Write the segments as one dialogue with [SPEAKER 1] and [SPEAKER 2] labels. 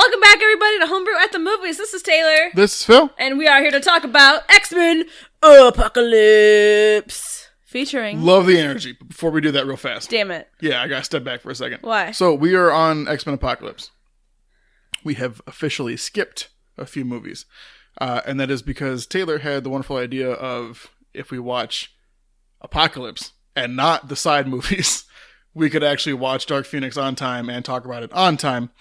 [SPEAKER 1] Welcome back, everybody, to Home Brew at the Movies. This is Taylor.
[SPEAKER 2] This is Phil.
[SPEAKER 1] And we are here to talk about Xmen Apocalypse. Featuring...
[SPEAKER 2] Love the energy. But before we do that real fast.
[SPEAKER 1] Damn it.
[SPEAKER 2] Yeah, I gotta step back for a second.
[SPEAKER 1] Why?
[SPEAKER 2] So, we are on Xmen Apocalypse. We have officially skipped a few movies. And that is because Taylor had the wonderful idea of, if we watch Apocalypse and not the side movies, we could actually watch Dark Phoenix on time and talk about it on time.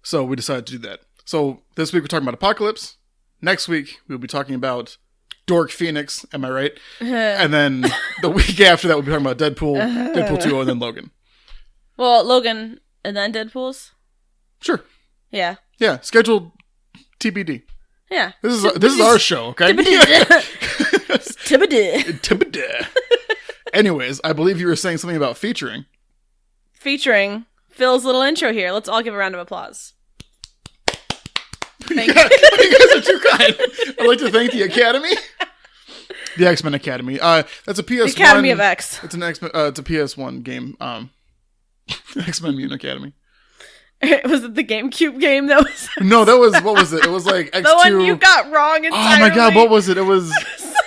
[SPEAKER 2] So we decided to do that. So this week we're talking about Apocalypse. Next week we'll be talking about Dork Phoenix. Am I right? And then the week after that we'll be talking about Deadpool, Deadpool 2, and then Logan.
[SPEAKER 1] Well, Logan and then Deadpool's?
[SPEAKER 2] Sure.
[SPEAKER 1] Yeah.
[SPEAKER 2] Yeah. Scheduled TBD.
[SPEAKER 1] Yeah.
[SPEAKER 2] This is our show, okay?
[SPEAKER 1] TBD.
[SPEAKER 2] Anyways, I believe you were saying something about featuring.
[SPEAKER 1] Featuring Phil's little intro here. Let's all give a round of applause. Thank you.
[SPEAKER 2] You guys are too kind. I'd like to thank the Academy. The X-Men Academy. That's a PS1.
[SPEAKER 1] Academy of X.
[SPEAKER 2] It's an X-Men, it's a PS1 game. X-Men Mutant Academy.
[SPEAKER 1] Was it the GameCube game that was...
[SPEAKER 2] No, that was, what was it? It was like X2.
[SPEAKER 1] The one you got wrong entirely.
[SPEAKER 2] Oh my god, what was it? It was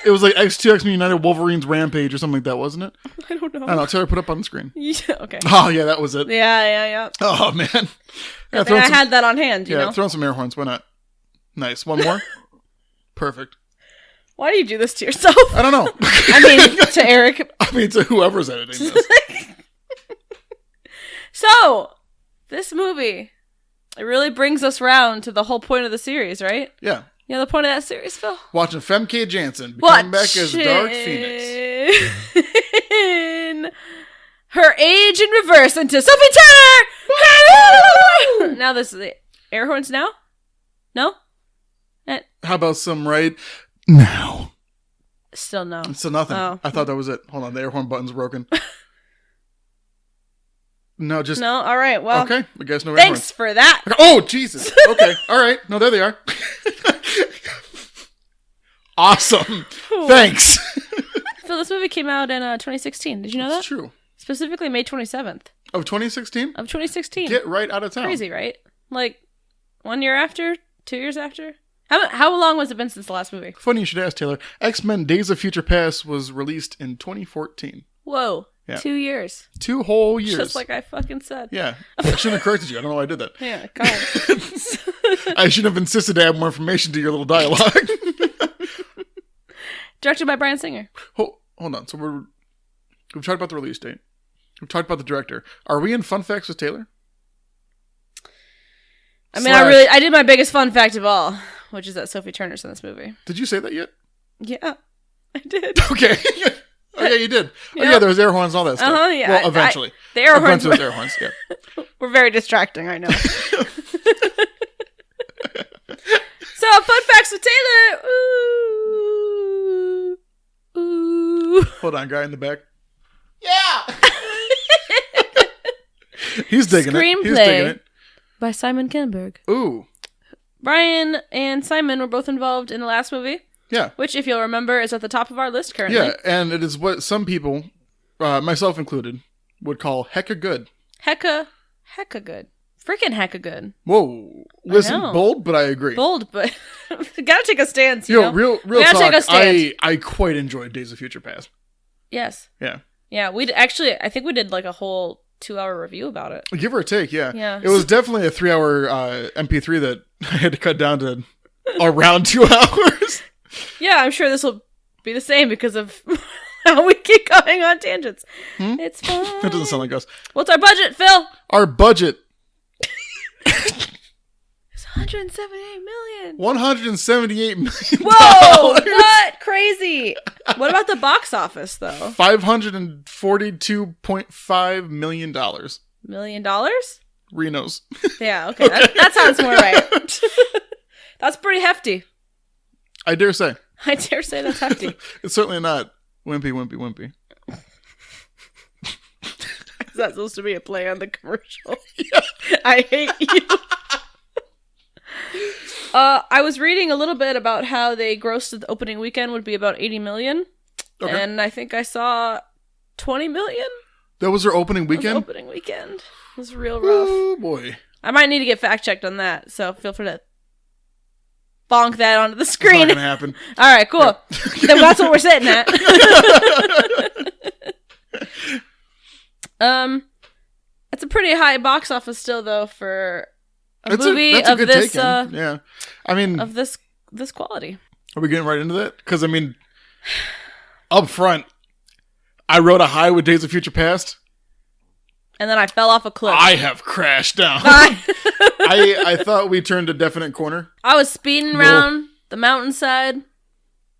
[SPEAKER 2] like X2 X-Men United Wolverine's Rampage or something like that, wasn't it?
[SPEAKER 1] I don't know.
[SPEAKER 2] I don't know. Taylor put up on the screen.
[SPEAKER 1] Yeah, okay.
[SPEAKER 2] Oh yeah, that was it.
[SPEAKER 1] Yeah.
[SPEAKER 2] Oh man. Yeah,
[SPEAKER 1] I had that on hand, you know?
[SPEAKER 2] throw in some air horns. Why not? Nice. One more? Perfect.
[SPEAKER 1] Why do you do this to yourself?
[SPEAKER 2] I don't know.
[SPEAKER 1] I mean, to Eric.
[SPEAKER 2] I mean, to whoever's editing this.
[SPEAKER 1] So, this movie, it really brings us round to the whole point of the series, right?
[SPEAKER 2] Yeah.
[SPEAKER 1] You know the point of that series, Phil?
[SPEAKER 2] Watching Femke Janssen come back as Dark Phoenix.
[SPEAKER 1] Her age in reverse into Sophie Turner! Now this is the air horns now? No?
[SPEAKER 2] How about some right now?
[SPEAKER 1] Still no.
[SPEAKER 2] Still nothing.
[SPEAKER 1] Oh.
[SPEAKER 2] I thought that was it. Hold on, the air horn button's broken. No, just...
[SPEAKER 1] No? All right, well...
[SPEAKER 2] Okay, I guess no air
[SPEAKER 1] Thanks for that!
[SPEAKER 2] horns. Oh, Jesus! Okay, all right. No, there they are. Awesome.
[SPEAKER 1] Cool.
[SPEAKER 2] Thanks.
[SPEAKER 1] Phil, this movie came out in 2016. Did you know that?
[SPEAKER 2] That's true.
[SPEAKER 1] Specifically May 27th.
[SPEAKER 2] Of 2016?
[SPEAKER 1] Of 2016.
[SPEAKER 2] Get right out of town.
[SPEAKER 1] Crazy, right? Like, 1 year after? 2 years after? How long has it been since the last movie?
[SPEAKER 2] Funny you should ask, Taylor. X-Men Days of Future Past was released in 2014.
[SPEAKER 1] Whoa.
[SPEAKER 2] Yeah.
[SPEAKER 1] 2 years.
[SPEAKER 2] 2 whole years.
[SPEAKER 1] Just like I fucking said.
[SPEAKER 2] Yeah. I shouldn't have corrected you. I don't know why I did that.
[SPEAKER 1] Yeah, God.
[SPEAKER 2] I shouldn't have insisted to add more information to your little dialogue.
[SPEAKER 1] Directed by Bryan Singer.
[SPEAKER 2] Hold on. So we've talked about the release date. We've talked about the director. Are we in fun facts with Taylor?
[SPEAKER 1] I mean, I did my biggest fun fact of all, which is that Sophie Turner's in this movie.
[SPEAKER 2] Did you say that yet?
[SPEAKER 1] Yeah, I did.
[SPEAKER 2] Okay. Oh, yeah, you did.
[SPEAKER 1] Yep.
[SPEAKER 2] Oh, yeah, there was air horns and all that stuff.
[SPEAKER 1] Yeah.
[SPEAKER 2] Well, eventually.
[SPEAKER 1] The air horns.
[SPEAKER 2] Eventually with air horns, yeah.
[SPEAKER 1] We're very distracting, I know. So, fun facts with Taylor. Ooh.
[SPEAKER 2] Hold on, guy in the back.
[SPEAKER 1] Yeah.
[SPEAKER 2] He's digging it. He's digging it.
[SPEAKER 1] By Simon Kinberg.
[SPEAKER 2] Ooh.
[SPEAKER 1] Brian and Simon were both involved in the last movie.
[SPEAKER 2] Yeah.
[SPEAKER 1] Which, if you'll remember, is at the top of our list currently.
[SPEAKER 2] Yeah, and it is what some people, myself included, would call hecka good.
[SPEAKER 1] Hecka good. Freaking hecka good.
[SPEAKER 2] Whoa. Listen, bold, but I agree.
[SPEAKER 1] Bold, but gotta take a stance, you know?
[SPEAKER 2] Real
[SPEAKER 1] gotta
[SPEAKER 2] talk,
[SPEAKER 1] take a stand.
[SPEAKER 2] I quite enjoyed Days of Future Past.
[SPEAKER 1] Yes.
[SPEAKER 2] Yeah.
[SPEAKER 1] Yeah, I think we did like a whole 2-hour review about it.
[SPEAKER 2] Give or take, yeah.
[SPEAKER 1] Yeah.
[SPEAKER 2] It was definitely a 3-hour MP3 that I had to cut down to around 2 hours.
[SPEAKER 1] Yeah, I'm sure this will be the same because of how we keep going on tangents. It's fun.
[SPEAKER 2] That doesn't sound like us.
[SPEAKER 1] What's our budget, Phil?
[SPEAKER 2] Our budget.
[SPEAKER 1] It's $178 million.
[SPEAKER 2] $178 million.
[SPEAKER 1] Whoa! What? Crazy. What about the box office, though?
[SPEAKER 2] $542.5 million.
[SPEAKER 1] $1 million?
[SPEAKER 2] Renos.
[SPEAKER 1] Yeah, okay. That sounds more right. That's pretty hefty.
[SPEAKER 2] I dare say.
[SPEAKER 1] I dare say that's hefty.
[SPEAKER 2] It's certainly not wimpy.
[SPEAKER 1] Is that supposed to be a play on the commercial?
[SPEAKER 2] Yeah.
[SPEAKER 1] I hate you. I was reading a little bit about how they grossed the opening weekend would be about $80 million. Okay. And I think I saw $20 million.
[SPEAKER 2] That was their opening weekend?
[SPEAKER 1] It was real rough.
[SPEAKER 2] Oh, boy.
[SPEAKER 1] I might need to get fact checked on that, so feel free to bonk that onto the screen.
[SPEAKER 2] It's not gonna happen.
[SPEAKER 1] All right, cool. Yeah. Then that's what we're sitting at. It's a pretty high box office still, though, for a movie of this.
[SPEAKER 2] Yeah, I mean,
[SPEAKER 1] of this quality.
[SPEAKER 2] Are we getting right into that? Because I mean, up front, I rode a high with Days of Future Past.
[SPEAKER 1] And then I fell off a cliff.
[SPEAKER 2] I have crashed down. I thought we turned a definite corner.
[SPEAKER 1] I was speeding around the mountainside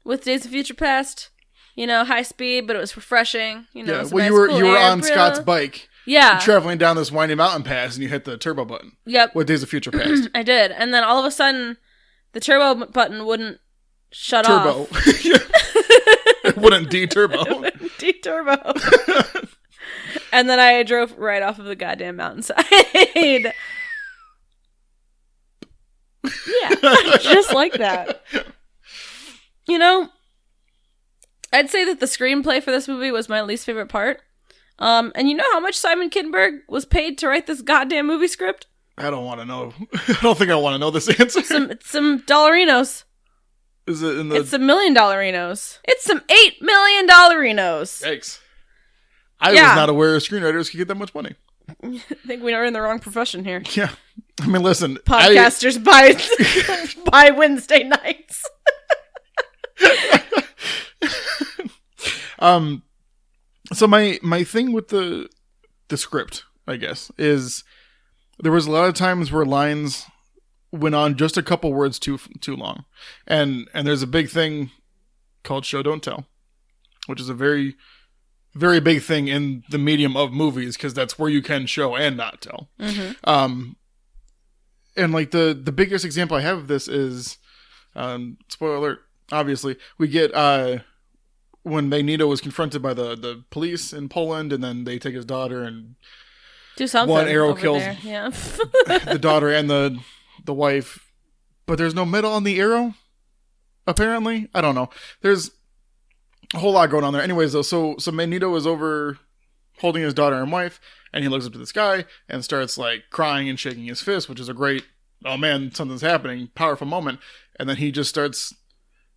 [SPEAKER 1] with Days of Future Past. You know, high speed, but it was refreshing. You know,
[SPEAKER 2] well, you were on Scott's bike.
[SPEAKER 1] Yeah.
[SPEAKER 2] Traveling down this windy mountain pass, and you hit the turbo button.
[SPEAKER 1] Yep.
[SPEAKER 2] With Days of Future Past.
[SPEAKER 1] I did. And then all of a sudden, the turbo button wouldn't shut off.
[SPEAKER 2] It wouldn't deturbo.
[SPEAKER 1] It wouldn't deturbo. And then I drove right off of the goddamn mountainside. Yeah. Just like that. You know, I'd say that the screenplay for this movie was my least favorite part. And you know how much Simon Kinberg was paid to write this goddamn movie script?
[SPEAKER 2] I don't want to know. I don't think I want to know this answer.
[SPEAKER 1] Some dollarinos.
[SPEAKER 2] Is it in the...
[SPEAKER 1] It's $1 million dollarinos. It's some $8 million dollarinos.
[SPEAKER 2] Yikes. I was not aware screenwriters could get that much money.
[SPEAKER 1] I think we are in the wrong profession here.
[SPEAKER 2] Yeah. I mean, listen.
[SPEAKER 1] Podcasters by Wednesday nights.
[SPEAKER 2] So my thing with the script, I guess, is there was a lot of times where lines went on just a couple words too long. And there's a big thing called show don't tell, which is a very, very big thing in the medium of movies, because that's where you can show and not tell. Mm-hmm. And like the biggest example I have of this is, spoiler alert, obviously, we get when Magneto was confronted by the police in Poland, and then they take his daughter and
[SPEAKER 1] do something.
[SPEAKER 2] One arrow kills the daughter and the wife, but there's no metal on the arrow. Apparently, I don't know. There's a whole lot going on there. Anyways, though, so Magneto is over holding his daughter and wife, and he looks up to the sky and starts like crying and shaking his fist, which is a great, oh man, something's happening, powerful moment. And then he just starts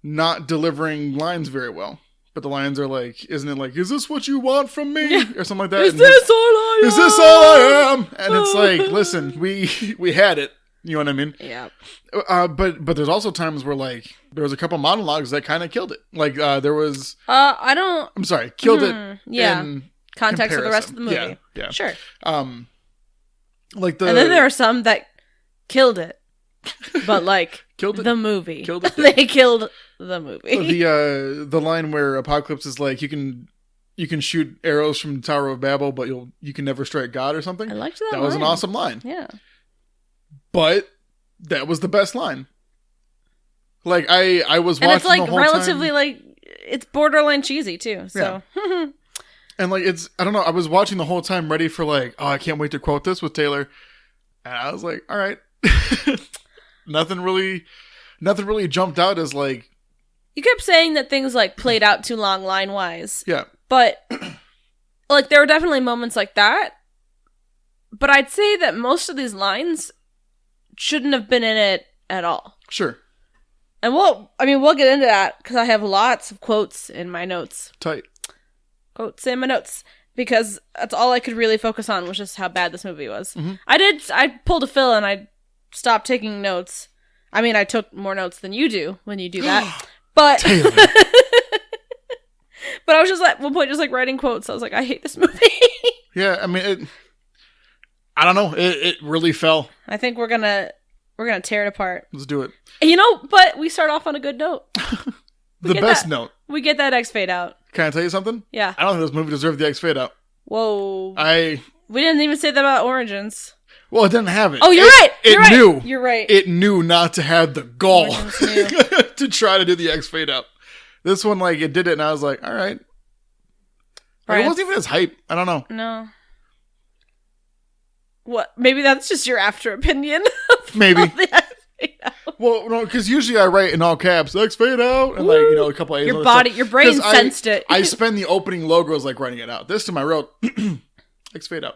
[SPEAKER 2] not delivering lines very well. But the lines are like, isn't it like, is this what you want from me? Yeah. Or something like that. Is this all I am? Is this all I am? And it's like, listen, we had it. You know what I mean?
[SPEAKER 1] Yeah.
[SPEAKER 2] But there's also times where like there was a couple monologues that kind of killed it. Like there was.
[SPEAKER 1] I'm
[SPEAKER 2] sorry, killed it.
[SPEAKER 1] Yeah.
[SPEAKER 2] In
[SPEAKER 1] context of the rest of the movie.
[SPEAKER 2] Yeah. Yeah.
[SPEAKER 1] Sure.
[SPEAKER 2] Like the.
[SPEAKER 1] And then there are some that killed it, but like
[SPEAKER 2] killed it.
[SPEAKER 1] The movie.
[SPEAKER 2] Killed it.
[SPEAKER 1] They killed the movie.
[SPEAKER 2] The line where Apocalypse is like, you can shoot arrows from the Tower of Babel, but you can never strike God or something.
[SPEAKER 1] I liked that.
[SPEAKER 2] That was an awesome line.
[SPEAKER 1] Yeah.
[SPEAKER 2] But that was the best line. Like I was watching, and it's
[SPEAKER 1] like
[SPEAKER 2] the whole
[SPEAKER 1] relatively
[SPEAKER 2] time.
[SPEAKER 1] Like it's borderline cheesy too. So.
[SPEAKER 2] Yeah. And like I don't know. I was watching the whole time, ready for like, oh, I can't wait to quote this with Taylor, and I was like, all right. Nothing really jumped out as like.
[SPEAKER 1] You kept saying that things like played out too long line wise.
[SPEAKER 2] Yeah.
[SPEAKER 1] But like there were definitely moments like that. But I'd say that most of these lines shouldn't have been in it at all.
[SPEAKER 2] Sure.
[SPEAKER 1] And we'll get into that because I have lots of quotes in my notes.
[SPEAKER 2] Tight.
[SPEAKER 1] Quotes in my notes. Because that's all I could really focus on was just how bad this movie was.
[SPEAKER 2] Mm-hmm.
[SPEAKER 1] I pulled a Phil and I stopped taking notes. I mean, I took more notes than you do when you do that. But but I was just at one point just like writing quotes. I was like, I hate this movie.
[SPEAKER 2] Yeah, I mean, I don't know. It really fell.
[SPEAKER 1] I think we're gonna tear it apart.
[SPEAKER 2] Let's do it.
[SPEAKER 1] You know, but we start off on a good note.
[SPEAKER 2] The best note.
[SPEAKER 1] We get that X fade out.
[SPEAKER 2] Can I tell you something?
[SPEAKER 1] Yeah.
[SPEAKER 2] I don't think this movie deserved the X fade out.
[SPEAKER 1] Whoa.
[SPEAKER 2] We
[SPEAKER 1] didn't even say that about Origins.
[SPEAKER 2] Well, it didn't have it.
[SPEAKER 1] Oh, you're right.
[SPEAKER 2] It knew.
[SPEAKER 1] You're right.
[SPEAKER 2] It knew not to have the gall to try to do the X fade out. This one, like, it did it, and I was like, all right. Like, it wasn't even as hype. I don't know.
[SPEAKER 1] No. What? Maybe that's just your after opinion.
[SPEAKER 2] Maybe. Well, no, because usually I write in all caps, X fade out, and like, you know, a couple of A's.
[SPEAKER 1] Your brain sensed it.
[SPEAKER 2] I spend the opening logos like writing it out. This time I wrote X fade out.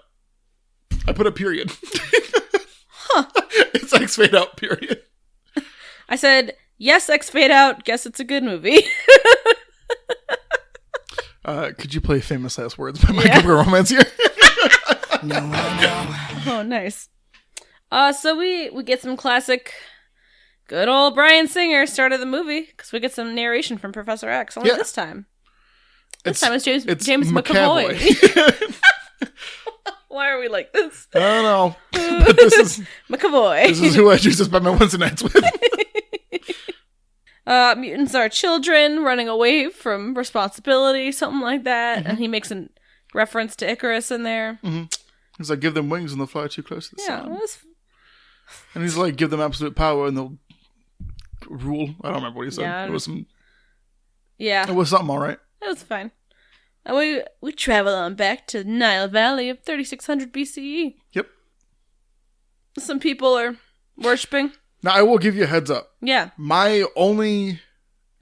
[SPEAKER 2] I put a period.
[SPEAKER 1] Huh.
[SPEAKER 2] It's X Fade Out, period.
[SPEAKER 1] I said, yes, X Fade Out. Guess it's a good movie.
[SPEAKER 2] Could you play Famous Last Words by My Chemical Romance here?
[SPEAKER 3] No,
[SPEAKER 1] Oh, nice. So we get some classic, good old Bryan Singer start of the movie because we get some narration from Professor X. Only this time. This time it's James McAvoy. Why are we like this?
[SPEAKER 2] I don't know. But this is who I choose to spend my Wednesday nights with.
[SPEAKER 1] Mutants are children running away from responsibility, something like that. Mm-hmm. And he makes a reference to Icarus in there.
[SPEAKER 2] Mm-hmm. He's like, give them wings and they'll fly too close to the sun.
[SPEAKER 1] Was...
[SPEAKER 2] And he's like, give them absolute power and they'll rule. I don't remember what he said.
[SPEAKER 1] Yeah,
[SPEAKER 2] it was some...
[SPEAKER 1] Yeah.
[SPEAKER 2] It was something all right.
[SPEAKER 1] It was fine. And we travel on back to Nile Valley of 3600 BCE.
[SPEAKER 2] Yep.
[SPEAKER 1] Some people are worshipping.
[SPEAKER 2] Now, I will give you a heads up.
[SPEAKER 1] Yeah.
[SPEAKER 2] My only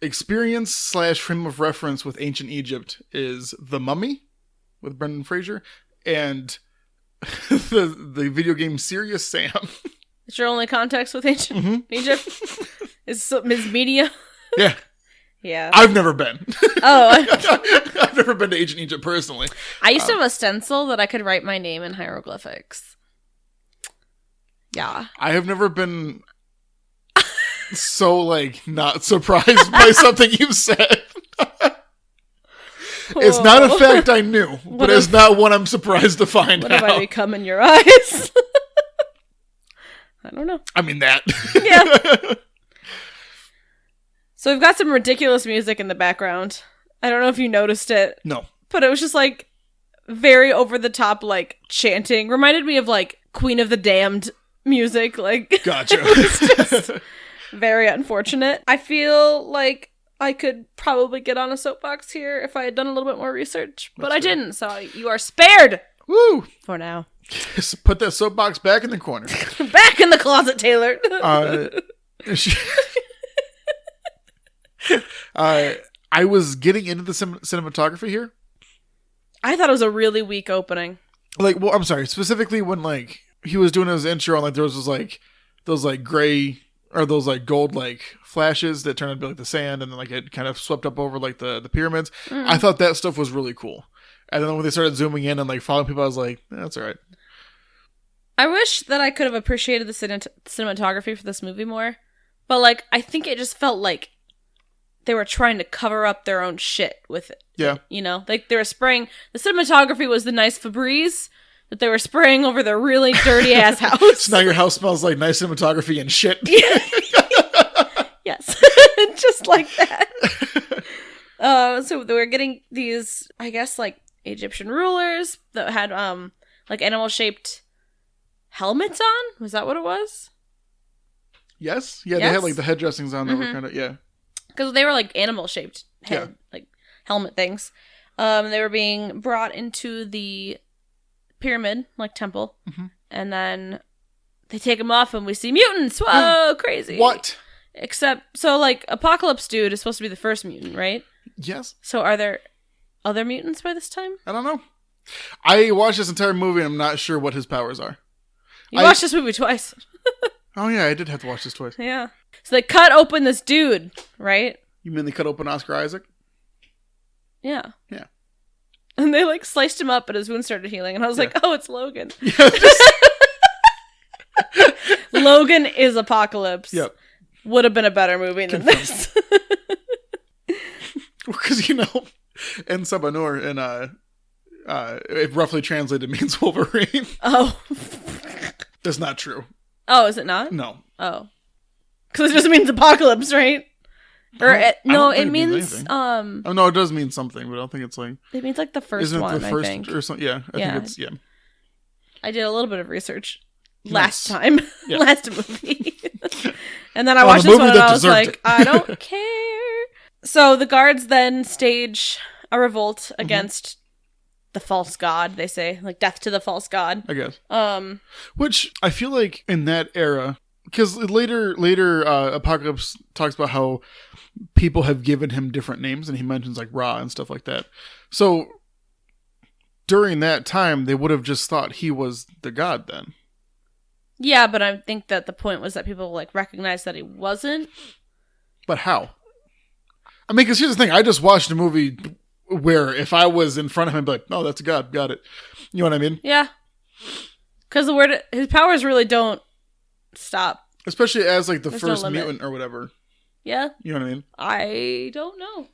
[SPEAKER 2] experience / frame of reference with ancient Egypt is The Mummy with Brendan Fraser and the video game Serious Sam.
[SPEAKER 1] It's your only context with ancient Egypt? Is media?
[SPEAKER 2] Yeah.
[SPEAKER 1] Yeah.
[SPEAKER 2] I've never been.
[SPEAKER 1] Oh.
[SPEAKER 2] I've never been to ancient Egypt personally.
[SPEAKER 1] I used to have a stencil that I could write my name in hieroglyphics. Yeah.
[SPEAKER 2] I have never been so, not surprised by something you've said. It's not a fact I knew, but it's not one I'm surprised to find out.
[SPEAKER 1] What have I become in your eyes? I don't know.
[SPEAKER 2] I mean, that.
[SPEAKER 1] Yeah. So we've got some ridiculous music in the background. I don't know if you noticed it.
[SPEAKER 2] No.
[SPEAKER 1] But it was just very over the top, chanting. Reminded me of Queen of the Damned music.
[SPEAKER 2] Gotcha.
[SPEAKER 1] It was just very unfortunate. I feel like I could probably get on a soapbox here if I had done a little bit more research. But I didn't, so you are spared.
[SPEAKER 2] Woo!
[SPEAKER 1] For now.
[SPEAKER 2] Just put that soapbox back in the corner.
[SPEAKER 1] Back in the closet, Taylor.
[SPEAKER 2] I was getting into the cinematography here.
[SPEAKER 1] I thought it was a really weak opening.
[SPEAKER 2] I'm sorry. Specifically when he was doing his intro and there was those gray or those gold flashes that turned out to be the sand and then it kind of swept up over the pyramids. Mm. I thought that stuff was really cool. And then when they started zooming in and following people, I was like, that's all right.
[SPEAKER 1] I wish that I could have appreciated the cinematography for this movie more. But I think it just felt like they were trying to cover up their own shit with it.
[SPEAKER 2] Yeah.
[SPEAKER 1] They were spraying... The cinematography was the nice Febreze that they were spraying over their really dirty-ass house.
[SPEAKER 2] So now your house smells like nice cinematography and shit.
[SPEAKER 1] Yes. Just like that. So they were getting these, I guess, Egyptian rulers that had, animal-shaped helmets on? Was that what it was?
[SPEAKER 2] Yes. Yeah, yes? They had, the head dressings on that were kind of, yeah.
[SPEAKER 1] Because they were animal-shaped head, helmet things. They were being brought into the pyramid, temple. Mm-hmm. And then they take them off and we see mutants. Whoa, crazy.
[SPEAKER 2] What?
[SPEAKER 1] Except, Apocalypse Dude is supposed to be the first mutant, right?
[SPEAKER 2] Yes.
[SPEAKER 1] So are there other mutants by this time?
[SPEAKER 2] I don't know. I watched this entire movie and I'm not sure what his powers are.
[SPEAKER 1] You watched this movie twice.
[SPEAKER 2] Oh yeah, I did have to watch this twice.
[SPEAKER 1] Yeah. So they cut open this dude, right?
[SPEAKER 2] You mean they cut open Oscar Isaac?
[SPEAKER 1] Yeah.
[SPEAKER 2] Yeah.
[SPEAKER 1] And they sliced him up and his wound started healing. And I was like, oh, it's Logan.
[SPEAKER 2] Yeah,
[SPEAKER 1] Logan is Apocalypse.
[SPEAKER 2] Yep.
[SPEAKER 1] Would have been a better movie than this.
[SPEAKER 2] Because, in Sabanur, it roughly translated means Wolverine.
[SPEAKER 1] Oh.
[SPEAKER 2] That's not true.
[SPEAKER 1] Oh, is it not?
[SPEAKER 2] No.
[SPEAKER 1] Oh. Because it just means apocalypse, right? Or it means
[SPEAKER 2] oh no, it does mean something, but I don't think it's
[SPEAKER 1] it means the first
[SPEAKER 2] isn't
[SPEAKER 1] one,
[SPEAKER 2] it the first
[SPEAKER 1] I think.
[SPEAKER 2] or something? Yeah, I think it's
[SPEAKER 1] I did a little bit of research
[SPEAKER 2] last
[SPEAKER 1] time. Yeah. Last movie. And then I watched this one and I was like, I don't care. So the guards then stage a revolt against the false god, they say. Death to the false god.
[SPEAKER 2] I guess. Which I feel like in that era, because later Apocalypse talks about how people have given him different names, and he mentions Ra and stuff like that. So during that time, they would have just thought he was the god then.
[SPEAKER 1] Yeah, but I think that the point was that people like recognized that he wasn't.
[SPEAKER 2] But how? I mean, because here's the thing. I just watched a movie where if I was in front of him, I'd be like, oh, that's a god. Got it. You know what I mean?
[SPEAKER 1] Yeah. Because his powers really don't stop.
[SPEAKER 2] Especially as like the
[SPEAKER 1] There's
[SPEAKER 2] first
[SPEAKER 1] no limit.
[SPEAKER 2] mutant or whatever.
[SPEAKER 1] Yeah.
[SPEAKER 2] You know what I mean?
[SPEAKER 1] I don't know.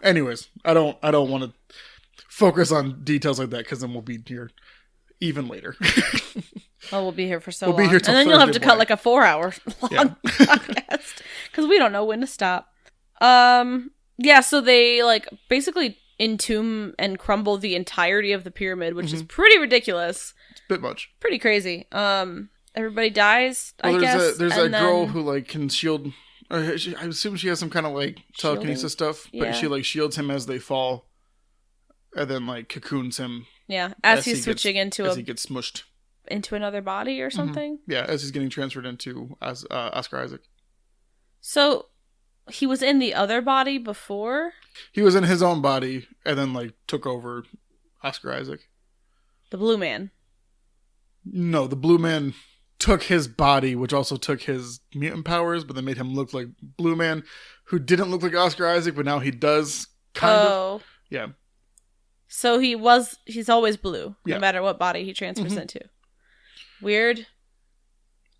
[SPEAKER 2] Anyways, I don't want to focus on details like that because then we'll be here even later.
[SPEAKER 1] Oh, we'll be here for so
[SPEAKER 2] We'll
[SPEAKER 1] long.
[SPEAKER 2] be here till
[SPEAKER 1] and then you'll have
[SPEAKER 2] Thursday
[SPEAKER 1] to cut
[SPEAKER 2] morning.
[SPEAKER 1] like a 4-hour long podcast because we don't know when to stop. Yeah, so they like basically entomb and crumble the entirety of the pyramid, which is pretty ridiculous.
[SPEAKER 2] It's a bit much.
[SPEAKER 1] Pretty crazy. Everybody dies,
[SPEAKER 2] Well,
[SPEAKER 1] I guess.
[SPEAKER 2] There's a girl who like can shield. I assume she has some kind of like telekinesis stuff, but
[SPEAKER 1] Yeah.
[SPEAKER 2] she like shields him as they fall, and then like cocoons him.
[SPEAKER 1] Yeah, as he's switching into
[SPEAKER 2] he gets smushed
[SPEAKER 1] into another body or something.
[SPEAKER 2] Yeah, as he's getting transferred into Oscar Isaac.
[SPEAKER 1] So he was in the other body before?
[SPEAKER 2] He was in his own body and then like took over Oscar Isaac.
[SPEAKER 1] The Blue Man.
[SPEAKER 2] No, the Blue Man took his body, which also took his mutant powers, but they made him look like Blue Man, who didn't look like Oscar Isaac, but now he does kind of. Yeah.
[SPEAKER 1] So he's always blue, no matter what body he transfers into. Weird.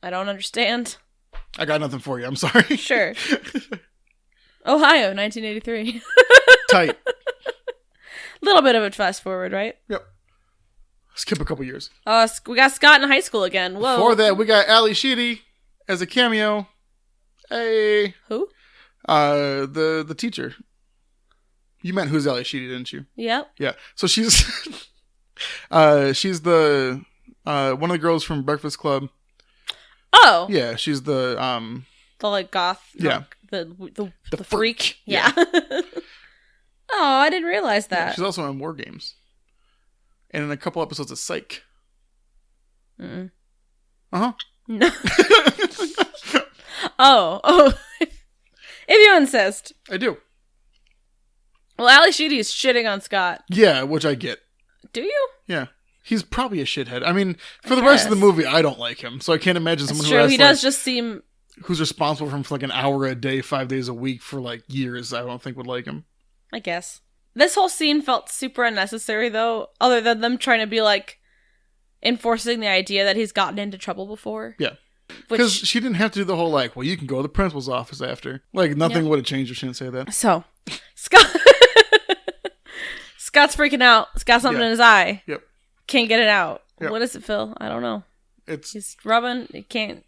[SPEAKER 1] I don't understand.
[SPEAKER 2] I got nothing for you. I'm sorry.
[SPEAKER 1] Sure. Ohio, 1983.
[SPEAKER 2] Tight.
[SPEAKER 1] Little bit of a fast forward, right?
[SPEAKER 2] Yep. Skip a couple years.
[SPEAKER 1] We got Scott in high school again. Whoa.
[SPEAKER 2] Before that, we got Ali Sheedy as a cameo. Hey.
[SPEAKER 1] Who?
[SPEAKER 2] The teacher. You meant who's Ali Sheedy, didn't you?
[SPEAKER 1] Yep.
[SPEAKER 2] Yeah. So she's she's the one of the girls from Breakfast Club.
[SPEAKER 1] Oh.
[SPEAKER 2] Yeah, she's the
[SPEAKER 1] like goth.
[SPEAKER 2] Yeah.
[SPEAKER 1] The freak. Yeah. Oh, I didn't realize that.
[SPEAKER 2] Yeah, she's also in War Games. And in a couple episodes of Psych.
[SPEAKER 1] Mm-mm.
[SPEAKER 2] Uh-huh.
[SPEAKER 1] No. Oh. If you insist.
[SPEAKER 2] I do.
[SPEAKER 1] Well, Ali Sheedy is shitting on Scott.
[SPEAKER 2] Yeah, which I get.
[SPEAKER 1] Do you?
[SPEAKER 2] Yeah. He's probably a shithead. I mean, for the rest of the movie, I don't like him. So I can't imagine someone who has,
[SPEAKER 1] he does just seem...
[SPEAKER 2] who's responsible for him for like an hour a day, 5 days a week for like years, I don't think would like him.
[SPEAKER 1] I guess. This whole scene felt super unnecessary, though, other than them trying to be like enforcing the idea that he's gotten into trouble before.
[SPEAKER 2] Yeah. Because she didn't have to do the whole like, well, you can go to the principal's office after. Like, nothing would have changed if she didn't say that.
[SPEAKER 1] So, Scott's freaking out. He's got something in his eye.
[SPEAKER 2] Yep.
[SPEAKER 1] Can't get it out.
[SPEAKER 2] Yep.
[SPEAKER 1] What is it, Phil? I don't know. He's rubbing. He can't.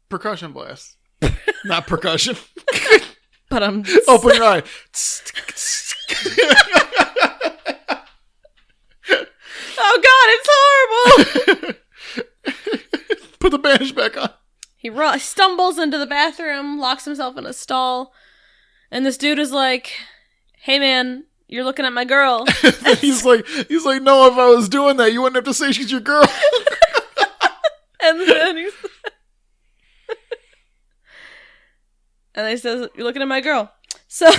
[SPEAKER 2] Percussion blast. Not percussion.
[SPEAKER 1] But
[SPEAKER 2] open your eye.
[SPEAKER 1] Oh God, it's horrible.
[SPEAKER 2] Put the bandage back on.
[SPEAKER 1] He stumbles into the bathroom, locks himself in a stall, and this dude is like, "Hey man, you're looking at my girl."
[SPEAKER 2] he's like, no, if I was doing that, you wouldn't have to say she's your girl.
[SPEAKER 1] And then and he says, "You're looking at my girl." So,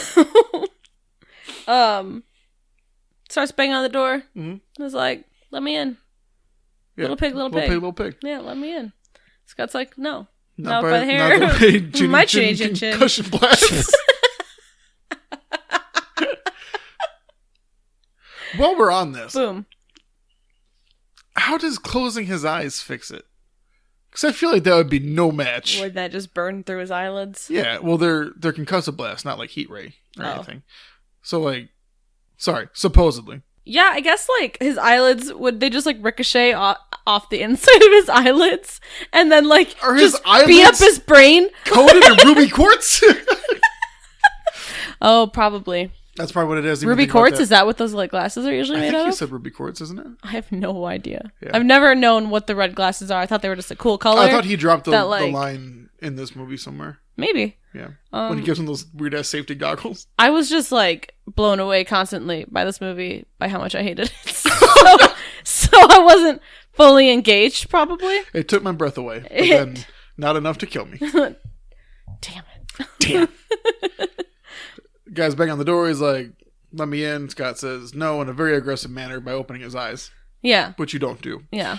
[SPEAKER 1] starts banging on the door. Mm-hmm. It's like, "Let me in." Yeah. Little pig.
[SPEAKER 2] Little pig.
[SPEAKER 1] Yeah, let me in. Scott's like, "No.
[SPEAKER 2] Not
[SPEAKER 1] by the hair."
[SPEAKER 2] Not the way
[SPEAKER 1] my chin.
[SPEAKER 2] Concussion blasts. While we're on this.
[SPEAKER 1] Boom.
[SPEAKER 2] How does closing his eyes fix it? Because I feel like that would be no match.
[SPEAKER 1] Would that just burn through his eyelids?
[SPEAKER 2] Yeah, well, they're concussive blasts, not like heat ray or anything. So, like, supposedly.
[SPEAKER 1] Yeah, I guess, like, his eyelids, would they just, like, ricochet off the inside of his eyelids? And then, like,
[SPEAKER 2] are
[SPEAKER 1] just
[SPEAKER 2] his
[SPEAKER 1] beat up his brain?
[SPEAKER 2] Coated in ruby quartz?
[SPEAKER 1] Oh, probably.
[SPEAKER 2] That's probably what it is.
[SPEAKER 1] Ruby quartz? Is that what those, like, glasses are usually made of? I think
[SPEAKER 2] you said ruby quartz, isn't it?
[SPEAKER 1] I have no idea.
[SPEAKER 2] Yeah.
[SPEAKER 1] I've never known what the red glasses are. I thought they were just a cool color.
[SPEAKER 2] I thought he dropped the line in this movie somewhere.
[SPEAKER 1] Maybe.
[SPEAKER 2] Yeah. When he gives him those weird-ass safety goggles.
[SPEAKER 1] I was just, like, blown away constantly by this movie, by how much I hated it. So I wasn't fully engaged, probably.
[SPEAKER 2] It took my breath away, but then not enough to kill me.
[SPEAKER 1] Damn it.
[SPEAKER 2] Damn. Guy's banging on the door. He's like, "Let me in." Scott says no in a very aggressive manner by opening his eyes.
[SPEAKER 1] Yeah.
[SPEAKER 2] Which you don't do.
[SPEAKER 1] Yeah.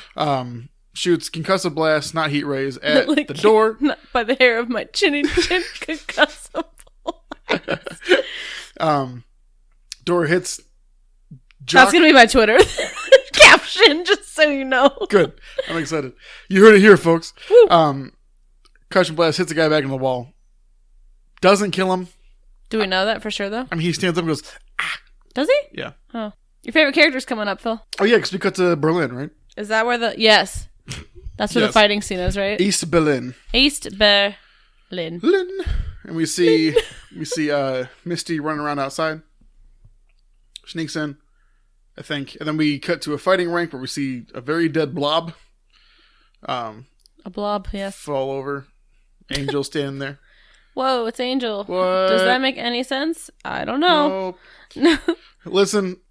[SPEAKER 2] shoots concussive blasts, not heat rays, at
[SPEAKER 1] Like,
[SPEAKER 2] the door.
[SPEAKER 1] Not by the hair of my chinny chin concussive.
[SPEAKER 2] Door hits Jock.
[SPEAKER 1] That's gonna be my Twitter caption, just so you know.
[SPEAKER 2] Good. I'm excited. You heard it here, folks.
[SPEAKER 1] Woo.
[SPEAKER 2] Concussion blast hits the guy back in the wall. Doesn't kill him.
[SPEAKER 1] Do we know that for sure, though?
[SPEAKER 2] I mean, he stands up and goes,
[SPEAKER 1] Does he?
[SPEAKER 2] yeah.
[SPEAKER 1] Oh. Your favorite character's coming up, Phil.
[SPEAKER 2] Oh, yeah, because we cut to Berlin, right?
[SPEAKER 1] Is that where the... Yes. That's where
[SPEAKER 2] Yes.
[SPEAKER 1] the fighting scene is, right?
[SPEAKER 2] East Berlin.
[SPEAKER 1] East Berlin.
[SPEAKER 2] And we see Misty running around outside. Sneaks in, I think. And then we cut to a fighting rank where we see a very dead blob.
[SPEAKER 1] A blob, yes.
[SPEAKER 2] Fall over. Angel standing there.
[SPEAKER 1] Whoa, it's Angel.
[SPEAKER 2] What?
[SPEAKER 1] Does that make any sense? I don't know.
[SPEAKER 2] Nope. Listen,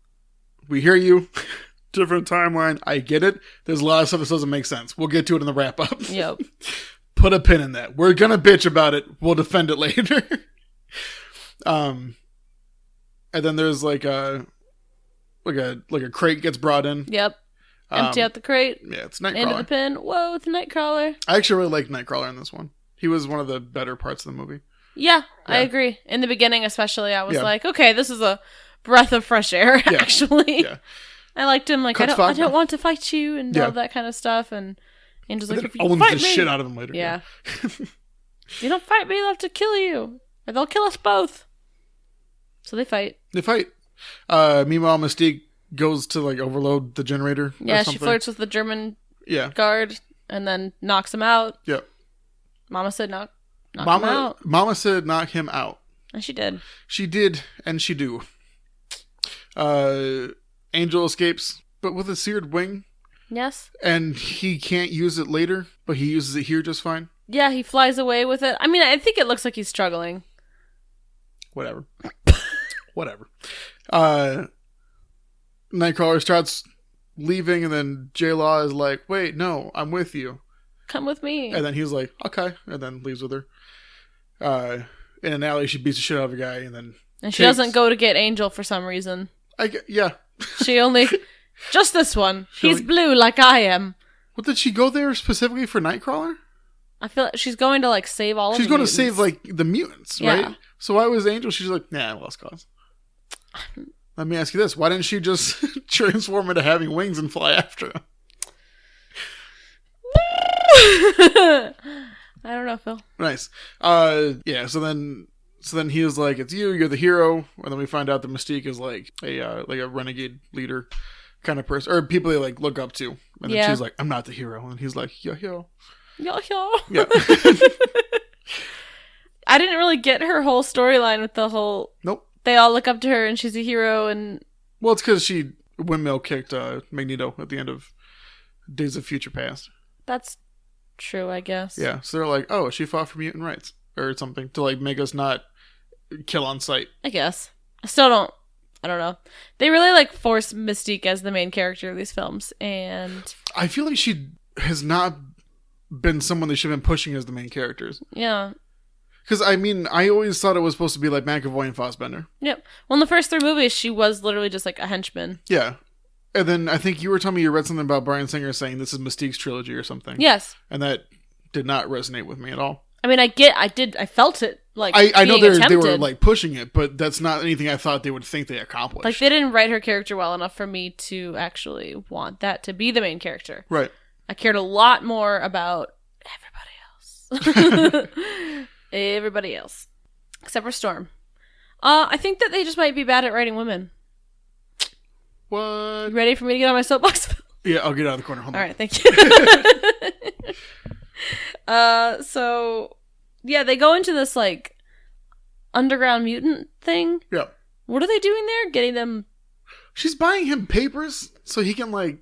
[SPEAKER 2] we hear you. Different timeline. I get it. There's a lot of stuff that doesn't make sense. We'll get to it in the wrap up.
[SPEAKER 1] Yep.
[SPEAKER 2] Put a pin in that. We're gonna bitch about it. We'll defend it later. And then there's like a crate gets brought in.
[SPEAKER 1] Yep. Empty out the crate.
[SPEAKER 2] Yeah, it's
[SPEAKER 1] Into
[SPEAKER 2] Nightcrawler.
[SPEAKER 1] the pin. Whoa, it's a Nightcrawler.
[SPEAKER 2] I actually really like Nightcrawler in this one. He was one of the better parts of the movie.
[SPEAKER 1] Yeah, I
[SPEAKER 2] Yeah.
[SPEAKER 1] agree. In the beginning, especially, I was
[SPEAKER 2] Yeah.
[SPEAKER 1] like, okay, this is a breath of fresh air,
[SPEAKER 2] Yeah.
[SPEAKER 1] actually.
[SPEAKER 2] Yeah.
[SPEAKER 1] I liked him. Like, I
[SPEAKER 2] Cuts
[SPEAKER 1] don't
[SPEAKER 2] Wagner.
[SPEAKER 1] want to fight you and
[SPEAKER 2] Yeah.
[SPEAKER 1] all that kind of stuff. And Angel's
[SPEAKER 2] And
[SPEAKER 1] like,
[SPEAKER 2] then
[SPEAKER 1] if you
[SPEAKER 2] owns
[SPEAKER 1] fight
[SPEAKER 2] the
[SPEAKER 1] me.
[SPEAKER 2] shit out of him later.
[SPEAKER 1] Yeah. If you don't fight me, they'll have to kill you. Or they'll kill us both. So they fight.
[SPEAKER 2] They fight. Meanwhile, Mystique goes to like overload the generator.
[SPEAKER 1] Yeah,
[SPEAKER 2] or
[SPEAKER 1] she
[SPEAKER 2] something.
[SPEAKER 1] flirts with the German
[SPEAKER 2] Yeah.
[SPEAKER 1] guard and then knocks him out.
[SPEAKER 2] Yep.
[SPEAKER 1] Mama said knock him out.
[SPEAKER 2] Mama said knock him out.
[SPEAKER 1] And she did.
[SPEAKER 2] She did, and she do. Angel escapes, but with a seared wing,
[SPEAKER 1] Yes.
[SPEAKER 2] and he can't use it later, but he uses it here just fine.
[SPEAKER 1] Yeah, he flies away with it. I mean, I think it looks like he's struggling.
[SPEAKER 2] Whatever. Whatever. Nightcrawler starts leaving, and then J-Law is like, wait, no, I'm with you.
[SPEAKER 1] Come with me.
[SPEAKER 2] And then he's like, okay, and then leaves with her. In an alley, she beats the shit out of a guy, and then...
[SPEAKER 1] And she doesn't go to get Angel for some reason.
[SPEAKER 2] Yeah.
[SPEAKER 1] She only... just this one.
[SPEAKER 2] She
[SPEAKER 1] He's
[SPEAKER 2] only-
[SPEAKER 1] blue like I am.
[SPEAKER 2] What, did she go there specifically for Nightcrawler?
[SPEAKER 1] I feel like she's going to, like, save all of
[SPEAKER 2] She's
[SPEAKER 1] the
[SPEAKER 2] going to
[SPEAKER 1] mutants.
[SPEAKER 2] save, like, the mutants,
[SPEAKER 1] Yeah.
[SPEAKER 2] right? So why was Angel... She's like, nah, lost cause. Let me ask you this. Why didn't she just transform into having wings and fly after them?
[SPEAKER 1] I don't know, Phil.
[SPEAKER 2] Nice. Yeah, so then he was like, it's you're the hero. And then we find out that Mystique is like a renegade leader kind of person, or people they like look up to. And then
[SPEAKER 1] Yeah.
[SPEAKER 2] she's like, I'm not the hero. And he's like, yo.
[SPEAKER 1] Yeah.
[SPEAKER 2] Yeah.
[SPEAKER 1] I didn't really get her whole storyline with the whole...
[SPEAKER 2] Nope.
[SPEAKER 1] They all look up to her and she's a hero and...
[SPEAKER 2] Well, it's because she windmill kicked Magneto at the end of Days of Future Past.
[SPEAKER 1] That's true, I guess.
[SPEAKER 2] Yeah, so they're like, oh, she fought for mutant rights or something to like make us not kill on sight.
[SPEAKER 1] I guess. I don't know. They really like force Mystique as the main character of these films, and
[SPEAKER 2] I feel like she has not been someone they should have been pushing as the main characters.
[SPEAKER 1] yeah.
[SPEAKER 2] Because, I mean, I always thought it was supposed to be like McAvoy and Fassbender.
[SPEAKER 1] Yep. Well, in the first 3 movies, she was literally just like a henchman.
[SPEAKER 2] Yeah. And then I think you were telling me you read something about Bryan Singer saying this is Mystique's trilogy or something.
[SPEAKER 1] Yes.
[SPEAKER 2] And that did not resonate with me at all.
[SPEAKER 1] I mean, I felt it, like,
[SPEAKER 2] I know
[SPEAKER 1] being
[SPEAKER 2] they were
[SPEAKER 1] attempted.
[SPEAKER 2] like pushing it, but that's not anything I thought they would think they accomplished.
[SPEAKER 1] Like, they didn't write her character well enough for me to actually want that to be the main character.
[SPEAKER 2] Right.
[SPEAKER 1] I cared a lot more about everybody else. Everybody else. Except for Storm. I think that they just might be bad at writing women.
[SPEAKER 2] What?
[SPEAKER 1] You ready for me to get on my soapbox?
[SPEAKER 2] Yeah, I'll get out of the corner. Hold on.
[SPEAKER 1] All right, thank you. So, yeah, they go into this, like, underground mutant thing.
[SPEAKER 2] Yeah.
[SPEAKER 1] What are they doing there? Getting them...
[SPEAKER 2] She's buying him papers so he can, like,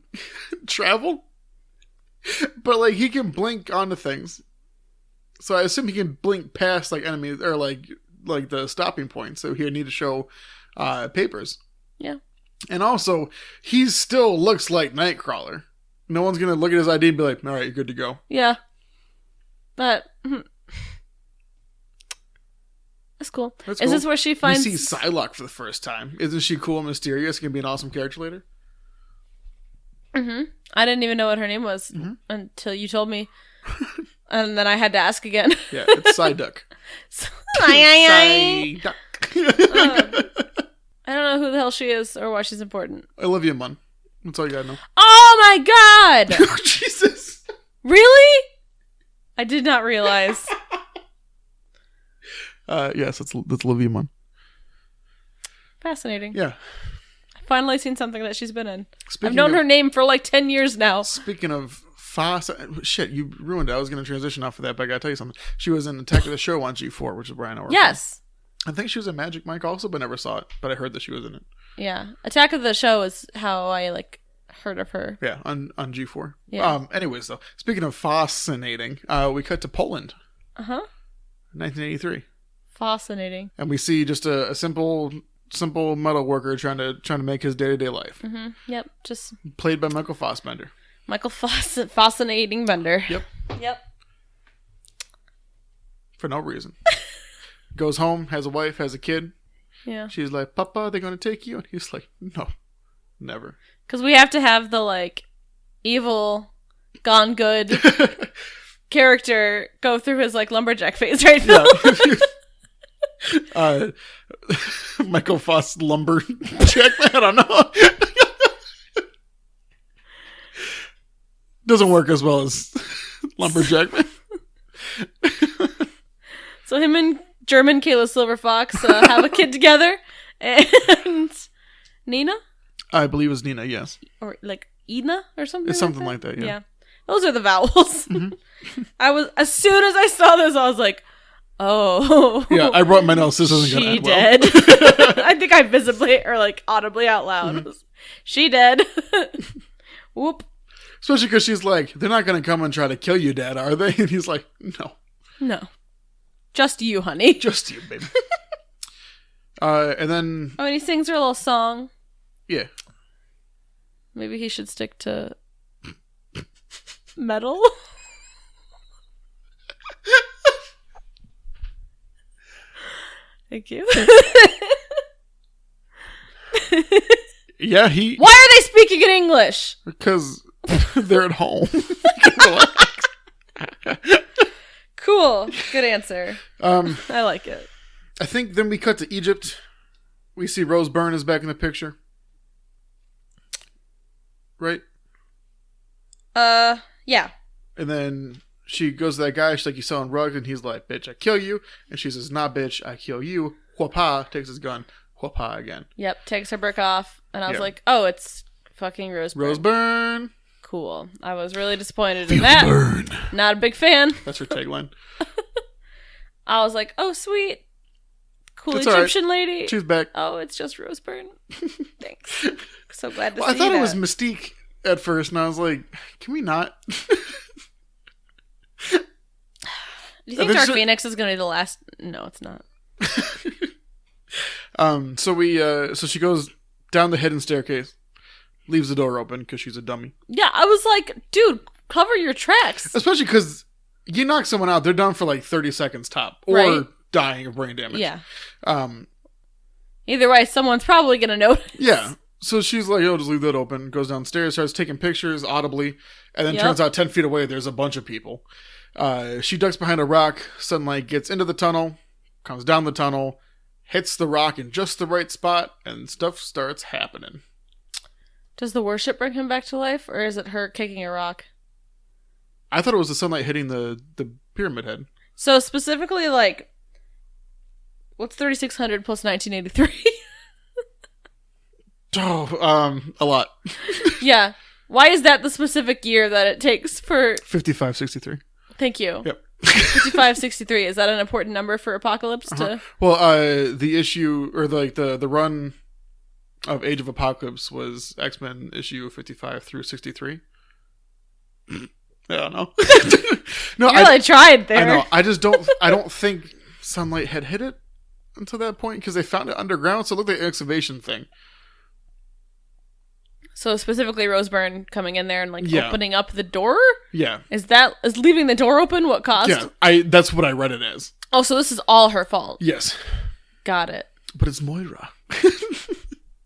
[SPEAKER 2] travel. But, like, he can blink onto things. So I assume he can blink past, like, enemies, or, like the stopping point. So he would need to show papers.
[SPEAKER 1] Yeah.
[SPEAKER 2] And also, he still looks like Nightcrawler. No one's going to look at his ID and be like, all right, you're good to go.
[SPEAKER 1] Yeah. But... That's cool.
[SPEAKER 2] That's
[SPEAKER 1] Is
[SPEAKER 2] cool.
[SPEAKER 1] this where she finds...
[SPEAKER 2] We see Psylocke for the first time. Isn't she cool and mysterious? Going to be an awesome character later?
[SPEAKER 1] Mm-hmm. I didn't even know what her name was until you told me. And then I had to ask again.
[SPEAKER 2] Yeah, it's Psyduck.
[SPEAKER 1] Psyduck. I don't know who the hell she is or why she's important.
[SPEAKER 2] Olivia Munn. That's all you gotta know.
[SPEAKER 1] Oh my god!
[SPEAKER 2] Jesus.
[SPEAKER 1] Really? I did not realize.
[SPEAKER 2] Yes, that's Olivia Munn.
[SPEAKER 1] Fascinating.
[SPEAKER 2] Yeah.
[SPEAKER 1] I've finally seen something that she's been in. I've known her name for like 10 years now.
[SPEAKER 2] Speaking of Foss, shit, you ruined it. I was going to transition off of that, but I got to tell you something. She was in Attack of the Show on G4, which is where I know her.
[SPEAKER 1] Yes.
[SPEAKER 2] From. I think she was in Magic Mike also, but never saw it. But I heard that she was in it.
[SPEAKER 1] Yeah. Attack of the Show is how I heard of her.
[SPEAKER 2] Yeah, on G4.
[SPEAKER 1] Yeah.
[SPEAKER 2] Anyways, though, speaking of fascinating, we cut to Poland. 1983.
[SPEAKER 1] Fascinating.
[SPEAKER 2] And we see just a simple metal worker trying to make his day-to-day life.
[SPEAKER 1] Mm-hmm. Yep. Just
[SPEAKER 2] played by Michael Fassbender.
[SPEAKER 1] Fascinating Bender. Yep. For
[SPEAKER 2] no reason. Goes home, has a wife, has a kid.
[SPEAKER 1] Yeah.
[SPEAKER 2] She's like, Papa, they're going to take you? And he's like, no, never.
[SPEAKER 1] Because we have to have the, evil, gone good character go through his, lumberjack phase, right, Phil?
[SPEAKER 2] Yeah. Michael Foss lumberjack, I don't know. Doesn't work as well as lumberjack.
[SPEAKER 1] So him and German Kayla Silverfox have a kid together, and Nina?
[SPEAKER 2] I believe it's Nina, yes.
[SPEAKER 1] Or Ina or something.
[SPEAKER 2] It's something like that, yeah.
[SPEAKER 1] Yeah. Those are the vowels. Mm-hmm. As soon as I saw this, I was like, oh.
[SPEAKER 2] Yeah, I wrote my notes. This isn't going to end
[SPEAKER 1] dead. Well. I think I visibly or audibly out loud. Mm-hmm. She dead. Whoop.
[SPEAKER 2] Especially because she's like, they're not going to come and try to kill you, Dad, are they? And he's like, no.
[SPEAKER 1] No. Just you, honey.
[SPEAKER 2] Just you, baby. And then...
[SPEAKER 1] Oh, and he sings her a little song.
[SPEAKER 2] Yeah.
[SPEAKER 1] Maybe he should stick to metal. Thank you.
[SPEAKER 2] Yeah,
[SPEAKER 1] Why are they speaking in English?
[SPEAKER 2] Because they're at home.
[SPEAKER 1] Cool. Good answer. I like it.
[SPEAKER 2] I think then we cut to Egypt. We see Rose Byrne is back in the picture. Right?
[SPEAKER 1] Yeah.
[SPEAKER 2] And then she goes to that guy. She's like, you selling rugs? And he's like, bitch, I kill you. And she says, nah, bitch, I kill you. Whoop-ha. Takes his gun. Whoop-ha again.
[SPEAKER 1] Yep. Takes her brick off. And I was like, oh, it's fucking Rose Byrne.
[SPEAKER 2] Rose Byrne.
[SPEAKER 1] Cool. I was really disappointed in that. Burn. Not a big fan.
[SPEAKER 2] That's her tagline.
[SPEAKER 1] I was like, oh, sweet. Cool
[SPEAKER 2] That's
[SPEAKER 1] Egyptian
[SPEAKER 2] right.
[SPEAKER 1] lady.
[SPEAKER 2] She's back.
[SPEAKER 1] Oh, it's just Rose Byrne. Thanks. So glad to see
[SPEAKER 2] I thought
[SPEAKER 1] that.
[SPEAKER 2] it was Mystique at first, and I was like, can we not?
[SPEAKER 1] Do you think Dark Phoenix is going to be the last? No, it's not.
[SPEAKER 2] So she goes down the hidden staircase, leaves the door open because she's a dummy.
[SPEAKER 1] Yeah, I was like, dude, cover your tracks.
[SPEAKER 2] Especially because you knock someone out, they're done for 30 seconds top, or
[SPEAKER 1] right?
[SPEAKER 2] Dying of brain damage.
[SPEAKER 1] Yeah. Either way, someone's probably going to notice.
[SPEAKER 2] Yeah. So she's like, just leave that open. Goes downstairs, starts taking pictures audibly, and then turns out 10 feet away, there's a bunch of people. She ducks behind a rock, sunlight gets into the tunnel, comes down the tunnel, hits the rock in just the right spot, and stuff starts happening.
[SPEAKER 1] Does the worship bring him back to life, or is it her kicking a rock?
[SPEAKER 2] I thought it was the sunlight hitting the pyramid head.
[SPEAKER 1] So specifically, what's 3600 plus 1983?
[SPEAKER 2] A lot.
[SPEAKER 1] Yeah. Why is that the specific year that it takes for...
[SPEAKER 2] 5563.
[SPEAKER 1] Thank you.
[SPEAKER 2] Yep.
[SPEAKER 1] 5563. Is that an important number for Apocalypse to...
[SPEAKER 2] Well, the issue, or the run of Age of Apocalypse was X-Men issue 55 through 63. I don't know. No,
[SPEAKER 1] you really tried there.
[SPEAKER 2] I know. I don't think sunlight had hit it until that point, because they found it underground, so it looked like an excavation thing.
[SPEAKER 1] So specifically Rose Byrne coming in there and opening up the door?
[SPEAKER 2] Yeah.
[SPEAKER 1] Is leaving the door open what caused?
[SPEAKER 2] Yeah, that's what I read it as.
[SPEAKER 1] Oh, so this is all her fault.
[SPEAKER 2] Yes.
[SPEAKER 1] Got it.
[SPEAKER 2] But it's Moira.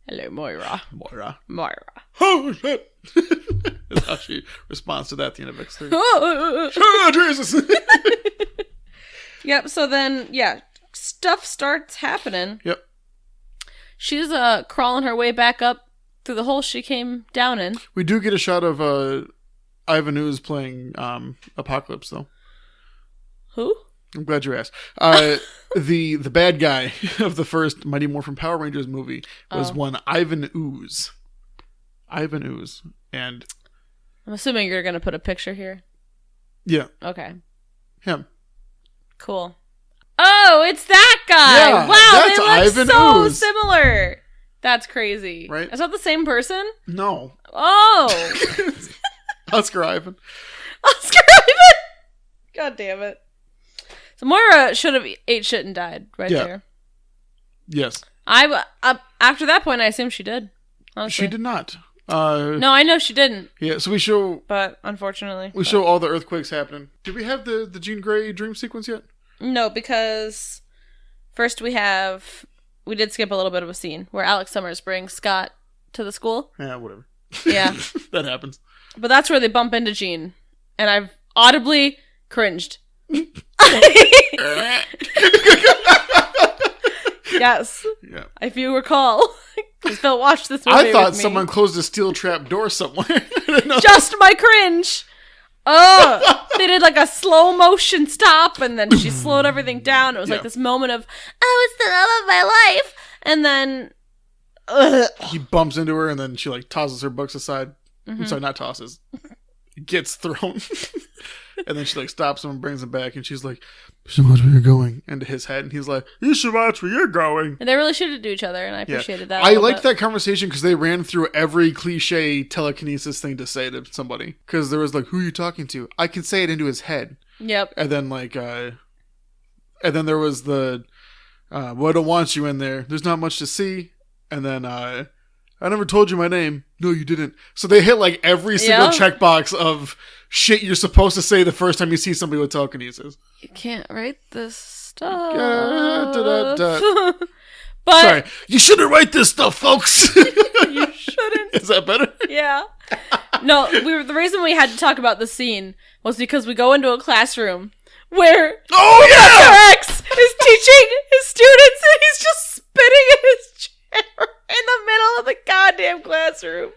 [SPEAKER 1] Hello, Moira.
[SPEAKER 2] Moira. Oh, shit. That's how she responds to that at the end of X3. Oh, Jesus.
[SPEAKER 1] Yep, so then, yeah, stuff starts happening.
[SPEAKER 2] Yep.
[SPEAKER 1] She's crawling her way back up through the hole she came down in.
[SPEAKER 2] We do get a shot of Ivan Ooze playing Apocalypse, though.
[SPEAKER 1] Who?
[SPEAKER 2] I'm glad you asked. The bad guy of the first Mighty Morphin Power Rangers movie was one Ivan Ooze. Ivan Ooze. And
[SPEAKER 1] I'm assuming you're going to put a picture here.
[SPEAKER 2] Yeah.
[SPEAKER 1] Okay.
[SPEAKER 2] Him.
[SPEAKER 1] Cool. Oh, it's that guy.
[SPEAKER 2] Yeah,
[SPEAKER 1] wow,
[SPEAKER 2] that's
[SPEAKER 1] they look
[SPEAKER 2] Ivan
[SPEAKER 1] so
[SPEAKER 2] Ooze.
[SPEAKER 1] similar. That's crazy.
[SPEAKER 2] Right?
[SPEAKER 1] Is that the same person?
[SPEAKER 2] No.
[SPEAKER 1] Oh.
[SPEAKER 2] Oscar Ivan.
[SPEAKER 1] Oscar Ivan. God damn it. So Moira should have ate shit and died right there.
[SPEAKER 2] Yes.
[SPEAKER 1] After that point, I assume she did. Honestly.
[SPEAKER 2] She did not.
[SPEAKER 1] No, I know she didn't.
[SPEAKER 2] Yeah, so we show...
[SPEAKER 1] But, unfortunately.
[SPEAKER 2] We show all the earthquakes happening. Did we have the Jean Grey dream sequence yet?
[SPEAKER 1] No, because first we did skip a little bit of a scene where Alex Summers brings Scott to the school.
[SPEAKER 2] Yeah, whatever.
[SPEAKER 1] Yeah.
[SPEAKER 2] That happens.
[SPEAKER 1] But that's where they bump into Jean. And I've audibly cringed. Yes.
[SPEAKER 2] Yeah.
[SPEAKER 1] If you recall, because Phil watched this movie
[SPEAKER 2] I thought
[SPEAKER 1] with me.
[SPEAKER 2] someone closed a steel trap door somewhere.
[SPEAKER 1] Just my cringe. Oh, they did like a slow motion stop, and then she slowed everything down. It was like this moment of, oh, it's the love of my life, and then
[SPEAKER 2] he bumps into her, and then she like tosses her books aside.
[SPEAKER 1] Mm-hmm.
[SPEAKER 2] I'm sorry, not tosses. Gets thrown. And then she like stops him and brings him back, and she's like, "You should watch where you're going," into his head, and he's like, "You should watch where you're going."
[SPEAKER 1] And they really suited to each other, and I appreciated that.
[SPEAKER 2] I liked that conversation because they ran through every cliche telekinesis thing to say to somebody. Because there was like, "Who are you talking to?" I can say it into his head.
[SPEAKER 1] Yep.
[SPEAKER 2] And then like, and then there was the, "Well, I don't want you in there. There's not much to see." And then I never told you my name. No, you didn't. So they hit like every single checkbox of shit you're supposed to say the first time you see somebody with telekinesis.
[SPEAKER 1] You can't write this stuff. But
[SPEAKER 2] sorry, you shouldn't write this stuff, folks.
[SPEAKER 1] You shouldn't.
[SPEAKER 2] Is that better?
[SPEAKER 1] Yeah. No, the reason we had to talk about the scene was because we go into a classroom where Professor X is teaching his students, and he's just spitting in his chair in the middle of the goddamn classroom.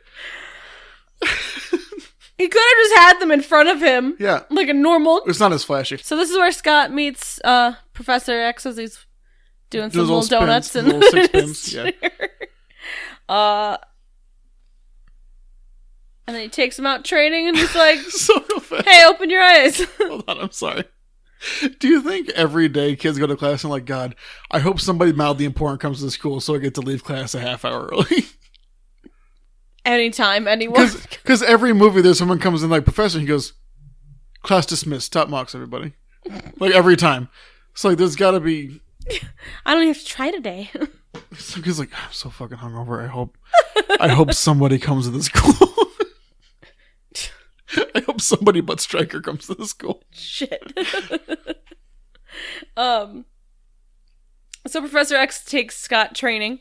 [SPEAKER 1] He could have just had them in front of him.
[SPEAKER 2] Yeah.
[SPEAKER 1] Like a normal.
[SPEAKER 2] It's not as flashy.
[SPEAKER 1] So this is where Scott meets Professor X as he's doing some little donuts and
[SPEAKER 2] little six pins. Yeah.
[SPEAKER 1] And then he takes him out training, and he's like,
[SPEAKER 2] so real fast.
[SPEAKER 1] "Hey, open your eyes."
[SPEAKER 2] Hold on, I'm sorry. Do you think every day kids go to class and like, God, I hope somebody mildly important comes to the school so I get to leave class a half hour early?
[SPEAKER 1] Anytime, anyone.
[SPEAKER 2] Because every movie there's someone comes in like, Professor, and he goes, "Class dismissed, top marks, everybody." Like every time. It's like, there's got to be...
[SPEAKER 1] I don't even have to try today.
[SPEAKER 2] Some kid's like, "I'm so fucking hungover. I hope somebody comes to the school." I hope somebody but Stryker comes to the school.
[SPEAKER 1] Shit. So Professor X takes Scott training,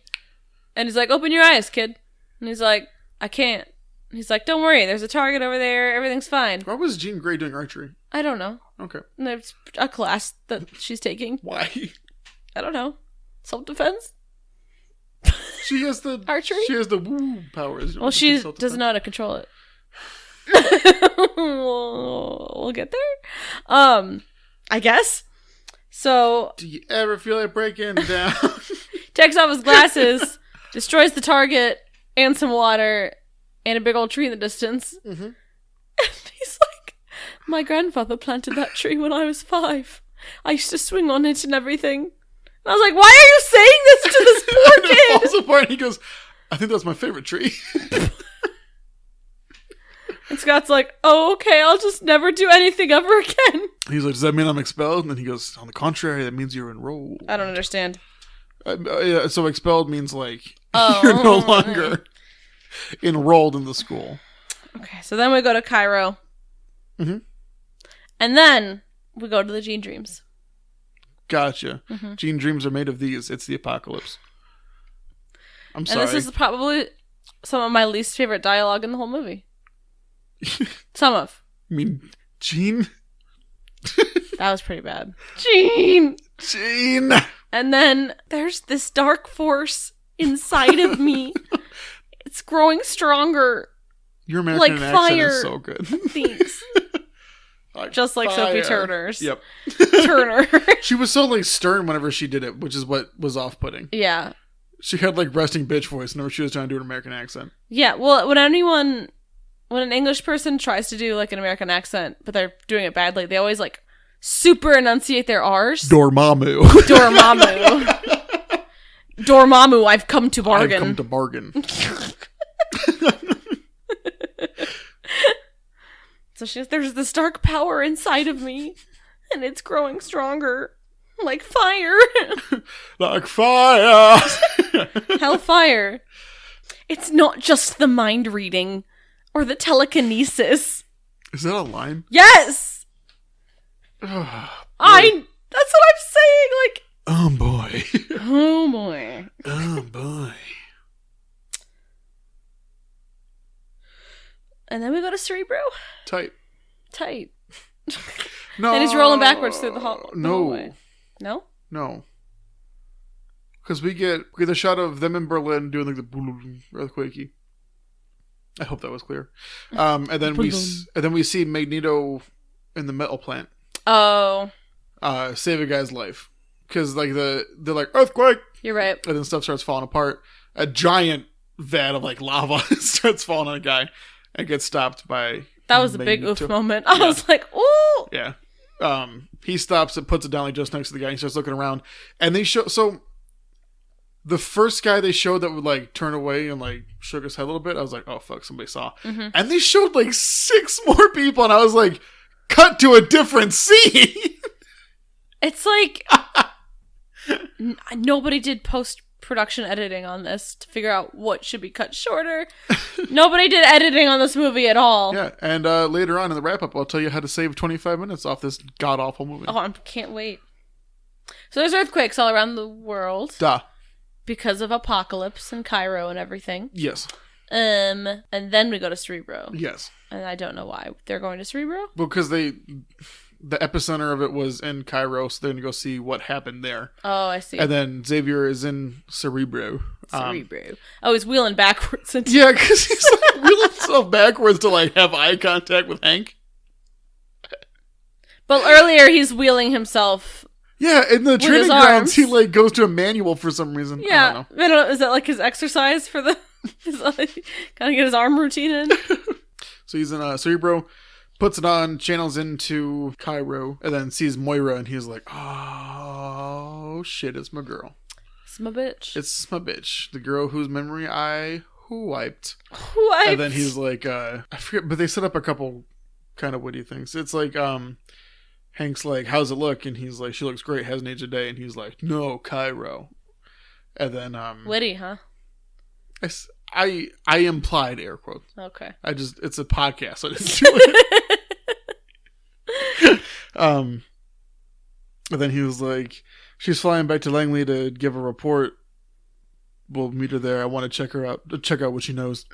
[SPEAKER 1] and he's like, "Open your eyes, kid." And he's like, "I can't." And he's like, "Don't worry, there's a target over there. Everything's fine."
[SPEAKER 2] Why was Jean Grey doing archery?
[SPEAKER 1] I don't know.
[SPEAKER 2] Okay.
[SPEAKER 1] And there's a class that she's taking.
[SPEAKER 2] Why?
[SPEAKER 1] I don't know. Self-defense?
[SPEAKER 2] She has the...
[SPEAKER 1] Archery?
[SPEAKER 2] She has the woo powers.
[SPEAKER 1] Well, she doesn't know how to control it. We'll get there. I guess. So...
[SPEAKER 2] Do you ever feel like breaking down?
[SPEAKER 1] Takes off his glasses, destroys the target, and some water, and a big old tree in the distance. Mm-hmm. And he's like, "My grandfather planted that tree when I was 5. I used to swing on it and everything." And I was like, "Why are you saying this to this poor kid?"
[SPEAKER 2] It falls apart, and he goes, "I think that's my favorite tree."
[SPEAKER 1] And Scott's like, "Oh, okay, I'll just never do anything ever again."
[SPEAKER 2] He's like, "Does that mean I'm expelled?" And then he goes, "On the contrary, that means you're enrolled."
[SPEAKER 1] I don't understand.
[SPEAKER 2] Yeah, so expelled means like you're no longer enrolled in the school.
[SPEAKER 1] Okay, so then we go to Cairo.
[SPEAKER 2] Mm-hmm.
[SPEAKER 1] And then we go to the Jean Dreams.
[SPEAKER 2] Gotcha.
[SPEAKER 1] Mm-hmm.
[SPEAKER 2] Jean Dreams are made of these. It's the apocalypse. I'm sorry.
[SPEAKER 1] And this is probably some of my least favorite dialogue in the whole movie. Some of.
[SPEAKER 2] I mean, Gene?
[SPEAKER 1] That was pretty bad. Gene! And then there's this dark force inside of me. It's growing stronger.
[SPEAKER 2] Your American
[SPEAKER 1] like
[SPEAKER 2] accent
[SPEAKER 1] fire.
[SPEAKER 2] Is so good.
[SPEAKER 1] Thanks.
[SPEAKER 2] Like
[SPEAKER 1] just like
[SPEAKER 2] fire.
[SPEAKER 1] Sophie Turner's.
[SPEAKER 2] Yep.
[SPEAKER 1] Turner.
[SPEAKER 2] She was so like stern whenever she did it, which is what was off-putting.
[SPEAKER 1] Yeah.
[SPEAKER 2] She had like resting bitch voice whenever she was trying to do an American accent.
[SPEAKER 1] Yeah, well, when an English person tries to do like an American accent, but they're doing it badly, they always like super enunciate their R's.
[SPEAKER 2] Dormammu.
[SPEAKER 1] Dormammu. Dormammu, I've come to bargain.
[SPEAKER 2] I've come to bargain.
[SPEAKER 1] So she goes, there's this dark power inside of me, and it's growing stronger. Like fire.
[SPEAKER 2] Like fire.
[SPEAKER 1] Hellfire. It's not just the mind reading or the telekinesis.
[SPEAKER 2] Is that a line?
[SPEAKER 1] Yes. That's what I'm saying. Like,
[SPEAKER 2] oh boy.
[SPEAKER 1] Oh boy.
[SPEAKER 2] Oh boy.
[SPEAKER 1] And then we go to Cerebro.
[SPEAKER 2] Tight.
[SPEAKER 1] No. And he's rolling backwards through the hallway. No?
[SPEAKER 2] No. Because we get the shot of them in Berlin doing like the boom earthquakey. I hope that was clear. And then we see Magneto in the metal plant.
[SPEAKER 1] Oh.
[SPEAKER 2] Save a guy's life. Because like they're like earthquake.
[SPEAKER 1] You're right.
[SPEAKER 2] And then stuff starts falling apart. A giant vat of like lava starts falling on a guy and gets stopped by.
[SPEAKER 1] That was a big oof moment. I was like, ooh.
[SPEAKER 2] Yeah. He stops and puts it down like just next to the guy. He starts looking around, and they show the first guy they showed that would like turn away and like shook his head a little bit. I was like, oh fuck, somebody saw. Mm-hmm. And they showed like 6 more people, and I was like, cut to a different scene.
[SPEAKER 1] It's like nobody did post-production editing on this to figure out what should be cut shorter. Nobody did editing on this movie at all.
[SPEAKER 2] Yeah, and later on in the wrap-up, I'll tell you how to save 25 minutes off this god-awful movie.
[SPEAKER 1] Oh, I can't wait. So there's earthquakes all around the world.
[SPEAKER 2] Duh.
[SPEAKER 1] Because of Apocalypse and Cairo and everything.
[SPEAKER 2] Yes.
[SPEAKER 1] And then we go to Cerebro.
[SPEAKER 2] Yes.
[SPEAKER 1] And I don't know why they're going to Cerebro.
[SPEAKER 2] Because the epicenter of it was in Cairo, so they're going to go see what happened there.
[SPEAKER 1] Oh, I see.
[SPEAKER 2] And then Xavier is in Cerebro.
[SPEAKER 1] He's wheeling backwards.
[SPEAKER 2] Yeah, because he's like wheeling himself backwards to like have eye contact with Hank.
[SPEAKER 1] But earlier he's wheeling himself.
[SPEAKER 2] Yeah, in the training grounds, he like goes to a manual for some reason.
[SPEAKER 1] Yeah, I don't know. Is that like his exercise for the? Kind of get his arm routine in.
[SPEAKER 2] So he's in Cerebro. Puts it on, channels into Cairo, and then sees Moira, and he's like, oh, shit, it's my girl.
[SPEAKER 1] It's my bitch.
[SPEAKER 2] It's my bitch. The girl whose memory I wiped.
[SPEAKER 1] Wiped.
[SPEAKER 2] And then he's like, I forget, but they set up a couple kind of witty things. It's like, Hank's like, how's it look? And he's like, she looks great, hasn't aged a day. And he's like, no, Cairo. And then,
[SPEAKER 1] witty, huh?
[SPEAKER 2] I implied air quotes.
[SPEAKER 1] Okay.
[SPEAKER 2] It's a podcast, so I didn't do it. And then he was like, she's flying back to Langley to give a report. We'll meet her there. I want to check out what she knows.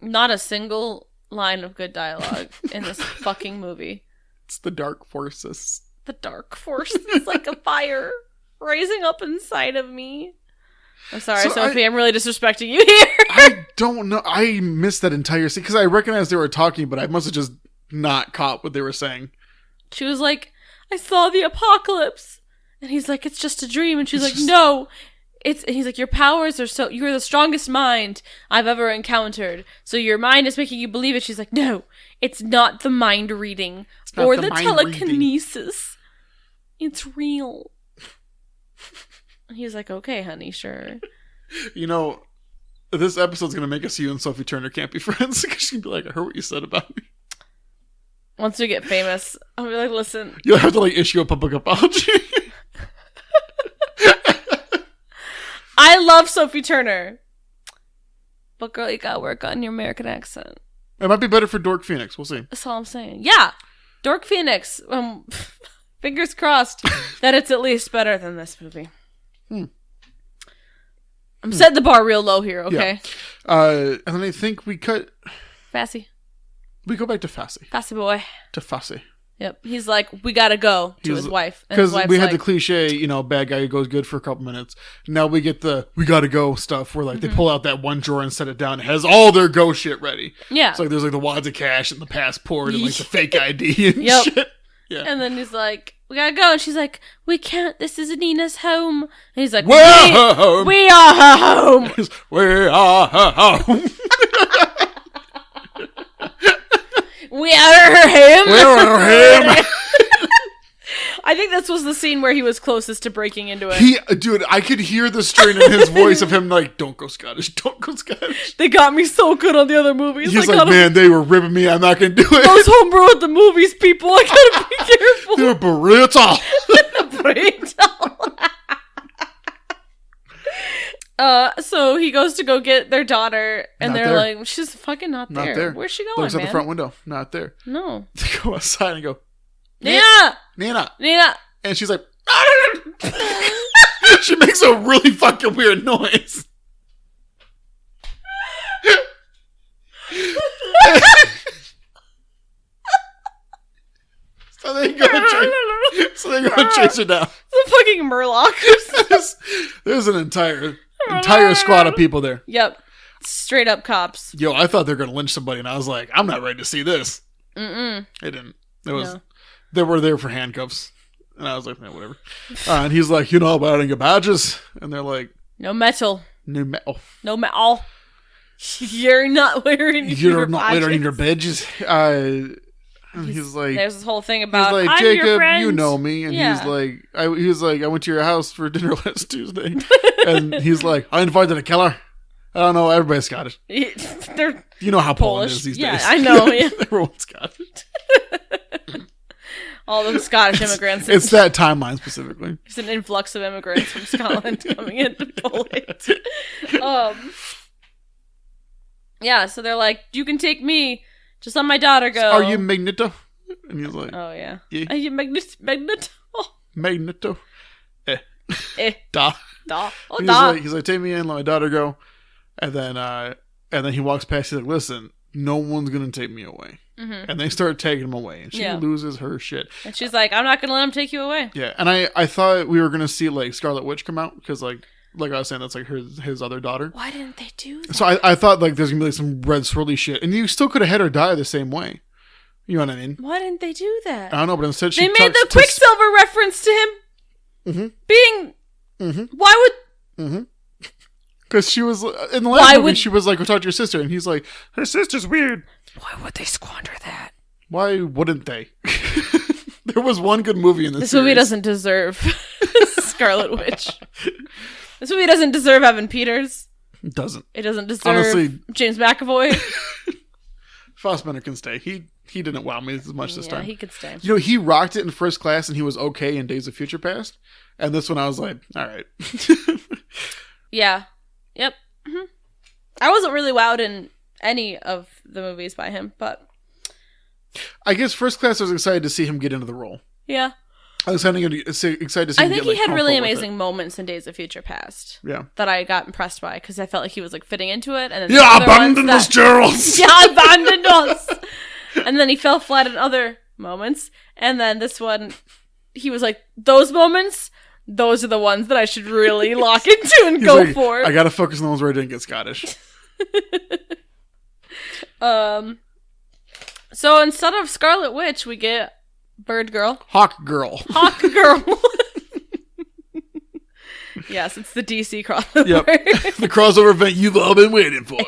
[SPEAKER 1] Not a single line of good dialogue in this fucking movie.
[SPEAKER 2] It's the dark forces.
[SPEAKER 1] The dark force is like a fire rising up inside of me. I'm sorry, Sophie. I'm really disrespecting you here.
[SPEAKER 2] I don't know. I missed that entire scene because I recognized they were talking, but I must have just not caught what they were saying.
[SPEAKER 1] She was like, I saw the apocalypse. And he's like, it's just a dream. And she's like, no. He's like, your powers are you're the strongest mind I've ever encountered. So your mind is making you believe it. She's like, no, it's not the mind reading or the telekinesis. It's real. He's like, okay, honey, sure.
[SPEAKER 2] You know, this episode's going to make us you and Sophie Turner can't be friends because she'd be like, I heard what you said about me.
[SPEAKER 1] Once we get famous, I'll be like, listen.
[SPEAKER 2] You'll have to like issue a public apology.
[SPEAKER 1] I love Sophie Turner. But girl, you gotta work on your American accent.
[SPEAKER 2] It might be better for Dork Phoenix. We'll see.
[SPEAKER 1] That's all I'm saying. Yeah. Dork Phoenix. Fingers crossed that it's at least better than this movie. I'm setting the bar real low here, okay?
[SPEAKER 2] Yeah. And then I think we go back to Fassi.
[SPEAKER 1] Fassi boy.
[SPEAKER 2] To Fassi.
[SPEAKER 1] Yep. He's like, we gotta go to his wife.
[SPEAKER 2] Because we had the cliche, bad guy who goes good for a couple minutes. Now we get the we gotta go stuff where they pull out that one drawer and set it down. It has all their go shit ready.
[SPEAKER 1] Yeah.
[SPEAKER 2] It's there's the wads of cash and the passport and the fake ID and shit. Yeah.
[SPEAKER 1] And then he's like, we gotta go. And she's like, we can't. This is Nina's home. And he's like,
[SPEAKER 2] we're her home.
[SPEAKER 1] We are her home.
[SPEAKER 2] We are her home.
[SPEAKER 1] We are her home.
[SPEAKER 2] We're her home.
[SPEAKER 1] I think this was the scene where he was closest to breaking into it.
[SPEAKER 2] Dude, I could hear the strain in his voice of him don't go Scottish, don't go Scottish.
[SPEAKER 1] They got me so good on the other movies.
[SPEAKER 2] He's man, they were ripping me. I'm not going to do it.
[SPEAKER 1] Those homebrew at the movies, people. I gotta be careful.
[SPEAKER 2] They're brutal.
[SPEAKER 1] So he goes to go get their daughter, and they're like, she's fucking not there. Where's she going,
[SPEAKER 2] Looks at the front window. Not there.
[SPEAKER 1] No.
[SPEAKER 2] They go outside and go,
[SPEAKER 1] Nina!
[SPEAKER 2] And she's like, she makes a really fucking weird noise. So they go chase her down.
[SPEAKER 1] It's a fucking Murloc.
[SPEAKER 2] There's an entire squad of people there.
[SPEAKER 1] Yep. Straight up cops.
[SPEAKER 2] Yo, I thought they were going to lynch somebody, and I was like, I'm not ready to see this.
[SPEAKER 1] Mm-mm.
[SPEAKER 2] They didn't. They were there for handcuffs. And I was like, whatever. And he's like, but I didn't get badges. And they're like,
[SPEAKER 1] no metal.
[SPEAKER 2] No metal.
[SPEAKER 1] No metal. You're not wearing
[SPEAKER 2] your badges. And he's like,
[SPEAKER 1] there's this whole thing about,
[SPEAKER 2] he's like,
[SPEAKER 1] I'm
[SPEAKER 2] Jacob,
[SPEAKER 1] your friend.
[SPEAKER 2] you know me. And he's like, I went to your house for dinner last Tuesday. And he's like, I invited a killer. I don't know, everybody's Scottish.
[SPEAKER 1] They're
[SPEAKER 2] how Poland is these days.
[SPEAKER 1] Yeah, I know. Yeah.
[SPEAKER 2] Everyone's Scottish.
[SPEAKER 1] All the Scottish immigrants.
[SPEAKER 2] It's that timeline specifically.
[SPEAKER 1] There's an influx of immigrants from Scotland coming into Poland. Yeah, so they're like, you can take me. Just let my daughter go.
[SPEAKER 2] Are you Magneto? And he's like,
[SPEAKER 1] oh, yeah.
[SPEAKER 2] Yeah.
[SPEAKER 1] Are you Magneto?
[SPEAKER 2] Magneto.
[SPEAKER 1] Da.
[SPEAKER 2] Oh, he's like, take me in, let my daughter go. And then he walks past, he's like, listen, no one's going to take me away. Mm-hmm. And they start taking him away, and she loses her shit.
[SPEAKER 1] And she's like, I'm not going to let him take you away.
[SPEAKER 2] Yeah, and I thought we were going to see, Scarlet Witch come out, because, like I was saying, that's, his other daughter.
[SPEAKER 1] Why didn't they do that?
[SPEAKER 2] So I thought, there's going to be, some red swirly shit, and you still could have had her die the same way. You know what I mean?
[SPEAKER 1] Why didn't they do that?
[SPEAKER 2] I don't know, but instead
[SPEAKER 1] they made the Quicksilver reference to him being... Mm-hmm. Why would...
[SPEAKER 2] Mm-hmm. Because she was, in the last movie, she was like, go talk to your sister. And he's like, her sister's weird.
[SPEAKER 1] Why would they squander that?
[SPEAKER 2] Why wouldn't they? There was one good movie in this series.
[SPEAKER 1] Movie doesn't deserve Scarlet Witch. This movie doesn't deserve Evan Peters.
[SPEAKER 2] It doesn't.
[SPEAKER 1] It doesn't deserve James McAvoy.
[SPEAKER 2] Fassbender can stay. He didn't wow me as much this time.
[SPEAKER 1] Yeah, he could stay.
[SPEAKER 2] He rocked it in First Class, and he was okay in Days of Future Past. And this one, I was like, all right.
[SPEAKER 1] Yeah. Yep. Mm-hmm. I wasn't really wowed in any of the movies by him, but...
[SPEAKER 2] I guess First Class, I was excited to see him get into the role.
[SPEAKER 1] Yeah.
[SPEAKER 2] I was excited to see him get,
[SPEAKER 1] I think he had really amazing moments in Days of Future Past.
[SPEAKER 2] Yeah.
[SPEAKER 1] That I got impressed by, because I felt like he was, fitting into it. And then
[SPEAKER 2] abandoned us, Gerald!
[SPEAKER 1] Yeah, abandoned us! And then he fell flat in other moments. And then this one, he was like, those moments... Those are the ones that I should really lock into and go for.
[SPEAKER 2] I gotta focus on the ones where I didn't get Scottish.
[SPEAKER 1] So instead of Scarlet Witch, we get Bird Girl.
[SPEAKER 2] Hawk Girl.
[SPEAKER 1] Hawk Girl. Yes, it's the DC crossover.
[SPEAKER 2] Yep. The crossover event you've all been waiting for.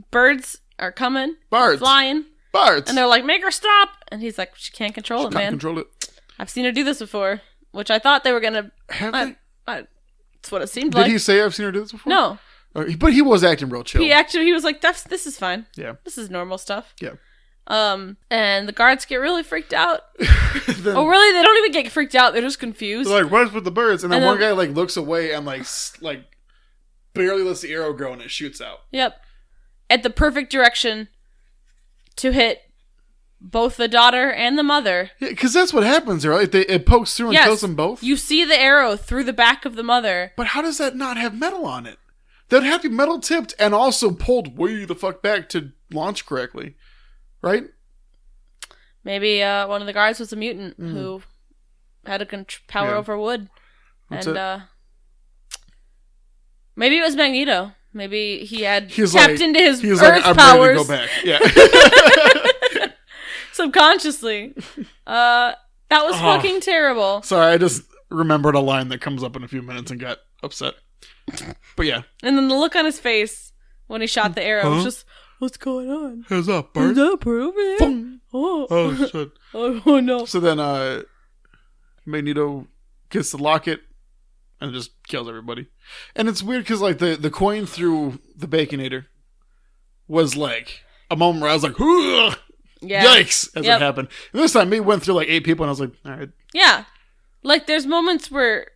[SPEAKER 1] Birds are coming.
[SPEAKER 2] Birds.
[SPEAKER 1] Flying.
[SPEAKER 2] Birds.
[SPEAKER 1] And they're like, make her stop. And he's like, she can't control it, man.
[SPEAKER 2] Can't control it.
[SPEAKER 1] I've seen her do this before, which I thought they were going to... That's what it seemed like.
[SPEAKER 2] Did he say I've seen her do this before?
[SPEAKER 1] No.
[SPEAKER 2] But he was acting real chill.
[SPEAKER 1] He was like, this is fine.
[SPEAKER 2] Yeah.
[SPEAKER 1] This is normal stuff.
[SPEAKER 2] Yeah.
[SPEAKER 1] And the guards get really freaked out. Really? They don't even get freaked out. They're just confused.
[SPEAKER 2] They're like, what's with the birds? And then one guy looks away and barely lets the arrow go and it shoots out.
[SPEAKER 1] Yep. At the perfect direction to hit both the daughter and the mother.
[SPEAKER 2] Yeah, because that's what happens there, right? It pokes through and kills them both.
[SPEAKER 1] You see the arrow through the back of the mother.
[SPEAKER 2] But how does that not have metal on it? That would have to be metal tipped and also pulled way the fuck back to launch correctly, right?
[SPEAKER 1] Maybe one of the guards was a mutant who had a power over wood.
[SPEAKER 2] That's
[SPEAKER 1] and maybe it was Magneto. Maybe he had tapped into his Earth
[SPEAKER 2] I'm
[SPEAKER 1] powers.
[SPEAKER 2] ready to go back. Yeah.
[SPEAKER 1] Subconsciously. That was fucking terrible.
[SPEAKER 2] Sorry, I just remembered a line that comes up in a few minutes and got upset. But yeah.
[SPEAKER 1] And then the look on his face when he shot the arrow was just, what's going on?
[SPEAKER 2] What's up, Bert?
[SPEAKER 1] What's up, Bert? Over there?
[SPEAKER 2] Boom.
[SPEAKER 1] Oh,
[SPEAKER 2] shit.
[SPEAKER 1] Oh, no.
[SPEAKER 2] So then Magneto gets the locket and just kills everybody. And it's weird because like the coin through the Baconator was like a moment where I was like, ugh! Yikes, as it happened. And this time, me went through like 8 people, and I was like, all right.
[SPEAKER 1] Yeah. Like, there's moments where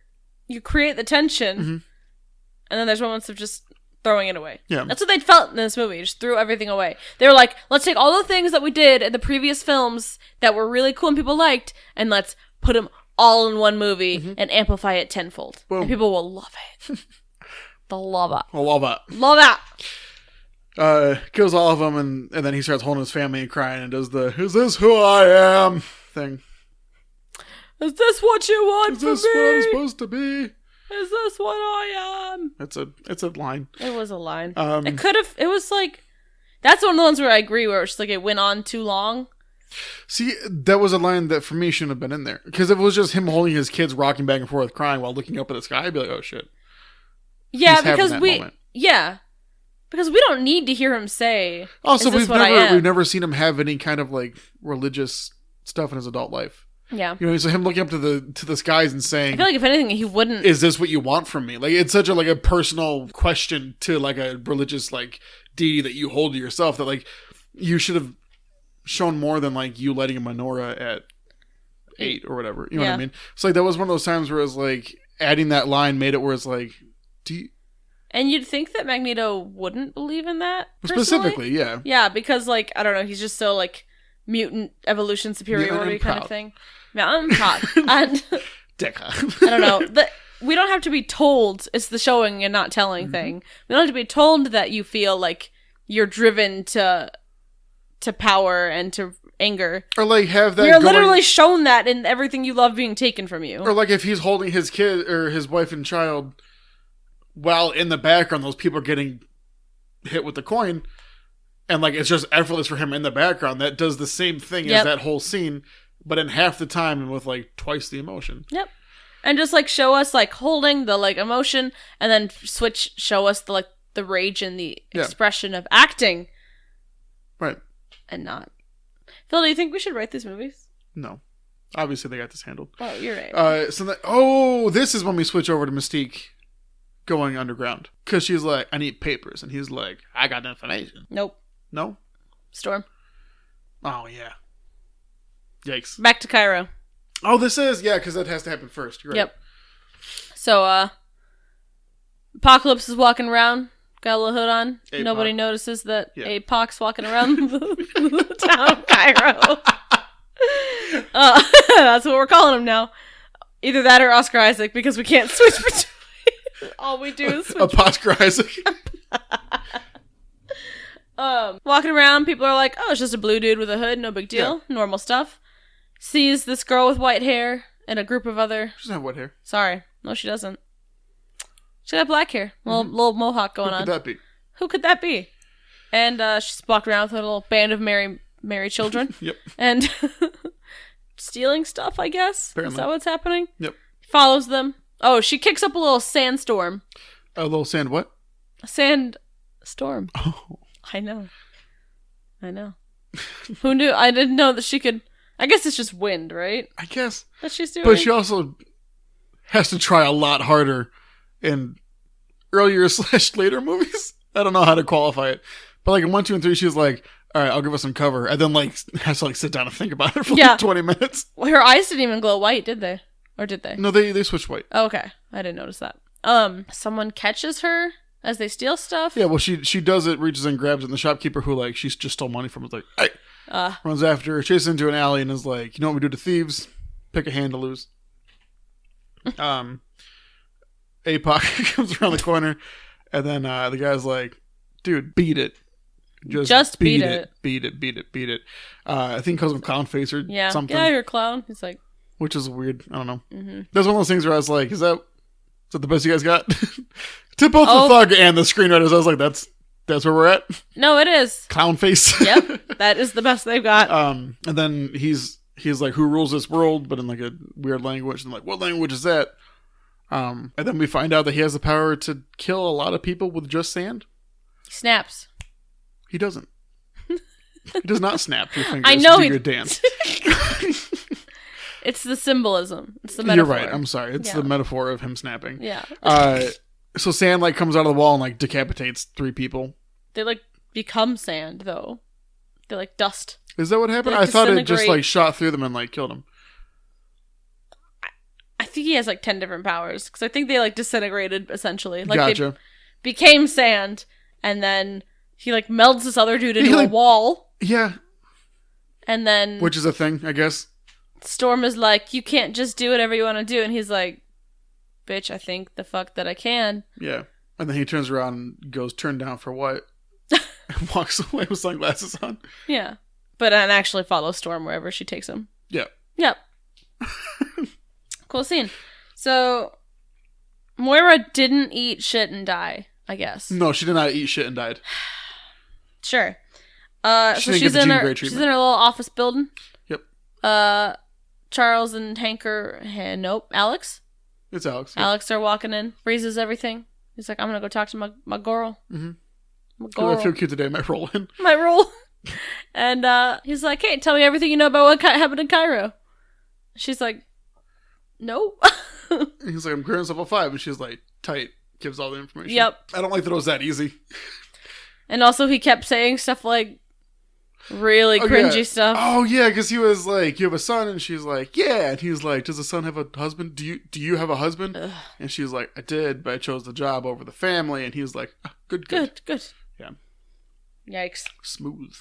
[SPEAKER 1] you create the tension, and then there's moments of just throwing it away.
[SPEAKER 2] Yeah.
[SPEAKER 1] That's what they felt in this movie. Just threw everything away. They were like, let's take all the things that we did in the previous films that were really cool and people liked, and let's put them all in one movie and amplify it tenfold.
[SPEAKER 2] Boom.
[SPEAKER 1] And people will love it. They'll love it.
[SPEAKER 2] I love it.
[SPEAKER 1] Love it.
[SPEAKER 2] Kills all of them, and then he starts holding his family and crying and does the "Is this who I am?" thing.
[SPEAKER 1] Is this what you want from me?
[SPEAKER 2] Is this what I'm supposed to be?
[SPEAKER 1] Is this what I am?
[SPEAKER 2] It's a line.
[SPEAKER 1] It was a line. It was like, that's one of the ones where I agree, where it's like it went on too long.
[SPEAKER 2] See, that was a line that for me shouldn't have been in there. Because if it was just him holding his kids rocking back and forth crying while looking up at the sky, I'd be like, oh shit.
[SPEAKER 1] Yeah, because because we don't need to hear him say,
[SPEAKER 2] also, we've never seen him have any kind of like religious stuff in his adult life.
[SPEAKER 1] Yeah.
[SPEAKER 2] You know, so him looking up to the skies and saying,
[SPEAKER 1] I feel like if anything, he wouldn't.
[SPEAKER 2] Is this what you want from me? Like, it's such a personal question to like a religious like deity that you hold to yourself that like you should have shown more than like you lighting a menorah at 8 or whatever. You know what I mean? So like that was one of those times where it was like adding that line made it where it's like,
[SPEAKER 1] and you'd think that Magneto wouldn't believe in that personally?
[SPEAKER 2] Specifically, yeah.
[SPEAKER 1] Yeah, because like, I don't know, he's just so like mutant evolution superiority kind of thing. Yeah, I'm proud. And
[SPEAKER 2] Deca.
[SPEAKER 1] I don't know. We don't have to be told it's the showing and not telling thing. We don't have to be told that you feel like you're driven to power and to anger.
[SPEAKER 2] Or like have that
[SPEAKER 1] You're literally shown that in everything you love being taken from you.
[SPEAKER 2] Or like if he's holding his kid or his wife and child while in the background those people are getting hit with the coin and like it's just effortless for him in the background, that does the same thing as that whole scene, but in half the time and with like twice the emotion.
[SPEAKER 1] Yep. And just like show us like holding the like emotion and then show us the like the rage and the expression of acting.
[SPEAKER 2] Right.
[SPEAKER 1] And not. Phil, do you think we should write these movies?
[SPEAKER 2] No. Obviously they got this handled.
[SPEAKER 1] Oh, you're right.
[SPEAKER 2] This is when we switch over to Mystique going underground. Because she's like, I need papers. And he's like, I got information.
[SPEAKER 1] Nope.
[SPEAKER 2] No?
[SPEAKER 1] Storm.
[SPEAKER 2] Oh, yeah. Yikes.
[SPEAKER 1] Back to Cairo.
[SPEAKER 2] Oh, this is? Yeah, because that has to happen first. You're right.
[SPEAKER 1] Yep. So, Apocalypse is walking around. Got a little hood on.
[SPEAKER 2] A-Poc.
[SPEAKER 1] Nobody notices that Apoc's walking around the town of Cairo. That's what we're calling him now. Either that or Oscar Isaac, because we can't switch between. All we do is switch.
[SPEAKER 2] Oscar Isaac.
[SPEAKER 1] Walking around, people are like, oh, it's just a blue dude with a hood, no big deal. Yeah. Normal stuff. Sees this girl with white hair and a group of other...
[SPEAKER 2] She doesn't have white hair.
[SPEAKER 1] Sorry. No, she doesn't. She got black hair. Little mohawk going on.
[SPEAKER 2] Who could that be?
[SPEAKER 1] Who could that be? And she's walking around with a little band of merry children.
[SPEAKER 2] Yep.
[SPEAKER 1] And stealing stuff, I guess.
[SPEAKER 2] Apparently.
[SPEAKER 1] Is that what's happening?
[SPEAKER 2] Yep.
[SPEAKER 1] Follows them. Oh, she kicks up a little sandstorm.
[SPEAKER 2] A little sand what?
[SPEAKER 1] A sandstorm.
[SPEAKER 2] Oh.
[SPEAKER 1] I know. Who knew? I didn't know that she could... I guess it's just wind, right?
[SPEAKER 2] I guess.
[SPEAKER 1] That she's doing.
[SPEAKER 2] But she also has to try a lot harder in earlier / later movies. I don't know how to qualify it. But like in 1, 2, and 3, she's like, all right, I'll give us some cover. And then like has to like sit down and think about it for like 20 minutes.
[SPEAKER 1] Well, her eyes didn't even glow white, did they? Or did they?
[SPEAKER 2] No, they switched white.
[SPEAKER 1] Oh, okay. I didn't notice that. Someone catches her as they steal stuff.
[SPEAKER 2] Yeah, well, she does it, reaches and grabs it, and the shopkeeper who, like, she's just stole money from is like, hey. runs after her, chases into an alley, and is like, you know what we do to thieves? Pick a hand to lose. APOC comes around the corner, and then the guy's like, dude, beat it. Just beat it. Beat it. I think he calls him clown face or something.
[SPEAKER 1] Yeah, you're a clown. He's like...
[SPEAKER 2] Which is weird. I don't know. Mm-hmm. That's one of those things where I was like, is that the best you guys got? To both the thug and the screenwriters, I was like, that's where we're at?
[SPEAKER 1] No, it is.
[SPEAKER 2] Clown face.
[SPEAKER 1] Yep. That is the best they've got.
[SPEAKER 2] And then he's like, who rules this world? But in like a weird language. And I'm like, what language is that? And then we find out that he has the power to kill a lot of people with just sand.
[SPEAKER 1] He snaps.
[SPEAKER 2] He doesn't. He does not snap your fingers.
[SPEAKER 1] I know
[SPEAKER 2] to your dance.
[SPEAKER 1] It's the symbolism. It's the metaphor.
[SPEAKER 2] You're right. I'm sorry. It's the metaphor of him snapping.
[SPEAKER 1] Yeah.
[SPEAKER 2] So sand like comes out of the wall and like decapitates 3 people.
[SPEAKER 1] They like become sand though. They like dust.
[SPEAKER 2] Is that what happened? I thought it just like shot through them and like killed them.
[SPEAKER 1] I think he has like 10 different powers because I think they like disintegrated essentially. Like
[SPEAKER 2] gotcha.
[SPEAKER 1] They became sand and then he like melds this other dude into a wall.
[SPEAKER 2] Yeah.
[SPEAKER 1] And then...
[SPEAKER 2] Which is a thing, I guess.
[SPEAKER 1] Storm is like, you can't just do whatever you want to do. And he's like, bitch, I think the fuck that I can.
[SPEAKER 2] Yeah. And then he turns around and goes, turn down for what? And walks away with sunglasses on.
[SPEAKER 1] Yeah. But and actually follows Storm wherever she takes him.
[SPEAKER 2] Yeah.
[SPEAKER 1] Yep. Cool scene. So, Moira didn't eat shit and die, I guess.
[SPEAKER 2] No, she did not eat shit and died.
[SPEAKER 1] Sure. So she's in her little office building.
[SPEAKER 2] Yep.
[SPEAKER 1] Charles and Hank are... nope. Alex?
[SPEAKER 2] It's Alex.
[SPEAKER 1] Yep. Alex are walking in. Freezes everything. He's like, I'm going to go talk to my girl.
[SPEAKER 2] Mm-hmm.
[SPEAKER 1] My girl.
[SPEAKER 2] I feel cute today. Might roll in.
[SPEAKER 1] Might roll. And he's like, hey, tell me everything you know about what happened in Cairo. She's like, no.
[SPEAKER 2] He's like, I'm clearing stuff at 5. And she's like, tight. Gives all the information.
[SPEAKER 1] Yep.
[SPEAKER 2] I don't like that it was that easy.
[SPEAKER 1] And also he kept saying stuff like, really cringy stuff.
[SPEAKER 2] Oh yeah, because he was like, "You have a son," and she's like, "Yeah," and he's like, "Does the son have a husband? Do you have a husband?" Ugh. And she's like, "I did, but I chose the job over the family." And he's like, oh, "Good." Yeah.
[SPEAKER 1] Yikes.
[SPEAKER 2] Smooth.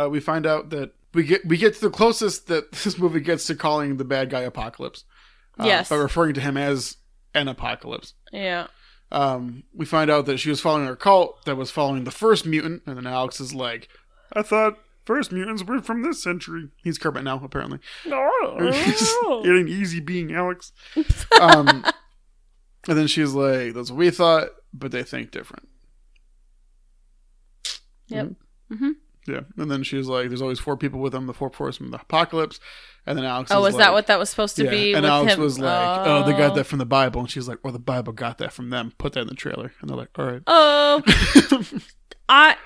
[SPEAKER 2] We find out that we get to the closest that this movie gets to calling the bad guy Apocalypse.
[SPEAKER 1] Yes.
[SPEAKER 2] By referring to him as an apocalypse.
[SPEAKER 1] Yeah.
[SPEAKER 2] We find out that she was following her cult that was following the first mutant, and then Alex is like, I thought first mutants were from this century. He's Kermit now, apparently. It ain't easy being Alex. And then she's like, that's what we thought, but they think different.
[SPEAKER 1] Yep.
[SPEAKER 2] Mm-hmm. Yeah. And then she's like, there's always 4 people with them, the 4 horsemen of the apocalypse. And then Alex
[SPEAKER 1] was
[SPEAKER 2] like,
[SPEAKER 1] that what that was supposed to be?
[SPEAKER 2] And
[SPEAKER 1] with
[SPEAKER 2] Alex
[SPEAKER 1] him?
[SPEAKER 2] was like, oh, they got that from the Bible. And she's like, or the Bible got that from them. Put that in the trailer. And they're like, all right.
[SPEAKER 1] Oh. I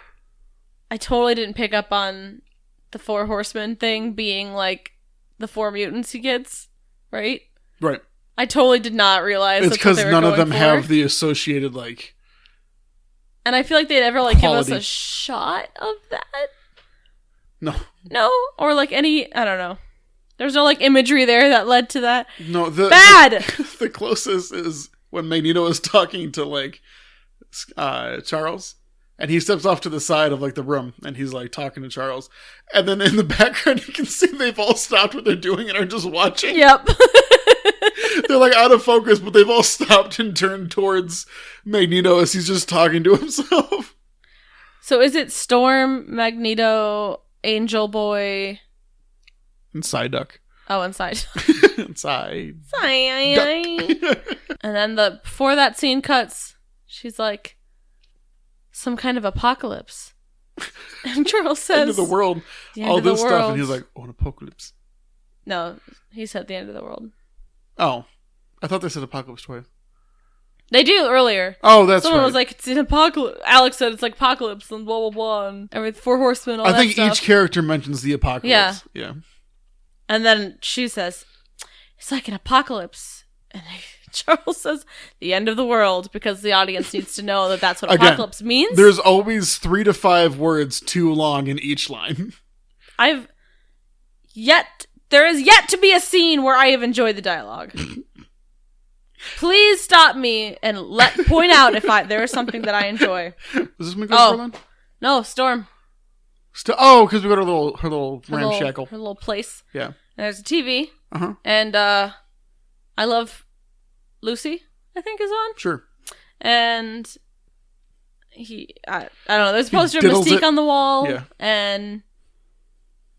[SPEAKER 1] totally didn't pick up on the 4 horsemen thing being like the 4 mutants he gets, right?
[SPEAKER 2] Right.
[SPEAKER 1] I totally did not realize
[SPEAKER 2] it's because none of them have the associated, like...
[SPEAKER 1] And I feel like they'd ever, like, quality. Give us a shot of that. No? Or, like, any... I don't know. There's no, like, imagery there that led to that.
[SPEAKER 2] No,
[SPEAKER 1] Bad!
[SPEAKER 2] The closest is when Magneto is talking to, like, Charles. And he steps off to the side of, like, the room. And he's, like, talking to Charles. And then in the background, you can see they've all stopped what they're doing and are just watching.
[SPEAKER 1] Yep.
[SPEAKER 2] They're, like, out of focus, but they've all stopped and turned towards Magneto as he's just talking to himself.
[SPEAKER 1] So is it Storm, Magneto, Angel Boy...
[SPEAKER 2] And Psyduck.
[SPEAKER 1] Oh, inside.
[SPEAKER 2] Inside.
[SPEAKER 1] And then before that scene cuts, she's like, some kind of apocalypse. And Charles says...
[SPEAKER 2] End of the world. All this stuff. And he's like, oh, an apocalypse.
[SPEAKER 1] No, he said the end of the world.
[SPEAKER 2] Oh. I thought they said apocalypse twice.
[SPEAKER 1] They do earlier.
[SPEAKER 2] Oh, that's
[SPEAKER 1] Someone
[SPEAKER 2] right.
[SPEAKER 1] was like, it's an apocalypse. Alex said it's like apocalypse and blah, blah, blah. And every 4 horsemen, all that stuff.
[SPEAKER 2] I think each character mentions the apocalypse. Yeah.
[SPEAKER 1] And then she says, it's like an apocalypse. And Charles says, the end of the world, because the audience needs to know that that's what apocalypse means.
[SPEAKER 2] There's always 3 to 5 words too long in each line.
[SPEAKER 1] There is yet to be a scene where I have enjoyed the dialogue. Please stop me and point out if there is something that I enjoy.
[SPEAKER 2] Is this when we go to Berlin?
[SPEAKER 1] No, Storm.
[SPEAKER 2] Because we go to her little ramshackle.
[SPEAKER 1] Her little place.
[SPEAKER 2] Yeah.
[SPEAKER 1] And there's a TV.
[SPEAKER 2] Uh-huh.
[SPEAKER 1] And I Love Lucy, I think, is on.
[SPEAKER 2] Sure.
[SPEAKER 1] And I don't know, there's a poster of Mystique on the wall.
[SPEAKER 2] Yeah.
[SPEAKER 1] And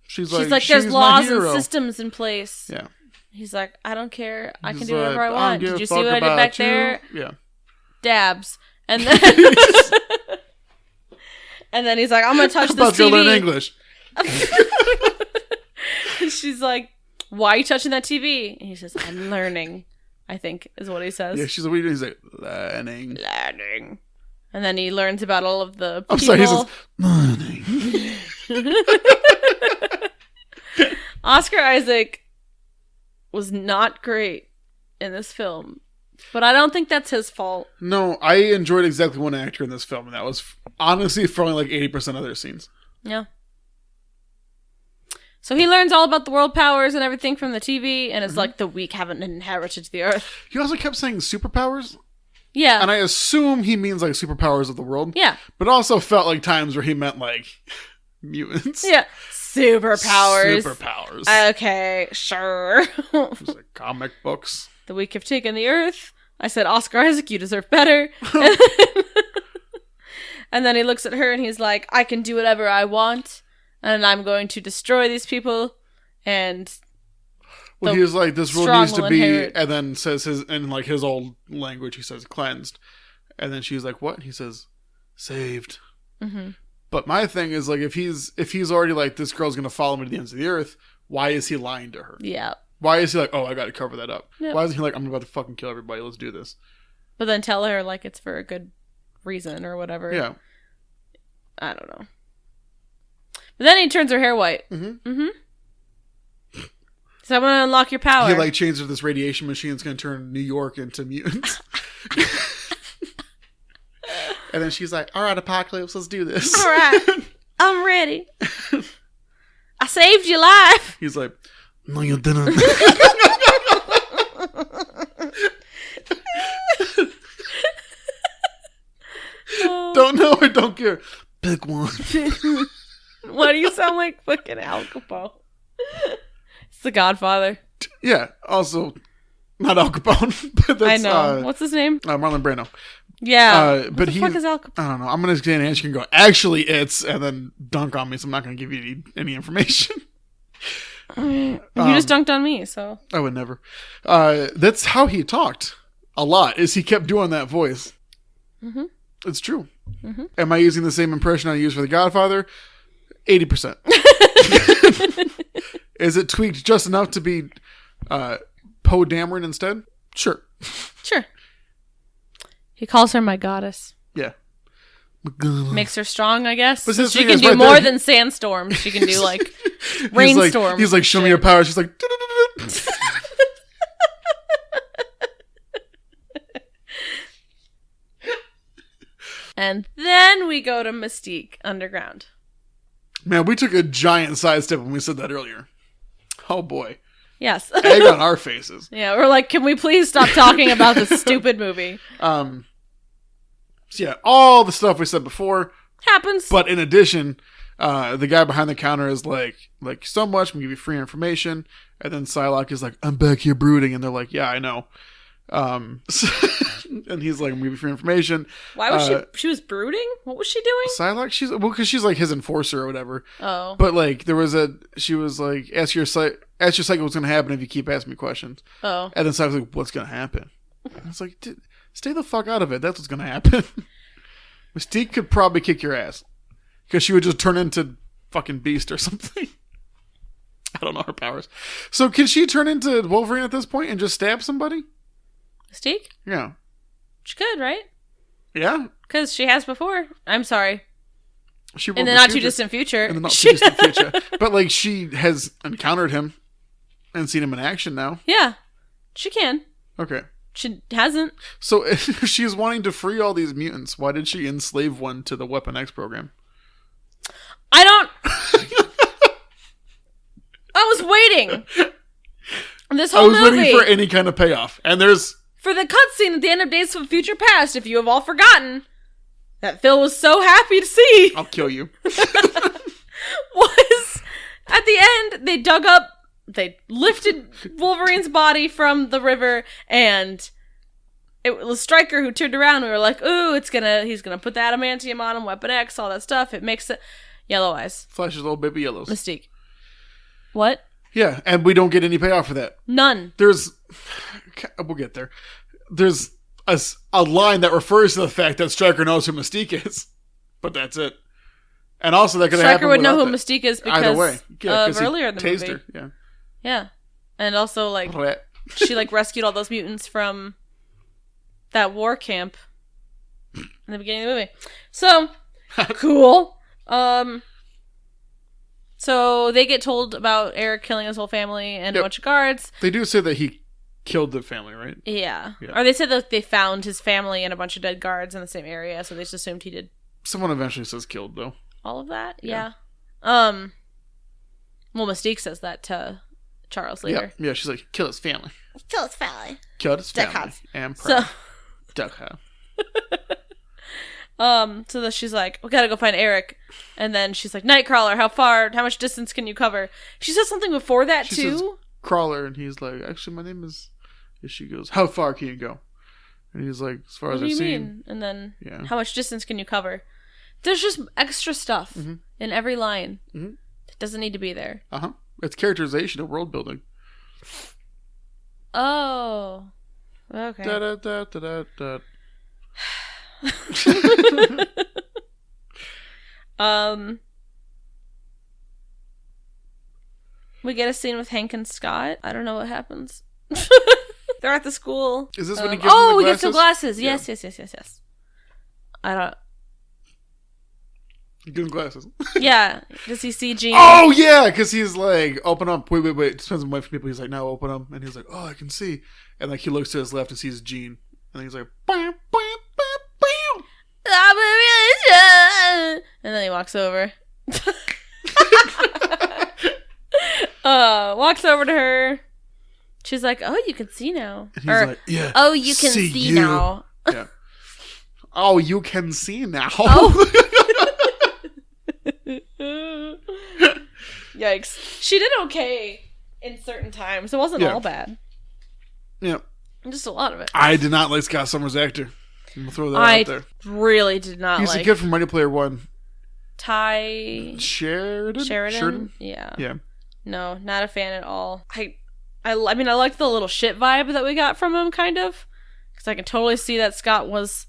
[SPEAKER 2] she's
[SPEAKER 1] like, there's laws and systems in place.
[SPEAKER 2] Yeah.
[SPEAKER 1] He's like, I don't care. I can do whatever I want. Did you see what I did back there?
[SPEAKER 2] Yeah.
[SPEAKER 1] Dabs. And then and then he's like, I'm gonna touch this TV.
[SPEAKER 2] To learn English.
[SPEAKER 1] She's like, why are you touching that TV? And he says, I'm learning, I think is what he says.
[SPEAKER 2] Yeah, she's like, what are you doing? He's like, learning.
[SPEAKER 1] And then he learns about all of the people.
[SPEAKER 2] I'm sorry, he says, learning.
[SPEAKER 1] Oscar Isaac was not great in this film, but I don't think that's his fault.
[SPEAKER 2] No, I enjoyed exactly one actor in this film, and that was honestly for only like 80% of their scenes.
[SPEAKER 1] Yeah. So he learns all about the world powers and everything from the TV, and it's like the weak haven't inherited the earth.
[SPEAKER 2] He also kept saying superpowers.
[SPEAKER 1] Yeah.
[SPEAKER 2] And I assume he means like superpowers of the world.
[SPEAKER 1] Yeah.
[SPEAKER 2] But also felt like times where he meant like mutants.
[SPEAKER 1] Yeah. Superpowers. Okay, sure.
[SPEAKER 2] It was like comic books.
[SPEAKER 1] The weak have taken the earth. I said, Oscar Isaac, you deserve better. And then he looks at her and he's like, I can do whatever I want, and I'm going to destroy these people. And
[SPEAKER 2] well, he was like, this world needs to be, and then says in like his old language, he says cleansed. And then she's like, what? And he says, saved.
[SPEAKER 1] Mm-hmm.
[SPEAKER 2] But my thing is, like, if he's already like, this girl's going to follow me to the ends of the earth, why is he lying to her?
[SPEAKER 1] Yeah.
[SPEAKER 2] Why is he like, oh, I got to cover that up?
[SPEAKER 1] Yep.
[SPEAKER 2] Why isn't he like, I'm about to fucking kill everybody, let's do this?
[SPEAKER 1] But then tell her, like, it's for a good reason or whatever.
[SPEAKER 2] Yeah.
[SPEAKER 1] I don't know. But then he turns her hair white.
[SPEAKER 2] Mm-hmm.
[SPEAKER 1] Mm-hmm. So I'm going to unlock your power.
[SPEAKER 2] He like changes this radiation machine that's going to turn New York into mutants. And then she's like, all right, Apocalypse, let's do this.
[SPEAKER 1] All right. I'm ready. I saved your life.
[SPEAKER 2] He's like, no, you didn't. Don't know or don't care. Pick one.
[SPEAKER 1] Why do you sound like fucking Al Capone? It's The Godfather.
[SPEAKER 2] Yeah. Also, not Al Capone. But that's,
[SPEAKER 1] I know. What's his name?
[SPEAKER 2] Marlon Brando.
[SPEAKER 1] Yeah.
[SPEAKER 2] But
[SPEAKER 1] what the fuck is Al Capone?
[SPEAKER 2] I don't know. I'm going to say an answer. You can go, actually, it's, and then dunk on me, so I'm not going to give you any information.
[SPEAKER 1] You just dunked on me, so.
[SPEAKER 2] I would never. That's how he talked a lot, is he kept doing that voice.
[SPEAKER 1] Mm-hmm.
[SPEAKER 2] It's true.
[SPEAKER 1] Mm-hmm.
[SPEAKER 2] Am I using the same impression I used for The Godfather? 80%. Is it tweaked just enough to be Poe Dameron instead? Sure.
[SPEAKER 1] Sure. He calls her my goddess.
[SPEAKER 2] Yeah.
[SPEAKER 1] Makes her strong, I guess.
[SPEAKER 2] But
[SPEAKER 1] she can do more than sandstorms. She can do like rainstorms.
[SPEAKER 2] He's like, show me your power. She's like,
[SPEAKER 1] and then we go to Mystique Underground.
[SPEAKER 2] man, we took a giant sidestep when we said that earlier. Oh boy.
[SPEAKER 1] Yes.
[SPEAKER 2] Egg on our faces.
[SPEAKER 1] Yeah, we're like, can we please stop talking about this stupid movie?
[SPEAKER 2] So yeah, all the stuff we said before
[SPEAKER 1] happens.
[SPEAKER 2] But in addition, the guy behind the counter is like so much, we give you free information. And then Psylocke is like, I'm back here brooding. And they're like, yeah, I know. And he's like, I'm giving you free information.
[SPEAKER 1] Why was she was brooding? What was she doing?
[SPEAKER 2] Psylocke, because she's like his enforcer or whatever.
[SPEAKER 1] Oh.
[SPEAKER 2] But like, she was like, ask your psychic what's going to happen if you keep asking me questions.
[SPEAKER 1] Oh.
[SPEAKER 2] And then Psylocke's like, what's going to happen? And it's like, stay the fuck out of it. That's what's going to happen. Mystique could probably kick your ass. Because she would just turn into fucking Beast or something. I don't know her powers. So can she turn into Wolverine at this point and just stab somebody?
[SPEAKER 1] Mystique?
[SPEAKER 2] Yeah.
[SPEAKER 1] She could, right?
[SPEAKER 2] Yeah.
[SPEAKER 1] Because she has before. I'm sorry.
[SPEAKER 2] In
[SPEAKER 1] the not too distant future.
[SPEAKER 2] In the not too distant future. But like, she has encountered him and seen him in action now.
[SPEAKER 1] Yeah. She can.
[SPEAKER 2] Okay.
[SPEAKER 1] She hasn't.
[SPEAKER 2] So if she's wanting to free all these mutants, why did she enslave one to the Weapon X program?
[SPEAKER 1] I don't... I was waiting. This whole movie.
[SPEAKER 2] I was waiting for any kind of payoff. And there's
[SPEAKER 1] for the cutscene at the end of Days of Future Past, if you have all forgotten, that Phil was so happy to see.
[SPEAKER 2] I'll kill you.
[SPEAKER 1] Was at the end, they lifted Wolverine's body from the river, and it was Stryker who turned around. We were like, ooh, he's gonna put the adamantium on him, Weapon X, all that stuff. It makes it Yellow Eyes.
[SPEAKER 2] Flash's little baby yellows.
[SPEAKER 1] Mystique. What?
[SPEAKER 2] Yeah, and we don't get any payoff for that.
[SPEAKER 1] None.
[SPEAKER 2] We'll get there. There's a line that refers to the fact that Stryker knows who Mystique is, but that's it. And also that could happen.
[SPEAKER 1] Stryker would know who Mystique is because
[SPEAKER 2] either way. Yeah,
[SPEAKER 1] earlier in the movie.
[SPEAKER 2] Her. Yeah.
[SPEAKER 1] Yeah. And also, like, she, like, rescued all those mutants from that war camp in the beginning of the movie. So, cool. So they get told about Eric killing his whole family and a bunch of guards.
[SPEAKER 2] They do say that he killed the family, right?
[SPEAKER 1] Yeah. Or they said that they found his family and a bunch of dead guards in the same area, so they just assumed he did.
[SPEAKER 2] Someone eventually says killed, though.
[SPEAKER 1] All of that? Yeah. Well, Mystique says that to Charles later.
[SPEAKER 2] Yeah, she's like, kill his family.
[SPEAKER 1] Kill his family.
[SPEAKER 2] Killed his family. And proud. Duck Hunt.
[SPEAKER 1] So then she's like, we gotta go find Eric. And then she's like, Nightcrawler, how much distance can you cover? She says something before that, she too.
[SPEAKER 2] Says, Crawler, and he's like, actually, my name is... And she goes, how far can you go? And he's like, as far as I've seen.
[SPEAKER 1] And then, how much distance can you cover? There's just extra stuff in every line that doesn't need to be there.
[SPEAKER 2] Uh-huh. It's characterization of world building.
[SPEAKER 1] Oh. Okay.
[SPEAKER 2] Da-da-da-da-da-da.
[SPEAKER 1] We get a scene with Hank and Scott. I don't know what happens. They're at the school.
[SPEAKER 2] Is this when he gives them the glasses?
[SPEAKER 1] We get some glasses. Yes. I don't...
[SPEAKER 2] You give him glasses.
[SPEAKER 1] Yeah. Does he see Jean?
[SPEAKER 2] Oh, yeah, because he's like, open up. Wait. It depends on what people. He's like, no, open up. And he's like, oh, I can see. And like he looks to his left and sees Jean. And he's like, bam, bam, bam, bam.
[SPEAKER 1] And then he walks over. Walks over to her. She's like, oh, you can see now.
[SPEAKER 2] And he's like, yeah.
[SPEAKER 1] Oh, you can see now.
[SPEAKER 2] Yeah. Oh, you can see now.
[SPEAKER 1] Oh. Yikes. She did okay in certain times. It wasn't all bad.
[SPEAKER 2] Yeah.
[SPEAKER 1] Just a lot of it.
[SPEAKER 2] I did not like Scott Summers' actor. I'm going to throw that out there.
[SPEAKER 1] I really did not
[SPEAKER 2] He's a kid from Ready Player One.
[SPEAKER 1] Ty...
[SPEAKER 2] Sheridan?
[SPEAKER 1] Yeah.
[SPEAKER 2] Yeah.
[SPEAKER 1] No, not a fan at all. I mean, I liked the little shit vibe that we got from him, kind of. Because I can totally see that Scott was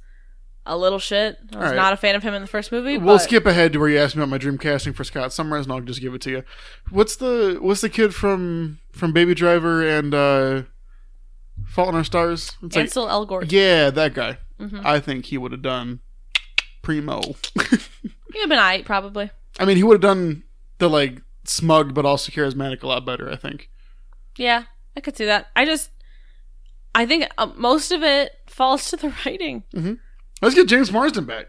[SPEAKER 1] a little shit. I was not a fan of him in the first movie.
[SPEAKER 2] We'll skip ahead to where you asked me about my dream casting for Scott Summers, and I'll just give it to you. What's the kid from Baby Driver and Fault in Our Stars? It's
[SPEAKER 1] Ansel Elgort.
[SPEAKER 2] Yeah, that guy. Mm-hmm. I think he would have done primo.
[SPEAKER 1] He would have been aight, probably.
[SPEAKER 2] I mean, he would have done the like smug but also charismatic a lot better, I think.
[SPEAKER 1] Yeah, I could see that. I think most of it falls to the writing.
[SPEAKER 2] Mm-hmm. Let's get James Marsden back.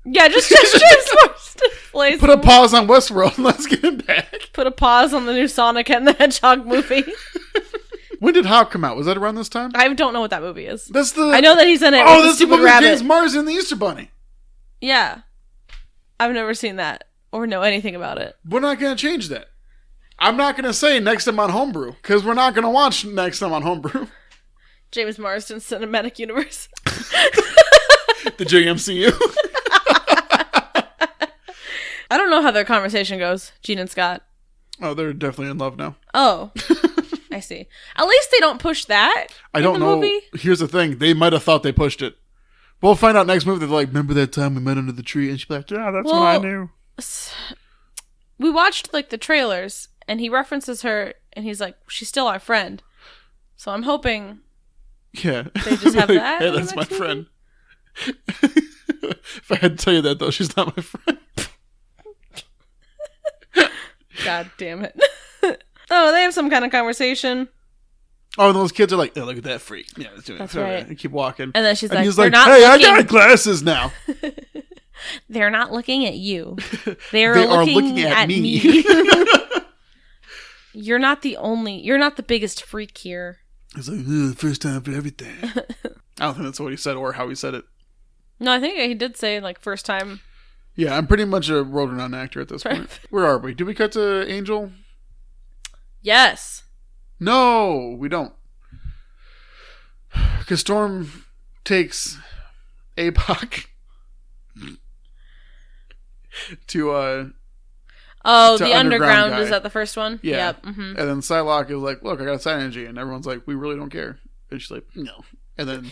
[SPEAKER 1] Yeah, just James Marsden plays.
[SPEAKER 2] Put a pause on Westworld and let's get him back.
[SPEAKER 1] Put a pause on the new Sonic and the Hedgehog movie.
[SPEAKER 2] When did Hawk come out? Was that around this time?
[SPEAKER 1] I don't know what that movie is.
[SPEAKER 2] I
[SPEAKER 1] know that he's in it.
[SPEAKER 2] Oh, that's the movie with James Marsden and the Easter Bunny.
[SPEAKER 1] Yeah. I've never seen that or know anything about it.
[SPEAKER 2] We're not going to change that. I'm not going to say next time on Homebrew because we're not going to watch next time on Homebrew.
[SPEAKER 1] James Marsden Cinematic Universe.
[SPEAKER 2] The JMCU.
[SPEAKER 1] I don't know how their conversation goes, Gene and Scott.
[SPEAKER 2] Oh, they're definitely in love now.
[SPEAKER 1] Oh. I see. At least they don't push that.
[SPEAKER 2] I don't know.
[SPEAKER 1] Movie.
[SPEAKER 2] Here's the thing. They might have thought they pushed it. We'll find out next movie. They're like, remember that time we met under the tree? And she'll be like, yeah, that's when I knew.
[SPEAKER 1] We watched like the trailers and he references her and he's like, she's still our friend. So I'm hoping
[SPEAKER 2] they
[SPEAKER 1] just have that.
[SPEAKER 2] Hey, that's my friend. If I had to tell you that though, she's not my friend.
[SPEAKER 1] God damn it. Oh, they have some kind of conversation.
[SPEAKER 2] Oh, and those kids are like, oh, look at that freak. Yeah, let's do it.
[SPEAKER 1] That's right.
[SPEAKER 2] And keep walking.
[SPEAKER 1] And then she's like,
[SPEAKER 2] he's like, hey, I got glasses now.
[SPEAKER 1] They're not looking at you.
[SPEAKER 2] They are looking at me.
[SPEAKER 1] You're not the biggest freak here.
[SPEAKER 2] He's like, first time for everything. I don't think that's what he said or how he said it.
[SPEAKER 1] No, I think he did say, like, first time.
[SPEAKER 2] Yeah, I'm pretty much a world-renowned actor at this point. Where are we? Did we cut to Angel?
[SPEAKER 1] Yes.
[SPEAKER 2] No, we don't. Because Storm takes APOC to
[SPEAKER 1] the underground is that the first one?
[SPEAKER 2] Yeah.
[SPEAKER 1] Yep. Mm-hmm.
[SPEAKER 2] And then Psylocke is like, look, I got a side energy. And everyone's like, we really don't care. And she's like, no. And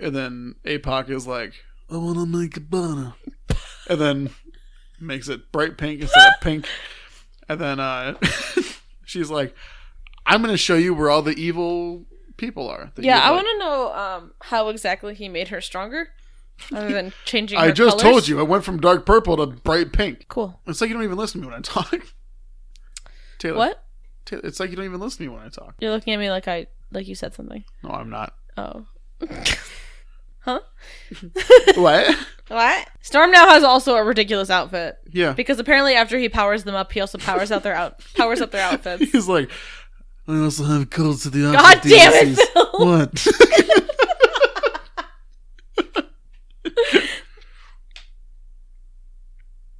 [SPEAKER 2] then APOC is like, I want to make a banana. And then makes it bright pink instead of pink. And then she's like, I'm going to show you where all the evil people are.
[SPEAKER 1] Yeah, I want to know how exactly he made her stronger. Other than changing her
[SPEAKER 2] I just
[SPEAKER 1] colors.
[SPEAKER 2] told you. I went from dark purple to bright pink.
[SPEAKER 1] Cool.
[SPEAKER 2] It's like you don't even listen to me when I talk. Taylor.
[SPEAKER 1] What?
[SPEAKER 2] Taylor, it's like you don't even listen to me when I talk.
[SPEAKER 1] You're looking at me like you said something.
[SPEAKER 2] No, I'm not.
[SPEAKER 1] Oh. Huh?
[SPEAKER 2] What?
[SPEAKER 1] What? Storm now has also a ridiculous outfit.
[SPEAKER 2] Yeah.
[SPEAKER 1] Because apparently after he powers them up, he also powers up their outfits.
[SPEAKER 2] He's like, I also have codes to the
[SPEAKER 1] God damn it, Phil!
[SPEAKER 2] What?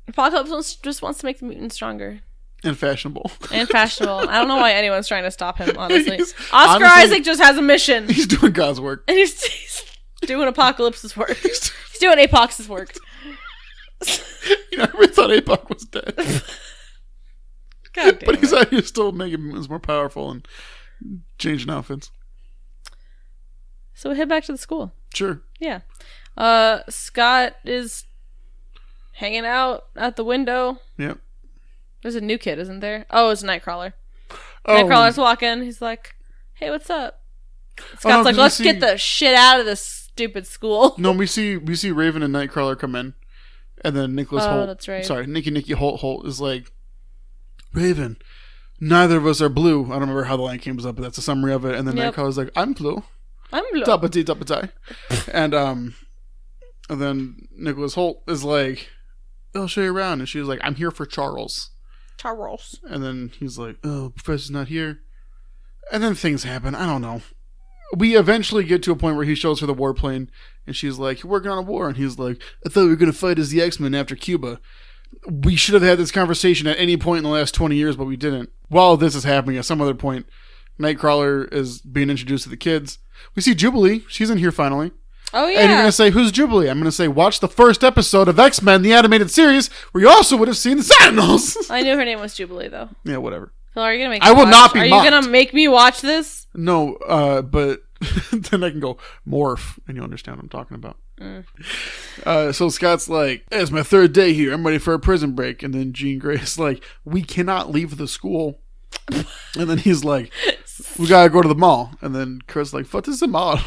[SPEAKER 1] Apocalypse just wants to make the mutants stronger.
[SPEAKER 2] And fashionable.
[SPEAKER 1] I don't know why anyone's trying to stop him, honestly. Oscar Isaac just has a mission.
[SPEAKER 2] He's doing God's work.
[SPEAKER 1] And he's doing Apocalypse's work. He's doing Apox's work.
[SPEAKER 2] You know, I really thought APOC was dead.
[SPEAKER 1] God damn
[SPEAKER 2] but he's
[SPEAKER 1] it.
[SPEAKER 2] out here still making mutants more powerful and changing outfits.
[SPEAKER 1] So we head back to the school.
[SPEAKER 2] Sure.
[SPEAKER 1] Yeah. Scott is hanging out at the window.
[SPEAKER 2] Yep.
[SPEAKER 1] There's a new kid, isn't there? Oh, it's Nightcrawler.
[SPEAKER 2] Oh.
[SPEAKER 1] Nightcrawler's walking. He's like, hey, what's up? Scott's like, let's get the shit out of this stupid school.
[SPEAKER 2] No, we see Raven and Nightcrawler come in. And then Nicholas Holt.
[SPEAKER 1] That's right.
[SPEAKER 2] Sorry, Nicky Holt is like, Raven, neither of us are blue. I don't remember how the line came up, but that's a summary of it. And then Nightcrawler's like, I'm blue.
[SPEAKER 1] I'm blue.
[SPEAKER 2] Duppity. And then Nicholas Holt is like, I'll show you around. And she's like, I'm here for Charles. And then he's like, oh, Professor's not here. And then things happen. I don't know. We eventually get to a point where he shows her the warplane, and she's like, you're working on a war. And he's like, I thought we were going to fight as the Xmen after Cuba. We should have had this conversation at any point in the last 20 years, but we didn't. While this is happening, at some other point, Nightcrawler is being introduced to the kids. We see Jubilee. She's in here finally.
[SPEAKER 1] Oh, yeah.
[SPEAKER 2] And you're going to say, who's Jubilee? I'm going to say, watch the first episode of Xmen, the animated series, where you also would have seen the Sentinels.
[SPEAKER 1] I knew her name was Jubilee, though.
[SPEAKER 2] Yeah, whatever.
[SPEAKER 1] Phil, are you going to make
[SPEAKER 2] I will not be
[SPEAKER 1] Are
[SPEAKER 2] mocked.
[SPEAKER 1] you going to make me watch this?
[SPEAKER 2] No, but then I can go morph, and you'll understand what I'm talking about. So Scott's like, it's my third day here. I'm ready for a prison break. And then Jean Grey's like, we cannot leave the school. And then he's like, we gotta go to the mall. And then Kurt's like, what is the mall?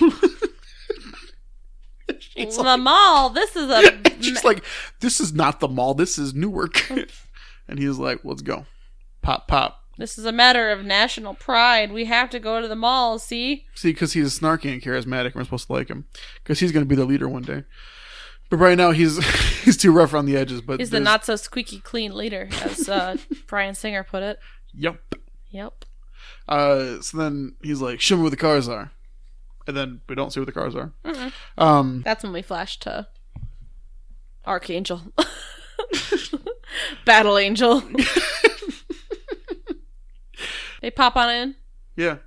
[SPEAKER 1] The mall. This is a...
[SPEAKER 2] She's like, this is not the mall. This is Newark. And he's like, let's go. Pop, pop.
[SPEAKER 1] This is a matter of national pride. We have to go to the mall, see?
[SPEAKER 2] See, because he's snarky and charismatic, and we're supposed to like him. Because he's going to be the leader one day. But right now, he's too rough around the edges. But
[SPEAKER 1] he's the not-so-squeaky-clean leader, as Bryan Singer put it.
[SPEAKER 2] Yep.
[SPEAKER 1] So
[SPEAKER 2] then he's like, show me where the cars are. And then we don't see where the cars are.
[SPEAKER 1] That's when we flash to Archangel. Battle Angel. They pop on in.
[SPEAKER 2] Yeah.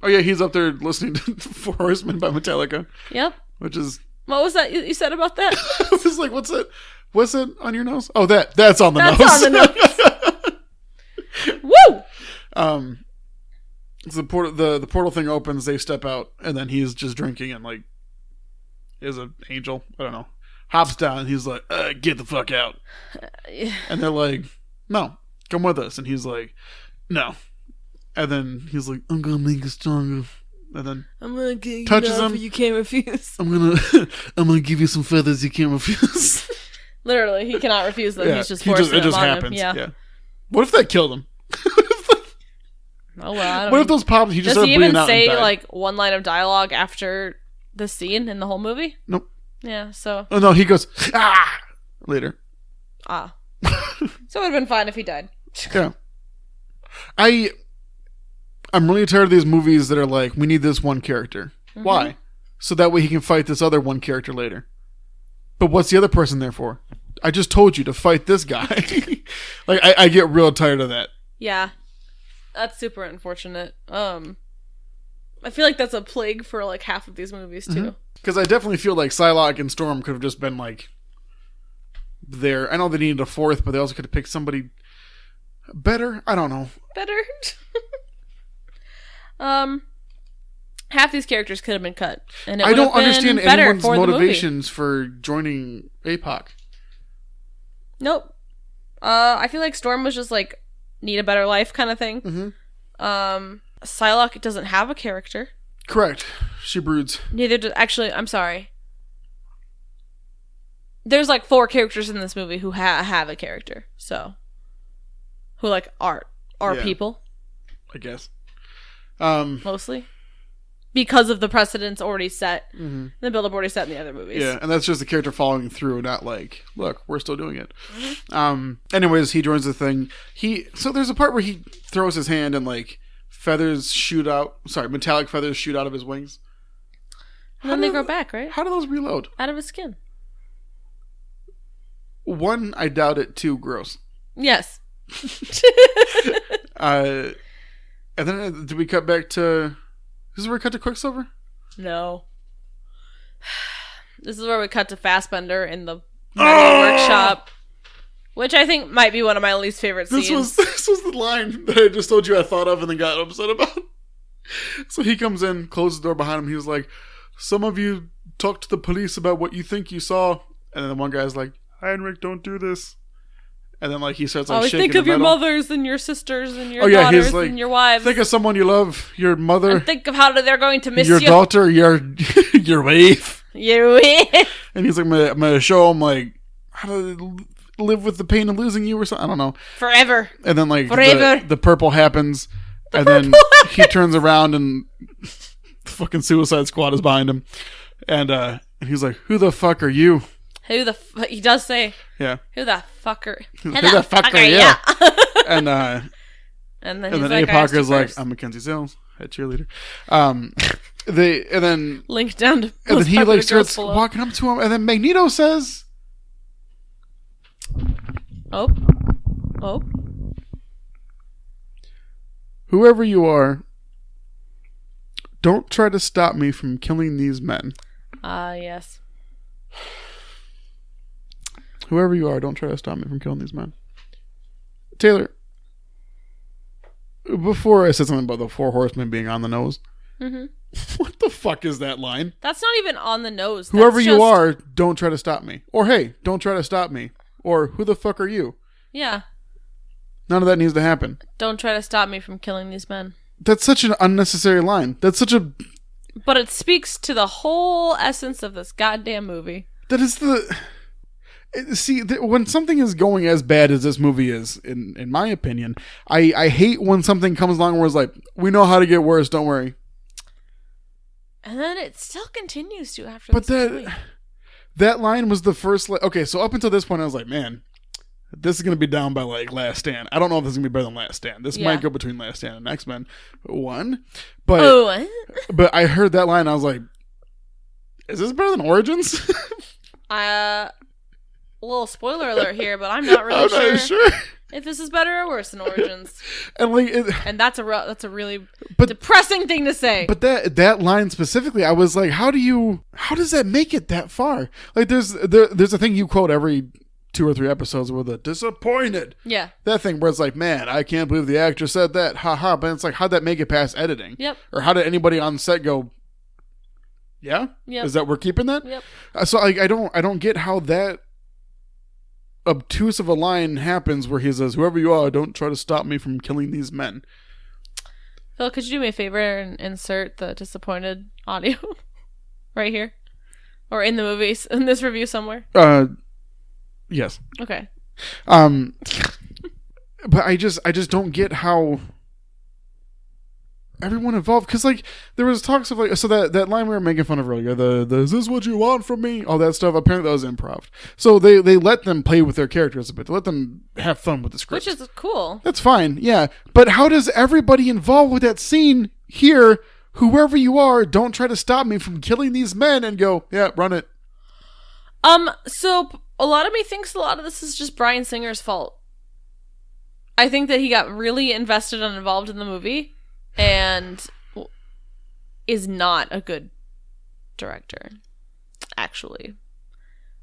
[SPEAKER 2] Oh, yeah, he's up there listening to Four Horsemen by Metallica.
[SPEAKER 1] Yep.
[SPEAKER 2] Which is...
[SPEAKER 1] What was that you said about that?
[SPEAKER 2] I was like, what's it? What's it on your nose? Oh, that's on the nose.
[SPEAKER 1] That's on the nose. Woo!
[SPEAKER 2] So the portal thing opens, they step out, and then he's just drinking and, like, is an angel. I don't know. Hops down, and he's like, get the fuck out. And they're like, no, come with us. And he's like, no. And then he's like, I'm gonna make you stronger. And then
[SPEAKER 1] I'm gonna get you
[SPEAKER 2] touches him.
[SPEAKER 1] You can't refuse.
[SPEAKER 2] I'm gonna give you some feathers you can't refuse.
[SPEAKER 1] Literally, he cannot refuse them.
[SPEAKER 2] Yeah,
[SPEAKER 1] He's just forcing
[SPEAKER 2] it just
[SPEAKER 1] them on
[SPEAKER 2] happens.
[SPEAKER 1] him. Yeah.
[SPEAKER 2] What if that killed him?
[SPEAKER 1] Oh well. I don't
[SPEAKER 2] What
[SPEAKER 1] know.
[SPEAKER 2] if those popped? He just
[SPEAKER 1] Does
[SPEAKER 2] started
[SPEAKER 1] he
[SPEAKER 2] bleeding
[SPEAKER 1] even
[SPEAKER 2] out and
[SPEAKER 1] say
[SPEAKER 2] died?
[SPEAKER 1] like one line of dialogue after the scene in the whole movie?
[SPEAKER 2] Nope.
[SPEAKER 1] Yeah. So.
[SPEAKER 2] Oh no, he goes later.
[SPEAKER 1] So it would have been fine if he died.
[SPEAKER 2] Yeah. I I'm really tired of these movies that are like, we need this one character. Mm-hmm. Why? So that way he can fight this other one character later. But what's the other person there for? I just told you to fight this guy. Like, I get real tired of that.
[SPEAKER 1] Yeah. That's super unfortunate. I feel like that's a plague for like half of these movies too.
[SPEAKER 2] Because I definitely feel like Psylocke and Storm could have just been like there. I know they needed a fourth, but they also could have picked somebody better. I don't know.
[SPEAKER 1] Better. Half these characters could have been cut, and
[SPEAKER 2] I don't understand anyone's motivations for joining APOC.
[SPEAKER 1] Nope. I feel like Storm was just like need a better life kind of thing. Mm-hmm. Psylocke doesn't have a character.
[SPEAKER 2] Correct. She broods.
[SPEAKER 1] Neither does... Actually, I'm sorry. There's like 4 characters in this movie who have a character. So. Who like are people.
[SPEAKER 2] I guess.
[SPEAKER 1] Mostly. Because of the precedents already set. Mm-hmm. The build-up already set in the other movies.
[SPEAKER 2] Yeah, and that's just the character following through, not like, look, we're still doing it. Mm-hmm. Anyways, he joins the thing. So there's a part where he throws his hand and like metallic feathers shoot out of his wings.
[SPEAKER 1] And then they grow back, right?
[SPEAKER 2] How do those reload?
[SPEAKER 1] Out of his skin.
[SPEAKER 2] 1, I doubt it. 2, gross.
[SPEAKER 1] Yes.
[SPEAKER 2] And then did we cut back to... This is where we cut to Quicksilver?
[SPEAKER 1] No. This is where we cut to Fassbender in the workshop. Which I think might be one of my least favorite scenes.
[SPEAKER 2] This was the line that I just told you I thought of and then got upset about. So he comes in, closes the door behind him. He was like, some of you talk to the police about what you think you saw. And then the one guy's like, Heinrich, don't do this. And then like he starts like shaking
[SPEAKER 1] think of
[SPEAKER 2] the
[SPEAKER 1] your
[SPEAKER 2] metal.
[SPEAKER 1] mothers and your sisters and your daughters and your wives.
[SPEAKER 2] Think of someone you love, your mother.
[SPEAKER 1] And think of how they're going to miss
[SPEAKER 2] your daughter, your wife.
[SPEAKER 1] Your wife.
[SPEAKER 2] And he's like, I'm going to show him like how to live with the pain of losing you or something. I don't know.
[SPEAKER 1] Forever.
[SPEAKER 2] And then like the purple happens. Then he turns around and the fucking Suicide Squad is behind him. And he's like, who the fuck are you?
[SPEAKER 1] He does say,
[SPEAKER 2] yeah.
[SPEAKER 1] Who the fucker?
[SPEAKER 2] Who the fuck are you? And then APOC is like, I'm Mackenzie Sales, head cheerleader. And then
[SPEAKER 1] link down to.
[SPEAKER 2] And then he like starts walking up to him, and then Magneto says,
[SPEAKER 1] "Oh,
[SPEAKER 2] whoever you are, don't try to stop me from killing these men."
[SPEAKER 1] Yes.
[SPEAKER 2] Whoever you are, don't try to stop me from killing these men. Taylor, before I said something about the 4 horsemen being on the nose, what the fuck is that line?
[SPEAKER 1] That's not even on the nose.
[SPEAKER 2] Whoever you are, don't try to stop me. Or, hey, don't try to stop me. Or, who the fuck are you?
[SPEAKER 1] Yeah.
[SPEAKER 2] None of that needs to happen.
[SPEAKER 1] Don't try to stop me from killing these men.
[SPEAKER 2] That's such an unnecessary line. That's such a...
[SPEAKER 1] But it speaks to the whole essence of this goddamn movie.
[SPEAKER 2] That is the... See, when something is going as bad as this movie is, in my opinion, I hate when something comes along where it's like, we know how to get worse, don't worry.
[SPEAKER 1] And then it still continues to after this movie. But
[SPEAKER 2] that line was the first... Okay, so up until this point, I was like, man, this is going to be down by like Last Stand. I don't know if this is going to be better than Last Stand. This might go between Last Stand and X-Men 1. But, but I heard that line, and I was like, is this better than Origins?
[SPEAKER 1] A little spoiler alert here, but I'm not really sure if this is better or worse than Origins. And that's a really depressing thing to say.
[SPEAKER 2] But that line specifically, I was like, how does that make it that far? Like there's a thing you quote every 2 or 3 episodes where the disappointed.
[SPEAKER 1] Yeah.
[SPEAKER 2] That thing where it's like, man, I can't believe the actor said that. Ha ha. But it's like, how'd that make it past editing?
[SPEAKER 1] Yep.
[SPEAKER 2] Or how did anybody on set go, yeah?
[SPEAKER 1] Yep.
[SPEAKER 2] Is that we're keeping that?
[SPEAKER 1] Yep.
[SPEAKER 2] So I don't get how that obtuse of a line happens where he says, whoever you are, don't try to stop me from killing these men.
[SPEAKER 1] Phil, could you do me a favor and insert the disappointed audio right here? Or in the movies, in this review somewhere?
[SPEAKER 2] Yes.
[SPEAKER 1] Okay.
[SPEAKER 2] But I just don't get how everyone involved, because like there was talks of like, so that line we were making fun of earlier, the is this what you want from me, all that stuff, apparently that was improv. So they let them play with their characters a bit, they let them have fun with the script,
[SPEAKER 1] which is cool.
[SPEAKER 2] That's fine, yeah, but how does everybody involved with that scene hear, whoever you are, don't try to stop me from killing these men, and go, yeah, run it?
[SPEAKER 1] So a lot of me thinks a lot of this is just Bryan Singer's fault. I think that he got really invested and involved in the movie and is not a good director, actually.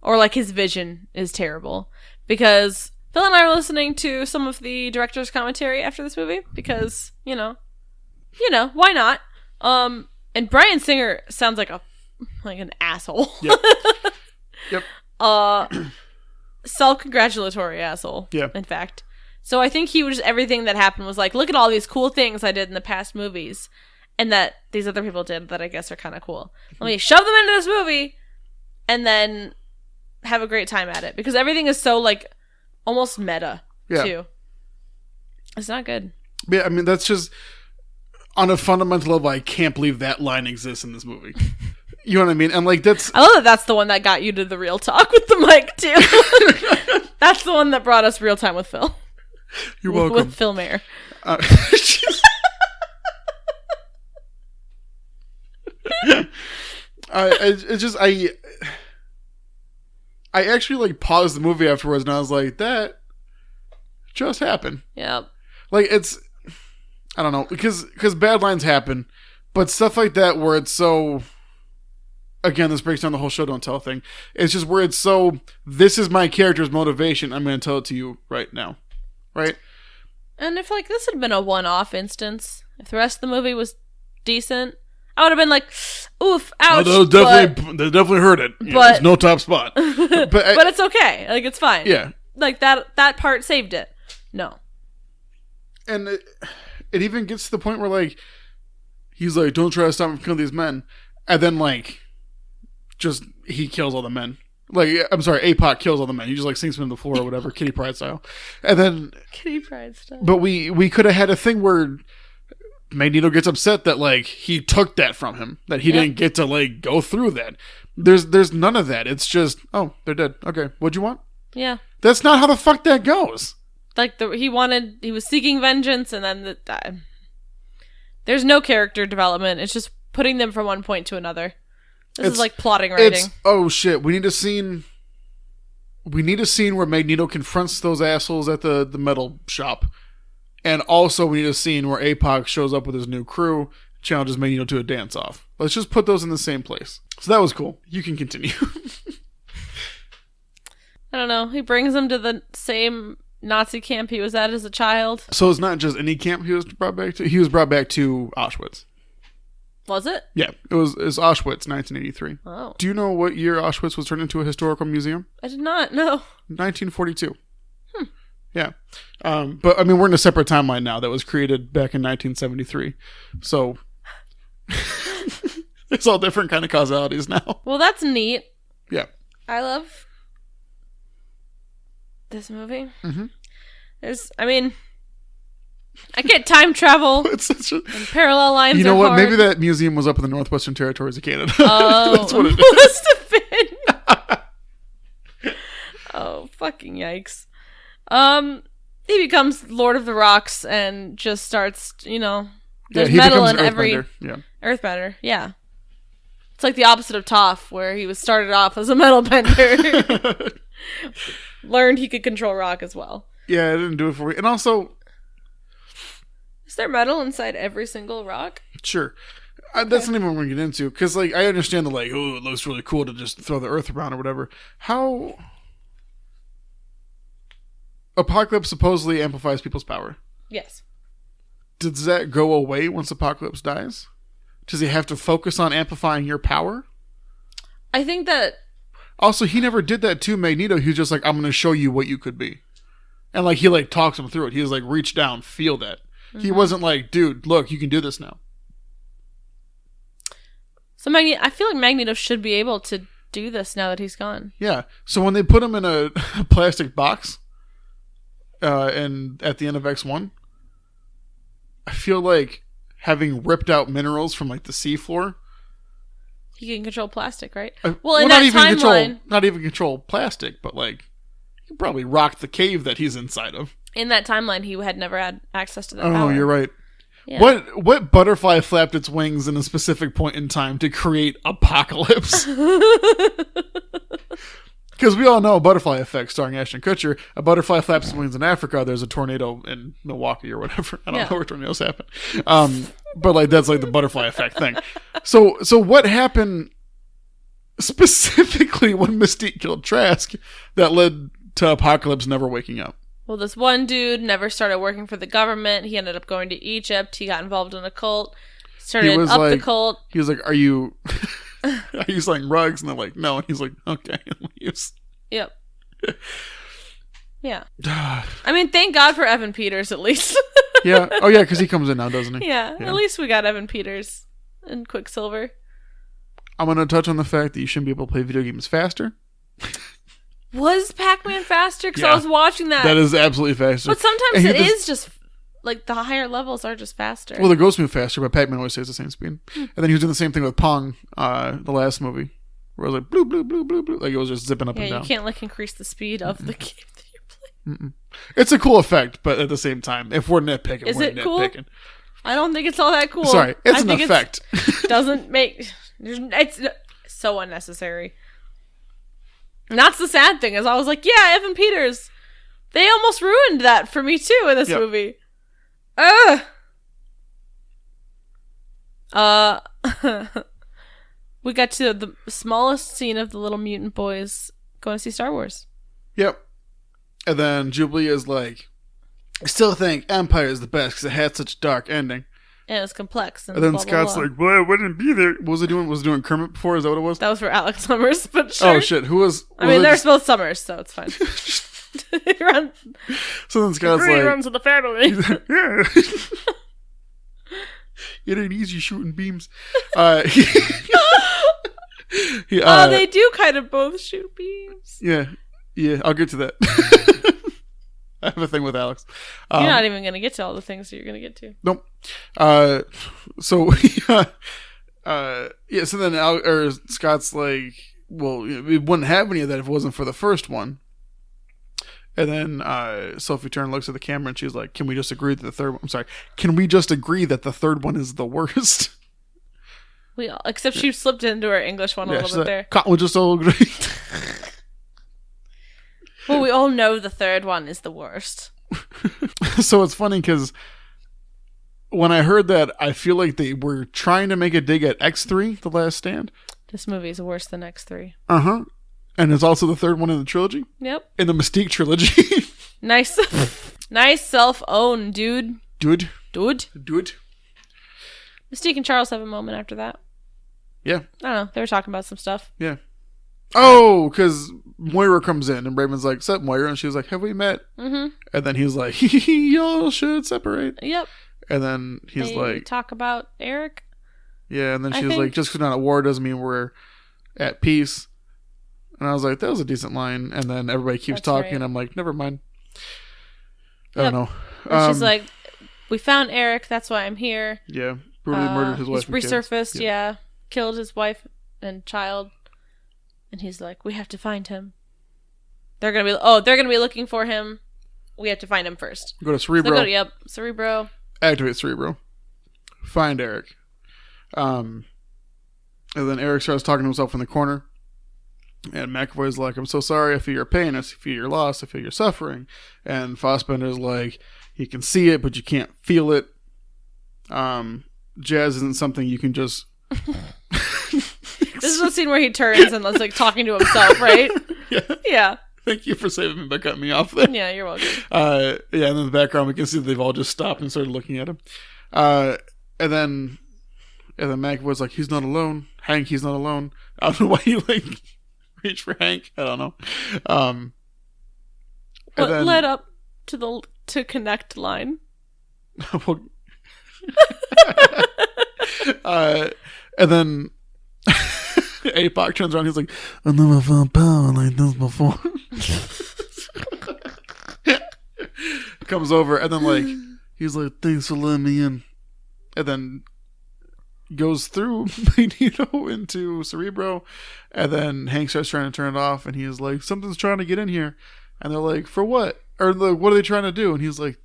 [SPEAKER 1] Or like his vision is terrible. Because Phil and I were listening to some of the director's commentary after this movie because, you know, why not? And Bryan Singer sounds like an asshole.
[SPEAKER 2] Yep.
[SPEAKER 1] Self-congratulatory asshole.
[SPEAKER 2] Yeah.
[SPEAKER 1] In fact. So I think he was just, everything that happened was like, look at all these cool things I did in the past movies and that these other people did that I guess are kind of cool. Let me shove them into this movie and then have a great time at it. Because everything is so like almost meta too. It's not good.
[SPEAKER 2] Yeah, I mean, that's just on a fundamental level, I can't believe that line exists in this movie. You know what I mean? And like that's...
[SPEAKER 1] I love that that's the one that got you to the real talk with the mic too. That's the one that brought us real time with Phil.
[SPEAKER 2] You're welcome.
[SPEAKER 1] With Phil Mayer.
[SPEAKER 2] I actually like paused the movie afterwards and I was like, that just happened.
[SPEAKER 1] Yeah.
[SPEAKER 2] Like it's, I don't know, because bad lines happen, but stuff like that where it's so, again, this breaks down the whole show don't tell thing. It's just where it's so, this is my character's motivation, I'm going to tell it to you right now. Right?
[SPEAKER 1] And if like this had been a one-off instance, if the rest of the movie was decent, I would have been like, oof, ouch.
[SPEAKER 2] No, they definitely heard it. There's no top spot. but
[SPEAKER 1] it's okay. Like, it's fine.
[SPEAKER 2] Yeah.
[SPEAKER 1] Like, that part saved it. No.
[SPEAKER 2] And it even gets to the point where, like, he's like, don't try to stop me from killing these men. And then, like, just, he kills all the men. Like, I'm sorry, APOC kills all the men. He just, like, sinks them in the floor or whatever, Kitty Pryde style. And then...
[SPEAKER 1] Kitty Pryde style.
[SPEAKER 2] But we could have had a thing where Magneto gets upset that, like, he took that from him. That he didn't get to, like, go through that. There's none of that. It's just, oh, they're dead. Okay, what'd you want?
[SPEAKER 1] Yeah.
[SPEAKER 2] That's not how the fuck that goes.
[SPEAKER 1] Like, he was seeking vengeance, and then there's no character development. It's just putting them from one point to another. This is like plotting writing.
[SPEAKER 2] Oh shit, we need a scene where Magneto confronts those assholes at the metal shop. And also we need a scene where APOC shows up with his new crew, challenges Magneto to a dance-off. Let's just put those in the same place. So that was cool. You can continue.
[SPEAKER 1] I don't know. He brings them to the same Nazi camp he was at as a child.
[SPEAKER 2] So it's not just any camp he was brought back to? He was brought back to Auschwitz.
[SPEAKER 1] Was it?
[SPEAKER 2] Yeah, it was Auschwitz, 1983.
[SPEAKER 1] Oh.
[SPEAKER 2] Do you know what year Auschwitz was turned into a historical museum?
[SPEAKER 1] I did not know.
[SPEAKER 2] 1942. Yeah. But, I mean, we're in a separate timeline now that was created back in 1973. So, it's all different kind of causalities now.
[SPEAKER 1] Well, that's neat.
[SPEAKER 2] Yeah.
[SPEAKER 1] I love this movie.
[SPEAKER 2] Mm-hmm.
[SPEAKER 1] I get time travel
[SPEAKER 2] It's such a...
[SPEAKER 1] and parallel lines.
[SPEAKER 2] You know what?
[SPEAKER 1] hard.
[SPEAKER 2] Maybe that museum was up in the Northwestern Territories of Canada.
[SPEAKER 1] Oh,
[SPEAKER 2] that's what it is.
[SPEAKER 1] Must have been. Oh, fucking yikes. He becomes Lord of the Rocks and just starts, there's metal in every Earthbender. Yeah. It's like the opposite of Toph, where he was started off as a metal bender. Learned he could control rock as well.
[SPEAKER 2] Yeah, it didn't do it for me. And also,
[SPEAKER 1] is there metal inside every single rock?
[SPEAKER 2] Sure. That's not even what we're going to get into. Because, like, I understand that, it looks really cool to just throw the earth around or whatever. How... Apocalypse supposedly amplifies people's power.
[SPEAKER 1] Yes.
[SPEAKER 2] Does that go away once Apocalypse dies? Does he have to focus on amplifying your power?
[SPEAKER 1] I think that...
[SPEAKER 2] Also, he never did that to Magneto. He was just like, I'm going to show you what you could be. And, like, he, like, talks him through it. He was like, reach down, feel that. Mm-hmm. He wasn't like, dude, look, you can do this now.
[SPEAKER 1] So I feel like Magneto should be able to do this now that he's gone.
[SPEAKER 2] Yeah. So when they put him in a plastic box... and at the end of X1, I feel like having ripped out minerals from like the seafloor.
[SPEAKER 1] He can control plastic, right?
[SPEAKER 2] Well,
[SPEAKER 1] in
[SPEAKER 2] not
[SPEAKER 1] that
[SPEAKER 2] even
[SPEAKER 1] timeline,
[SPEAKER 2] not even control plastic, but like he could probably rock the cave that he's inside of.
[SPEAKER 1] in that timeline, he had never had access to that
[SPEAKER 2] Oh,
[SPEAKER 1] power.
[SPEAKER 2] you're right.
[SPEAKER 1] Yeah.
[SPEAKER 2] What butterfly flapped its wings in a specific point in time to create apocalypse? Because we all know Butterfly Effect starring Ashton Kutcher. A butterfly flaps its wings in Africa. There's a tornado in Milwaukee or whatever. I don't know where tornadoes happen. But like that's like the butterfly effect thing. So what happened specifically when Mystique killed Trask that led to Apocalypse never waking up?
[SPEAKER 1] Well, this one dude never started working for the government. He ended up going to Egypt. He got involved in a cult. Started up the cult.
[SPEAKER 2] He was like, "Are you selling rugs?" And they're like, "No." And he's like, "Okay," and leaves.
[SPEAKER 1] Yep. Yeah. I mean, thank God for Evan Peters, at least.
[SPEAKER 2] Yeah. Oh, yeah, because he comes in now, doesn't he?
[SPEAKER 1] Yeah. At least we got Evan Peters and Quicksilver.
[SPEAKER 2] I'm going to touch on the fact that you shouldn't be able to play video games faster.
[SPEAKER 1] Was Pac-Man faster? Because I was watching that.
[SPEAKER 2] That is absolutely faster.
[SPEAKER 1] But sometimes it is just, like, the higher levels are just faster.
[SPEAKER 2] Well, the ghosts move faster, but Pac-Man always stays the same speed. And then he was doing the same thing with Pong, the last movie, where it was like, bloop, bloop, bloop, bloop, bloop. Like, it was just zipping up and down.
[SPEAKER 1] You can't, like, increase the speed of the game that you're playing.
[SPEAKER 2] It's a cool effect, but at the same time, if we're nitpicking,
[SPEAKER 1] is
[SPEAKER 2] we're
[SPEAKER 1] it cool?
[SPEAKER 2] nitpicking.
[SPEAKER 1] I don't think it's all that cool.
[SPEAKER 2] Sorry, it's an effect.
[SPEAKER 1] Doesn't make... It's so unnecessary. And that's the sad thing, is I was like, yeah, Evan Peters. They almost ruined that for me, too, in this movie. We got to the smallest scene of the little mutant boys going to see Star Wars.
[SPEAKER 2] Yep. And then Jubilee is like, I still think Empire is the best because it had such a dark ending.
[SPEAKER 1] And it's complex. And
[SPEAKER 2] then
[SPEAKER 1] blah,
[SPEAKER 2] Scott's
[SPEAKER 1] blah, blah.
[SPEAKER 2] like, well, I wouldn't be there. What was it doing? Was it doing Kermit before? Is that what it was?
[SPEAKER 1] That was for Alex Summers, but sure.
[SPEAKER 2] Oh, shit. Who was
[SPEAKER 1] I mean, they're both Summers, so it's fine.
[SPEAKER 2] So then Scott's like...
[SPEAKER 1] runs with the family.
[SPEAKER 2] Like, yeah. It ain't easy shooting beams.
[SPEAKER 1] They do kind of both shoot beams.
[SPEAKER 2] Yeah, I'll get to that. I have a thing with Alex.
[SPEAKER 1] You're not even going to get to all the things that you're going to get to.
[SPEAKER 2] Nope. So then Scott's like, well, we wouldn't have any of that if it wasn't for the first one. And then Sophie Turner looks at the camera and she's like, can we just agree that the third one... I'm sorry. Can we just agree that the third one is the worst?
[SPEAKER 1] Except she slipped into her English one a little bit there.
[SPEAKER 2] Can't we just all agree?
[SPEAKER 1] Well, we all know the third one is the worst.
[SPEAKER 2] So it's funny because when I heard that, I feel like they were trying to make a dig at X3, The Last Stand.
[SPEAKER 1] This movie is worse than X3.
[SPEAKER 2] Uh-huh. And it's also the third one in the trilogy.
[SPEAKER 1] Yep.
[SPEAKER 2] In the Mystique trilogy.
[SPEAKER 1] Nice self-own, dude.
[SPEAKER 2] Dude.
[SPEAKER 1] Mystique and Charles have a moment after that.
[SPEAKER 2] Yeah.
[SPEAKER 1] I don't know. They were talking about some stuff.
[SPEAKER 2] Yeah. Oh, because Moira comes in and Raven's like, "Sup, Moira?" And she's like, "Have we met?" Mm-hmm. And then he's like, "Y'all should separate."
[SPEAKER 1] Yep.
[SPEAKER 2] And then he's like,
[SPEAKER 1] talk about Eric.
[SPEAKER 2] Yeah, and then she's like, "Just because we're not at war doesn't mean we're at peace." And I was like, "That was a decent line." And then everybody keeps talking. Right. I'm like, "Never mind." I don't know.
[SPEAKER 1] And she's like, "We found Eric. That's why I'm here."
[SPEAKER 2] Yeah, brutally murdered his wife.
[SPEAKER 1] He's resurfaced. Yeah, killed his wife and child. And he's like, we have to find him. They're gonna be looking for him. We have to find him first.
[SPEAKER 2] Go to Cerebro.
[SPEAKER 1] Cerebro.
[SPEAKER 2] Activate Cerebro. Find Eric. And then Eric starts talking to himself in the corner. And McAvoy's like, I'm so sorry. I feel your pain. I feel your loss. I feel your suffering. And Fassbender's like, you can see it, but you can't feel it. Jazz isn't something you can just...
[SPEAKER 1] This is the scene where he turns and is like talking to himself, right? Yeah.
[SPEAKER 2] Thank you for saving me by cutting me off there.
[SPEAKER 1] Yeah, you're welcome.
[SPEAKER 2] And in the background we can see that they've all just stopped and started looking at him. And then McAvoy's like, he's not alone. Hank, he's not alone. I don't know why you like reach for Hank. I don't know.
[SPEAKER 1] What led up to connect line?
[SPEAKER 2] And then APOC turns around. He's like, I never felt power like this before. Comes over and then he's like, thanks for letting me in. and then goes through Magneto into Cerebro, and then Hank starts trying to turn it off, and he's like, something's trying to get in here. And they're like, for what? Or like, what are they trying to do? And he's like,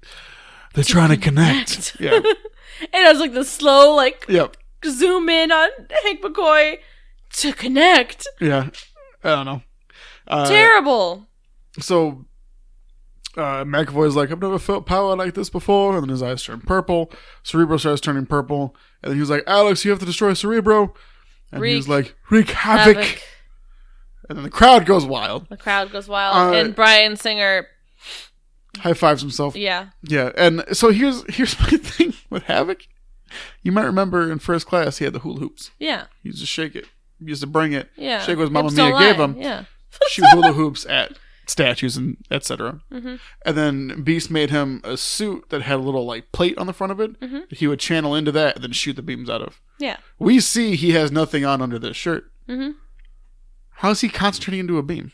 [SPEAKER 2] they're trying to connect. Yeah.
[SPEAKER 1] And it was like the slow, like,
[SPEAKER 2] yep.
[SPEAKER 1] zoom in on Hank McCoy to connect.
[SPEAKER 2] Yeah. I don't know.
[SPEAKER 1] Terrible.
[SPEAKER 2] So McAvoy's like, I've never felt power like this before. And then his eyes turn purple. Cerebro starts turning purple. And then he's like, Alex, you have to destroy Cerebro. And he's like, wreak havoc. And then the crowd goes wild.
[SPEAKER 1] And Bryan Singer
[SPEAKER 2] high fives himself.
[SPEAKER 1] Yeah.
[SPEAKER 2] Yeah. And so here's my thing with Havoc. You might remember in first class he had the hula hoops.
[SPEAKER 1] Yeah.
[SPEAKER 2] He used to shake it. He used to bring it.
[SPEAKER 1] Yeah.
[SPEAKER 2] Shake what his Mamma Mia gave him.
[SPEAKER 1] Yeah.
[SPEAKER 2] Shoot hula hoops at statues and etc.
[SPEAKER 1] Mm-hmm.
[SPEAKER 2] And then Beast made him a suit that had a little like plate on the front of it that he would channel into that and then shoot the beams out of.
[SPEAKER 1] Yeah.
[SPEAKER 2] We see he has nothing on under this shirt.
[SPEAKER 1] Mm-hmm.
[SPEAKER 2] How is he concentrating into a beam?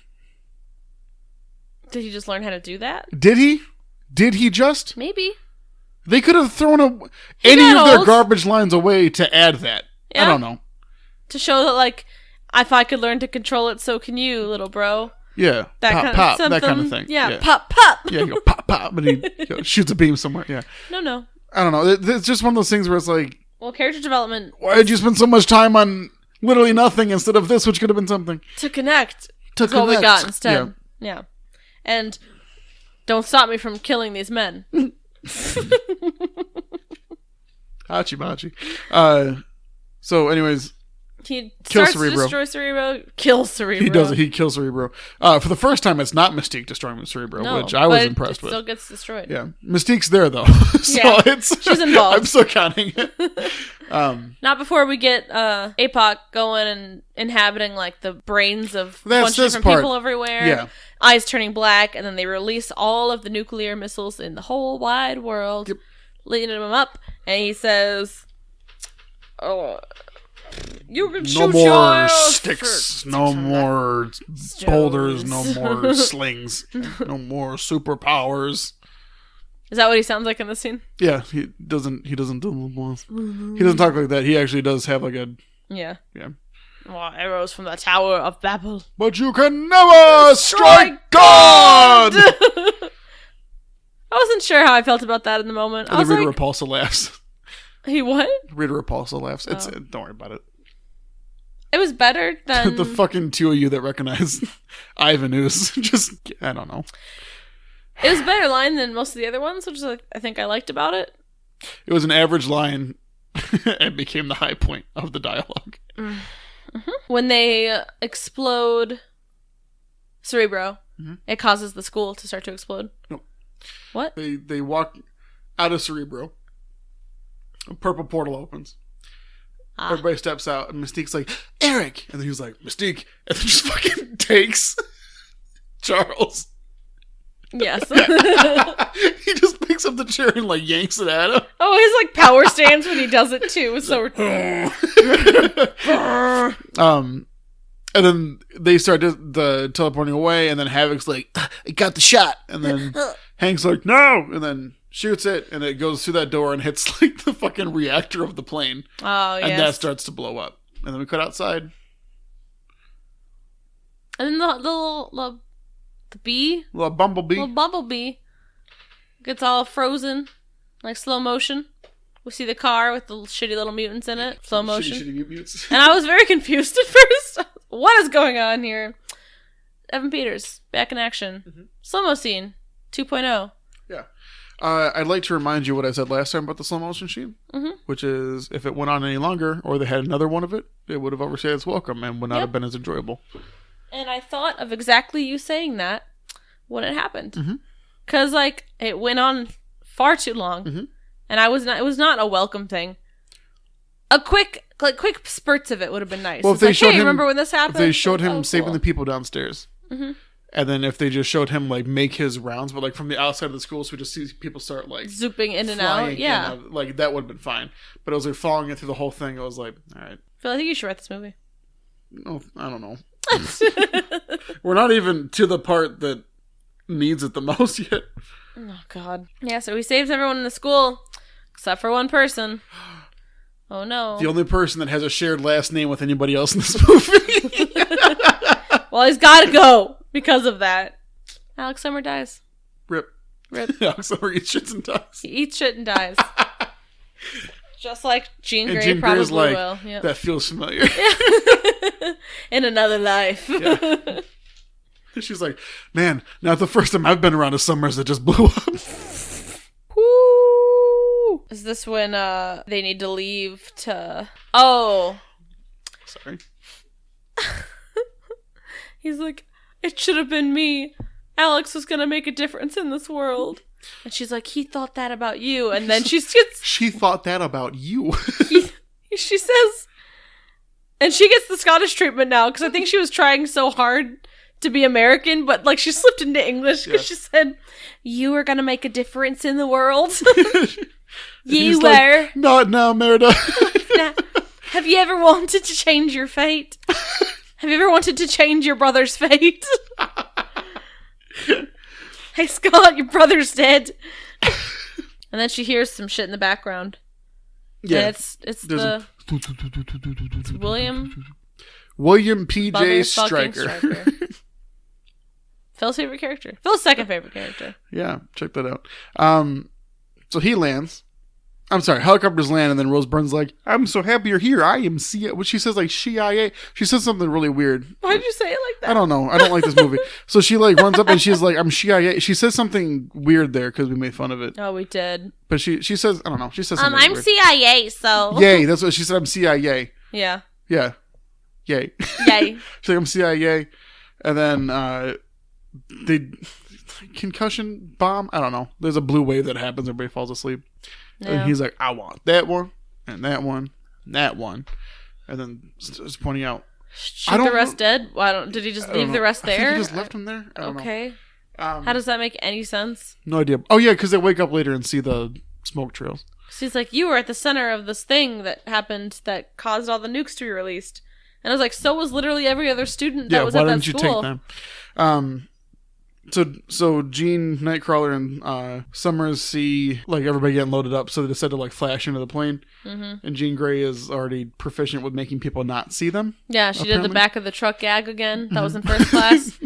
[SPEAKER 1] Did he just learn how to do that?
[SPEAKER 2] Did he? Did he just?
[SPEAKER 1] Maybe.
[SPEAKER 2] They could have thrown any of their garbage lines away to add that. Yeah. I don't know.
[SPEAKER 1] To show that, like, if I could learn to control it, so can you, little bro.
[SPEAKER 2] Yeah.
[SPEAKER 1] That
[SPEAKER 2] pop,
[SPEAKER 1] kind
[SPEAKER 2] pop,
[SPEAKER 1] of
[SPEAKER 2] that kind of thing.
[SPEAKER 1] Yeah. Pop, pop.
[SPEAKER 2] Yeah, you go pop, pop, but he shoots a beam somewhere. Yeah.
[SPEAKER 1] No.
[SPEAKER 2] I don't know. It's just one of those things where it's like,
[SPEAKER 1] well, character development.
[SPEAKER 2] Why did you spend so much time on literally nothing instead of this, which could have been something?
[SPEAKER 1] To connect. That's what we got instead. Yeah. And don't stop me from killing these men.
[SPEAKER 2] Hachi machi. So anyways,
[SPEAKER 1] he starts to destroy Cerebro, kills Cerebro.
[SPEAKER 2] He does it. He kills Cerebro. For the first time, it's not Mystique destroying Cerebro, which I was impressed with.
[SPEAKER 1] Still gets destroyed.
[SPEAKER 2] Yeah, Mystique's there though, so
[SPEAKER 1] she's involved.
[SPEAKER 2] I'm still counting it.
[SPEAKER 1] Not before we get APOC going and inhabiting like the brains of a bunch of different people everywhere.
[SPEAKER 2] Yeah.
[SPEAKER 1] Eyes turning black, and then they release all of the nuclear missiles in the whole wide world, leading him up, and he says, "Oh, you can shoot
[SPEAKER 2] no more
[SPEAKER 1] your
[SPEAKER 2] sticks, no more boulders, no more slings, no more superpowers."
[SPEAKER 1] Is that what he sounds like in this scene?
[SPEAKER 2] Yeah, he doesn't do he doesn't talk like that. He actually does have like a
[SPEAKER 1] yeah.
[SPEAKER 2] Well,
[SPEAKER 1] arrows from the Tower of Babel.
[SPEAKER 2] But you can never strike God!
[SPEAKER 1] I wasn't sure how I felt about that in the moment.
[SPEAKER 2] And the Rita Repulsa laughs.
[SPEAKER 1] He what?
[SPEAKER 2] Rita Repulsa laughs. Don't worry about it.
[SPEAKER 1] It was better than...
[SPEAKER 2] the fucking two of you that recognize Ivan Ooze. Just, I don't know.
[SPEAKER 1] It was a better line than most of the other ones, which is, I think I liked about it.
[SPEAKER 2] It was an average line and became the high point of the dialogue.
[SPEAKER 1] Mm-hmm. When they explode Cerebro, it causes the school to start to explode.
[SPEAKER 2] Nope.
[SPEAKER 1] What?
[SPEAKER 2] They walk out of Cerebro. A purple portal opens. Everybody steps out, and Mystique's like, Eric! And then he's like, Mystique! And then just fucking takes Charles.
[SPEAKER 1] Yes.
[SPEAKER 2] He just picks up the chair and like yanks it at him.
[SPEAKER 1] Oh, his like power stance when he does it too is so
[SPEAKER 2] and then they start the teleporting away, and then Havoc's like, I got the shot, and then Hank's like, no, and then shoots it, and it goes through that door and hits like the fucking reactor of the plane.
[SPEAKER 1] Oh, yeah.
[SPEAKER 2] And that starts to blow up. And then we cut outside.
[SPEAKER 1] And then the bee?
[SPEAKER 2] Little bumblebee.
[SPEAKER 1] Little bumblebee gets all frozen, like slow motion. We see the car with the shitty little mutants in it, slow motion.
[SPEAKER 2] Shitty mutants.
[SPEAKER 1] And I was very confused at first. What is going on here? Evan Peters, back in action. Mm-hmm. Slow-mo scene, 2.0.
[SPEAKER 2] Yeah. I'd like to remind you what I said last time about the slow motion scene, which is if it went on any longer, or they had another one of it, it would have overstayed its welcome and would not have been as enjoyable.
[SPEAKER 1] And I thought of exactly you saying that when it happened. Because, like, it went on far too long. And it was not a welcome thing. A quick spurts of it would have been nice.
[SPEAKER 2] Well, if they showed him,
[SPEAKER 1] remember when this happened?
[SPEAKER 2] If they showed him saving the people downstairs. And then if they just showed him, like, make his rounds, but, like, from the outside of the school, so we just see people start, like...
[SPEAKER 1] zooping in and out, yeah.
[SPEAKER 2] Like, that would have been fine. But it was, like, following it through the whole thing. I was like, all right.
[SPEAKER 1] Phil, I think you should write this movie.
[SPEAKER 2] No, I don't know. We're not even to the part that needs it the most yet.
[SPEAKER 1] Oh, God. Yeah, so he saves everyone in the school, except for one person. Oh no.
[SPEAKER 2] The only person that has a shared last name with anybody else in this movie.
[SPEAKER 1] Well, he's gotta go because of that. Alex Summer dies.
[SPEAKER 2] Rip.
[SPEAKER 1] Alex
[SPEAKER 2] Summer eats shit and dies.
[SPEAKER 1] He eats shit and dies. Just like Jean Grey
[SPEAKER 2] Jean
[SPEAKER 1] probably
[SPEAKER 2] Grey's like,
[SPEAKER 1] will. Yep.
[SPEAKER 2] That feels familiar.
[SPEAKER 1] Yeah. In another life.
[SPEAKER 2] Yeah. She's like, man, not the first time I've been around a summers that just blew up.
[SPEAKER 1] Woo! Is this when they need to leave to... Oh.
[SPEAKER 2] Sorry.
[SPEAKER 1] He's like, it should have been me. Alex was going to make a difference in this world. And she's like, he thought that about you. And then she gets...
[SPEAKER 2] She thought that about you.
[SPEAKER 1] She says... And she gets the Scottish treatment now, because I think she was trying so hard to be American, but like she slipped into English because she said, you are going to make a difference in the world. You were.
[SPEAKER 2] Like, not now, Merida.
[SPEAKER 1] Now, have you ever wanted to change your fate? Have you ever wanted to change your brother's fate? Hey, Scott, your brother's dead. And then she hears some shit in the background.
[SPEAKER 2] Yeah.
[SPEAKER 1] And it's William
[SPEAKER 2] P.J. Stryker.
[SPEAKER 1] Phil's favorite character. Phil's second favorite character.
[SPEAKER 2] Yeah, check that out. So he lands. I'm sorry, helicopters land, and then Rose Byrne's like, I'm so happy you're here. I am CIA. What she says, like, CIA. She says something really weird.
[SPEAKER 1] Why did you say it like that?
[SPEAKER 2] I don't know. I don't like this movie. So she, like, runs up and she's like, I'm CIA. She says something weird there because we made fun of it.
[SPEAKER 1] Oh, we did.
[SPEAKER 2] But she says, I don't know. She says something
[SPEAKER 1] I'm
[SPEAKER 2] weird.
[SPEAKER 1] CIA, so.
[SPEAKER 2] Yay. That's what she said. I'm CIA.
[SPEAKER 1] Yeah.
[SPEAKER 2] Yeah. Yay.
[SPEAKER 1] Yay.
[SPEAKER 2] She's like, I'm CIA. And then, they concussion bomb. I don't know. There's a blue wave that happens. Everybody falls asleep. Yeah. And he's like, I want that one and that one and that one, and then just pointing out.
[SPEAKER 1] Shoot the rest dead? Did he just leave the rest there?
[SPEAKER 2] I think he just left him there. I don't know.
[SPEAKER 1] How does that make any sense?
[SPEAKER 2] No idea. Oh yeah, because they wake up later and see the smoke trails.
[SPEAKER 1] So he's like, you were at the center of this thing that happened that caused all the nukes to be released. And I was like, so was literally every other student that was at that school. Yeah, why didn't you take them? So Jean, Nightcrawler, and Summers see like everybody getting loaded up, so they decide to like flash into the plane. Mm-hmm. And Jean Grey is already proficient with making people not see them. Yeah, she did the back of the truck gag again. That was in first class.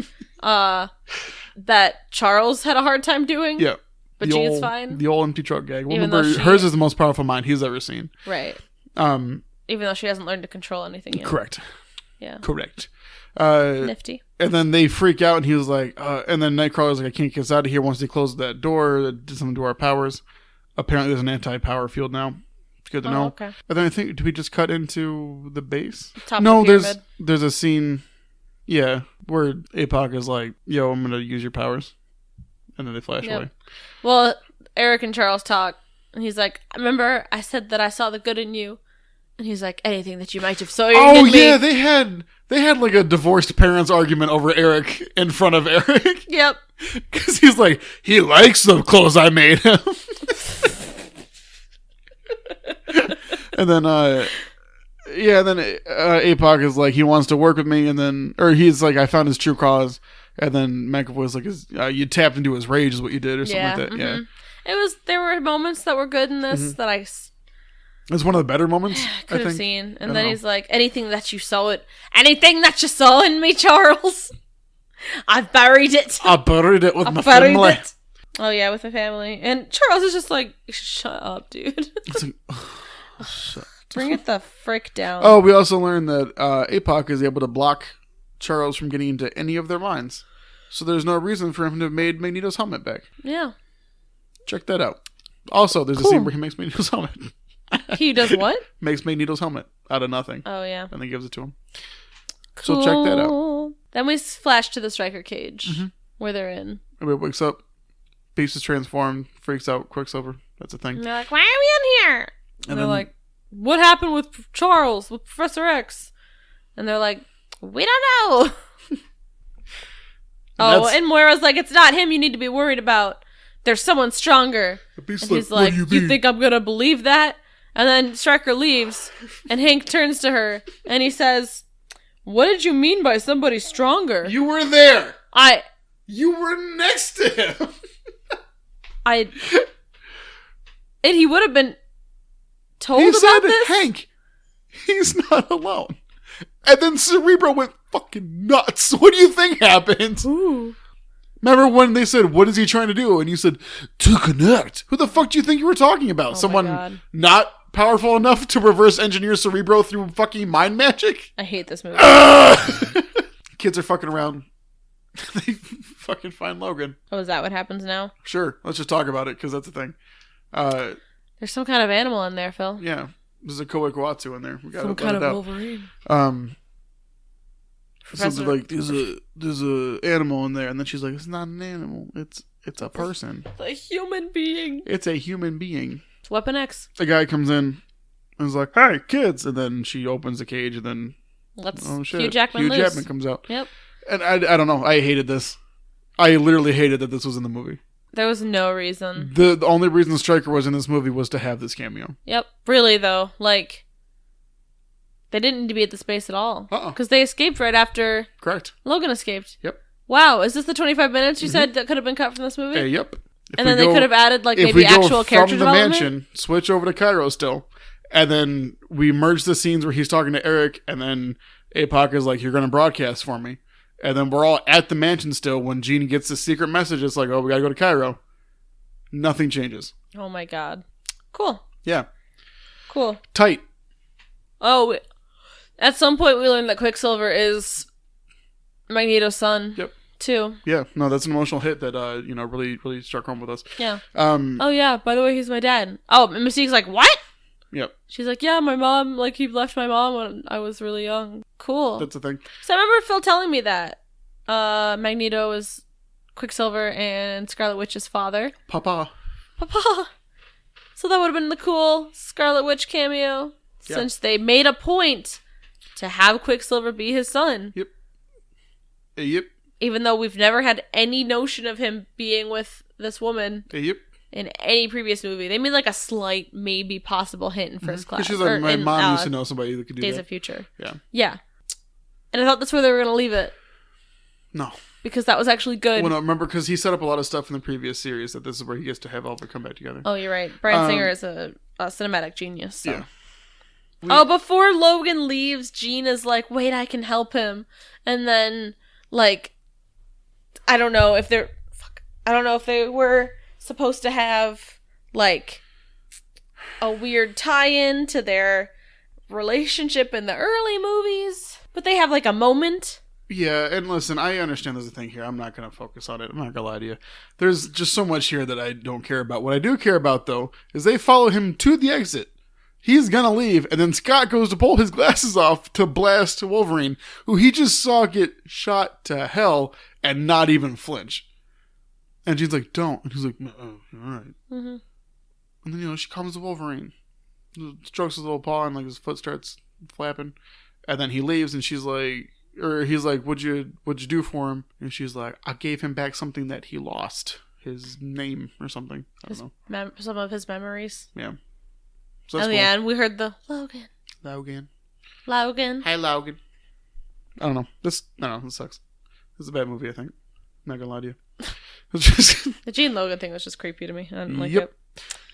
[SPEAKER 1] That Charles had a hard time doing. Yeah. But Jean's fine. The old empty truck gag. Well, remember, hers is the most powerful mind he's ever seen. Right. Even though she hasn't learned to control anything yet. Correct. Yeah. Correct. Nifty. And then they freak out, and he was like, and then Nightcrawler's like, I can't get us out of here once they close that door that did something to our powers. Apparently there's an anti-power field now. It's good to know. Okay. And then I think, did we just cut into the base? No, there's a scene, yeah, where APOC is like, yo, I'm going to use your powers. And then they flash away. Well, Eric and Charles talk, and he's like, remember I said that I saw the good in you? And he's like, anything that you might have saw in me. Yeah, they had like a divorced parents argument over Eric in front of Eric. Yep. Because he's like, he likes the clothes I made him. And then, APOC is like, he wants to work with me, and then, or he's like, I found his true cause, and then McAvoy's like, you tapped into his rage is what you did, or something like that. Mm-hmm. Yeah. There were moments that were good in this that I... It's one of the better moments, I could have seen. And then he's like, anything that you saw in me, Charles, I've buried it. I buried it with my family. Oh, yeah, with my family. And Charles is just like, shut up, dude. It's like, shut. Bring it the frick down. Oh, we also learned that APOC is able to block Charles from getting into any of their minds. So there's no reason for him to have made Magneto's helmet back. Yeah. Check that out. Also, there's a scene where he makes Magneto's helmet. He does what? Makes Magneto's helmet out of nothing. Oh, yeah. And then gives it to him. Cool. So check that out. Then we flash to the Stryker cage, where they're in. Everybody wakes up. Beast is transformed. Freaks out. Quicksilver. That's a thing. And they're like, why are we in here? And they're like, what happened with Charles, with Professor X? And they're like, we don't know. And Moira's like, it's not him you need to be worried about. There's someone stronger. And he's like, you think I'm going to believe that? And then Stryker leaves, and Hank turns to her, and he says, what did you mean by somebody stronger? You were there. You were next to him. And he would have been told about this?
[SPEAKER 2] Hank, he's not alone. And then Cerebro went fucking nuts. What do you think happened?
[SPEAKER 1] Ooh.
[SPEAKER 2] Remember when they said, what is he trying to do? And you said, to connect. Who the fuck do you think you were talking about?
[SPEAKER 1] Oh
[SPEAKER 2] Someone not powerful enough to reverse engineer Cerebro through fucking mind magic?
[SPEAKER 1] I hate this movie.
[SPEAKER 2] Kids are fucking around. They fucking find Logan.
[SPEAKER 1] Oh, is that what happens now?
[SPEAKER 2] Sure. Let's just talk about it, because that's the thing.
[SPEAKER 1] There's some kind of animal in there, Phil.
[SPEAKER 2] Yeah. There's a Koikwatsu in there. We got
[SPEAKER 1] some kind of Wolverine.
[SPEAKER 2] So they're like, there's a animal in there, and then she's like, it's not an animal. It's a person.
[SPEAKER 1] It's a human being.
[SPEAKER 2] It's a human being.
[SPEAKER 1] It's Weapon X.
[SPEAKER 2] The guy comes in and is like, hi, kids. And then she opens the cage, and then
[SPEAKER 1] Hugh Jackman loose.
[SPEAKER 2] Hugh Jackman comes out.
[SPEAKER 1] Yep.
[SPEAKER 2] And I don't know. I hated this. I literally hated that this was in the movie.
[SPEAKER 1] There was no reason.
[SPEAKER 2] The only reason Stryker was in this movie was to have this cameo.
[SPEAKER 1] Yep. Really, though. Like, they didn't need to be at the space at all. Because they escaped right after
[SPEAKER 2] Correct.
[SPEAKER 1] Logan escaped.
[SPEAKER 2] Yep.
[SPEAKER 1] Wow. Is this the 25 minutes you said that could have been cut from this movie?
[SPEAKER 2] Yep.
[SPEAKER 1] And then they could have added, like, maybe actual character development?
[SPEAKER 2] From the mansion, switch over to Cairo still, and then we merge the scenes where he's talking to Eric, and then APOC is like, you're going to broadcast for me. And then we're all at the mansion still when Jean gets the secret message. It's like, oh, we got to go to Cairo. Nothing changes.
[SPEAKER 1] Oh, my God. Cool.
[SPEAKER 2] Yeah.
[SPEAKER 1] Cool.
[SPEAKER 2] Tight.
[SPEAKER 1] Oh, at some point we learned that Quicksilver is Magneto's son.
[SPEAKER 2] Yep.
[SPEAKER 1] Too.
[SPEAKER 2] Yeah. No, that's an emotional hit that, really, really struck home with us.
[SPEAKER 1] Yeah. Oh, yeah. By the way, he's my dad. Oh, and Mystique's like, what?
[SPEAKER 2] Yep.
[SPEAKER 1] She's like, yeah, my mom, like, he left my mom when I was really young. Cool.
[SPEAKER 2] That's the thing.
[SPEAKER 1] So I remember Phil telling me that Magneto was Quicksilver and Scarlet Witch's father.
[SPEAKER 2] Papa.
[SPEAKER 1] So that would have been the cool Scarlet Witch cameo. Yeah. Since they made a point to have Quicksilver be his son.
[SPEAKER 2] Yep. Yep.
[SPEAKER 1] Even though we've never had any notion of him being with this woman.
[SPEAKER 2] Yep.
[SPEAKER 1] In any previous movie. They made like a slight, maybe possible hint in First Class.
[SPEAKER 2] She's like, my mom used to know somebody that could do
[SPEAKER 1] Days
[SPEAKER 2] that.
[SPEAKER 1] of Future.
[SPEAKER 2] Yeah.
[SPEAKER 1] Yeah. And I thought that's where they were going to leave it.
[SPEAKER 2] No.
[SPEAKER 1] Because that was actually good.
[SPEAKER 2] Well, no, remember, because he set up a lot of stuff in the previous series that this is where he gets to have all of it come back together.
[SPEAKER 1] Oh, you're right. Bryan Singer is a cinematic genius. So.
[SPEAKER 2] Yeah.
[SPEAKER 1] Before Logan leaves, Jean is like, wait, I can help him. And then, like, I don't know if they were supposed to have, like, a weird tie-in to their relationship in the early movies. But they have, like, a moment.
[SPEAKER 2] Yeah, and listen, I understand there's a thing here. I'm not going to focus on it. I'm not going to lie to you. There's just so much here that I don't care about. What I do care about, though, is they follow him to the exit. He's going to leave, and then Scott goes to pull his glasses off to blast Wolverine, who he just saw get shot to hell and not even flinch. And she's like, don't. And he's like, all right. Mm-hmm. And then, she comes to Wolverine. Strokes his little paw, and, like, his foot starts flapping. And then he leaves, and she's like... Or he's like, what'd you do for him? And she's like, I gave him back something that he lost. His name or something. I don't know.
[SPEAKER 1] Some of his memories.
[SPEAKER 2] Yeah. So
[SPEAKER 1] at the end, we heard the Logan.
[SPEAKER 2] Hi, Logan. I don't know. This sucks. This is a bad movie, I think. I'm not gonna lie to you.
[SPEAKER 1] The Jean Logan thing was just creepy to me. I didn't like it.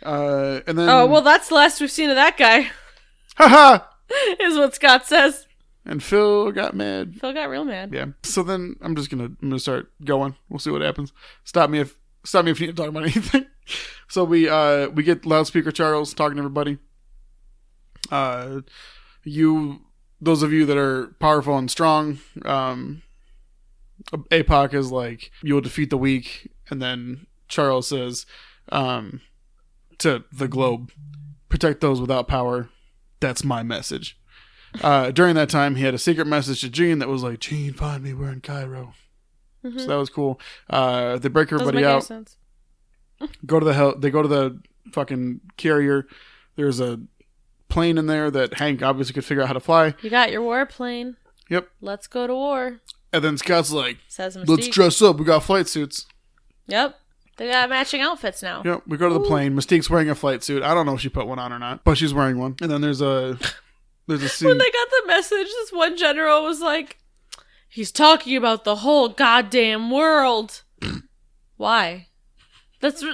[SPEAKER 2] And then...
[SPEAKER 1] Oh, well, that's the last we've seen of that guy.
[SPEAKER 2] Haha!
[SPEAKER 1] Is what Scott says.
[SPEAKER 2] And Phil got mad.
[SPEAKER 1] Phil got real mad.
[SPEAKER 2] Yeah. So then I'm gonna start going. We'll see what happens. Stop me if you need to talk about anything. So we get loudspeaker Charles talking to everybody. Those of you that are powerful and strong, APOC is like, you will defeat the weak, and then Charles says to the globe, protect those without power. That's my message. During that time, he had a secret message to Jean that was like, Jean, find me, we're in Cairo. Mm-hmm. So that was cool. They break everybody out. Sense. They go to the fucking carrier. There's a plane in there that Hank obviously could figure out how to fly.
[SPEAKER 1] You got your warplane.
[SPEAKER 2] Yep.
[SPEAKER 1] Let's go to war.
[SPEAKER 2] And then Scott's like, let's dress up. We got flight suits.
[SPEAKER 1] Yep. They got matching outfits now.
[SPEAKER 2] Yep. We go to the plane. Mystique's wearing a flight suit. I don't know if she put one on or not, but she's wearing one. And then there's a scene.
[SPEAKER 1] When they got the message, this one general was like, he's talking about the whole goddamn world. Why? That's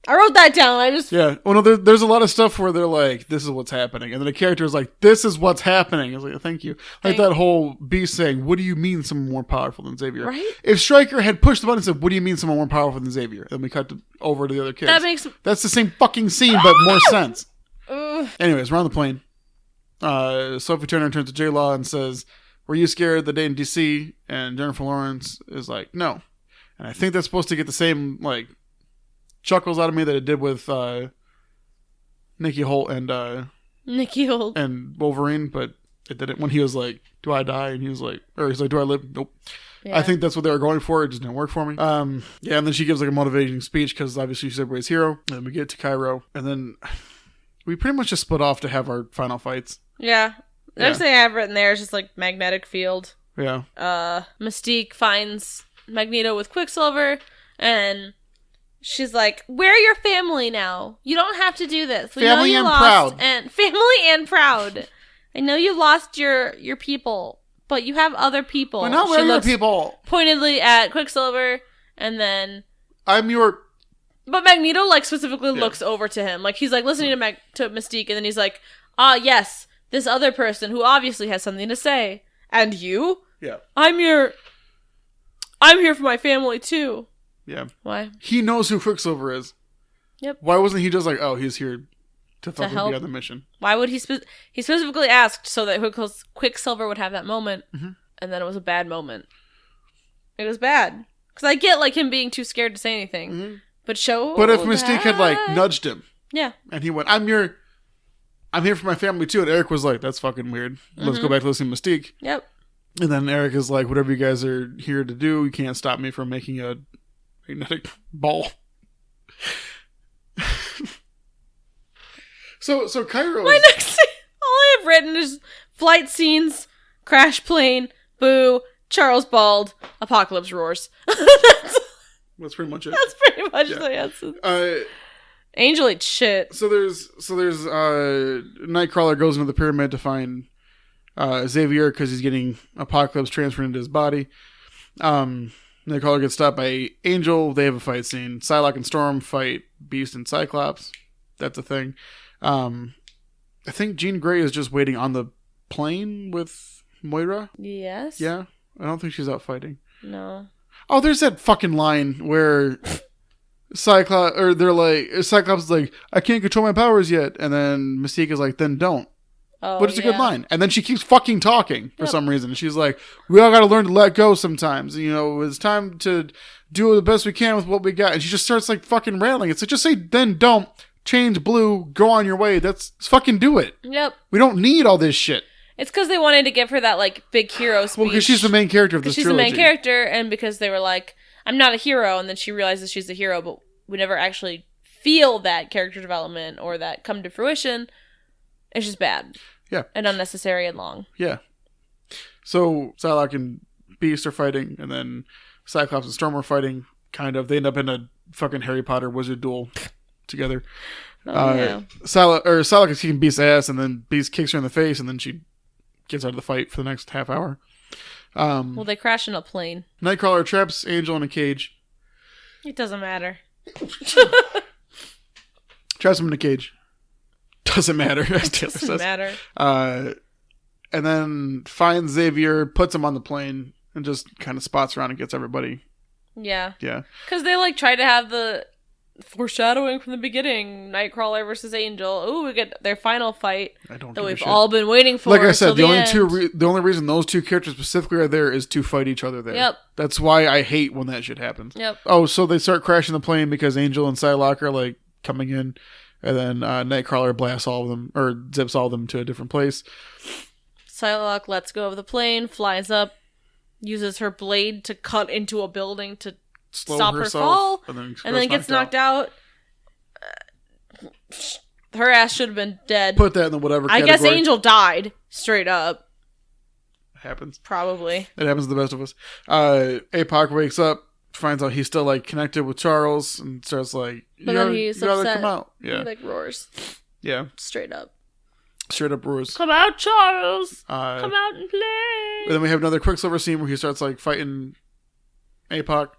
[SPEAKER 1] I wrote that down.
[SPEAKER 2] Yeah. Well, no, there's a lot of stuff where they're like, this is what's happening. And then the character is like, this is what's happening. I was like, thank you. Like that whole Beast saying, what do you mean someone more powerful than Xavier?
[SPEAKER 1] Right?
[SPEAKER 2] If Stryker had pushed the button and said, what do you mean someone more powerful than Xavier? Then we cut over to the other kids. That's the same fucking scene, but more sense. Anyways, we're on the plane. Sophie Turner turns to J-Law and says, were you scared the day in DC? And Jennifer Lawrence is like, no. And I think that's supposed to get the same, like, chuckles out of me that it did with Nicky Holt and Wolverine, but it didn't when he was like, do I die? And he's like, do I live? Nope. Yeah. I think that's what they were going for. It just didn't work for me. Yeah, and then she gives like a motivating speech because obviously she's everybody's hero. And then we get to Cairo, and then we pretty much just split off to have our final fights.
[SPEAKER 1] Yeah. Everything I have written there is just like magnetic field.
[SPEAKER 2] Yeah.
[SPEAKER 1] Mystique finds Magneto with Quicksilver, and she's like, we're your family now. You don't have to do this. We
[SPEAKER 2] family
[SPEAKER 1] know you
[SPEAKER 2] and
[SPEAKER 1] lost,
[SPEAKER 2] proud.
[SPEAKER 1] And family and proud. I know you lost your people, but you have other people.
[SPEAKER 2] We're not your people.
[SPEAKER 1] Pointedly at Quicksilver, and then
[SPEAKER 2] I'm your.
[SPEAKER 1] But Magneto like specifically looks over to him, like he's like listening to Mystique, and then he's like, yes, this other person who obviously has something to say, and you.
[SPEAKER 2] Yeah.
[SPEAKER 1] I'm here for my family too.
[SPEAKER 2] Yeah.
[SPEAKER 1] Why?
[SPEAKER 2] He knows who Quicksilver is.
[SPEAKER 1] Yep.
[SPEAKER 2] Why wasn't he just like, oh, he's here to help be on the mission?
[SPEAKER 1] Why would he specifically asked so that Quicksilver would have that moment, and then it was a bad moment. It was bad. Because I get like him being too scared to say anything, but if
[SPEAKER 2] Mystique had like nudged him,
[SPEAKER 1] yeah,
[SPEAKER 2] and he went, I'm here for my family too, and Eric was like, that's fucking weird. Let's go back to listening to Mystique.
[SPEAKER 1] Yep. And
[SPEAKER 2] then Eric is like, whatever you guys are here to do, you can't stop me from making a magnetic ball. So Cairo.
[SPEAKER 1] My next thing, all I have written is flight scenes, crash plane, boo, Charles Bald, apocalypse roars.
[SPEAKER 2] That's pretty much it.
[SPEAKER 1] That's pretty much the answer. Angel eats shit.
[SPEAKER 2] So there's Nightcrawler goes into the pyramid to find Xavier because he's getting Apocalypse transferred into his body. Nightcrawler gets stopped by Angel. They have a fight scene. Psylocke and Storm fight Beast and Cyclops. That's a thing. I think Jean Grey is just waiting on the plane with Moira.
[SPEAKER 1] Yes.
[SPEAKER 2] Yeah. I don't think she's out fighting.
[SPEAKER 1] No.
[SPEAKER 2] Oh, there's that fucking line where Cyclops is like, I can't control my powers yet. And then Mystique is like, then don't.
[SPEAKER 1] Oh,
[SPEAKER 2] but it's a good line. And then she keeps fucking talking for some reason. She's like, we all got to learn to let go sometimes. You know, it's time to do the best we can with what we got. And she just starts like fucking railing. It's like, just say, then don't. Change blue. Go on your way. Let's fucking do it.
[SPEAKER 1] Yep.
[SPEAKER 2] We don't need all this shit.
[SPEAKER 1] It's because they wanted to give her that like big hero speech.
[SPEAKER 2] Well, because she's the main character of this trilogy.
[SPEAKER 1] She's the main character, and because they were like, I'm not a hero, and then she realizes she's a hero, but we never actually feel that character development or that come to fruition. It's just bad.
[SPEAKER 2] Yeah.
[SPEAKER 1] And unnecessary and long.
[SPEAKER 2] Yeah. So Psylocke and Beast are fighting, and then Cyclops and Storm are fighting, kind of. They end up in a fucking Harry Potter wizard duel together.
[SPEAKER 1] Yeah.
[SPEAKER 2] Psylocke is kicking Beast's ass, and then Beast kicks her in the face, and then she gets out of the fight for the next half hour.
[SPEAKER 1] Well, they crash in a plane.
[SPEAKER 2] Nightcrawler traps Angel in a cage.
[SPEAKER 1] It doesn't matter.
[SPEAKER 2] Traps him in a cage. Doesn't matter, as Taylor says.
[SPEAKER 1] Doesn't matter.
[SPEAKER 2] And then finds Xavier, puts him on the plane, and just kind of spots around and gets everybody.
[SPEAKER 1] Yeah.
[SPEAKER 2] Yeah.
[SPEAKER 1] Because they like try to have the foreshadowing from the beginning. Nightcrawler versus Angel. Ooh, we get their final fight that we've all been waiting for.
[SPEAKER 2] Like I said, the only reason those two characters specifically are there is to fight each other there.
[SPEAKER 1] Yep.
[SPEAKER 2] That's why I hate when that shit happens.
[SPEAKER 1] Yep.
[SPEAKER 2] Oh, so they start crashing the plane because Angel and Psylocke are like coming in, and then Nightcrawler blasts all of them, or zips all of them to a different place.
[SPEAKER 1] Psylocke lets go of the plane, flies up, uses her blade to cut into a building to stop her fall, and then gets knocked out. Her ass should have been dead.
[SPEAKER 2] Put that in the whatever category.
[SPEAKER 1] I guess Angel died, straight up.
[SPEAKER 2] Happens. Probably. It happens to the best of us. APOC wakes up, finds out he's still like connected with Charles, and starts like,
[SPEAKER 1] you gotta come
[SPEAKER 2] out. Yeah.
[SPEAKER 1] He like roars.
[SPEAKER 2] Yeah.
[SPEAKER 1] Straight up roars.
[SPEAKER 2] Come out, Charles!
[SPEAKER 1] Come out and play!
[SPEAKER 2] And then we have another Quicksilver scene where he starts like fighting APOC.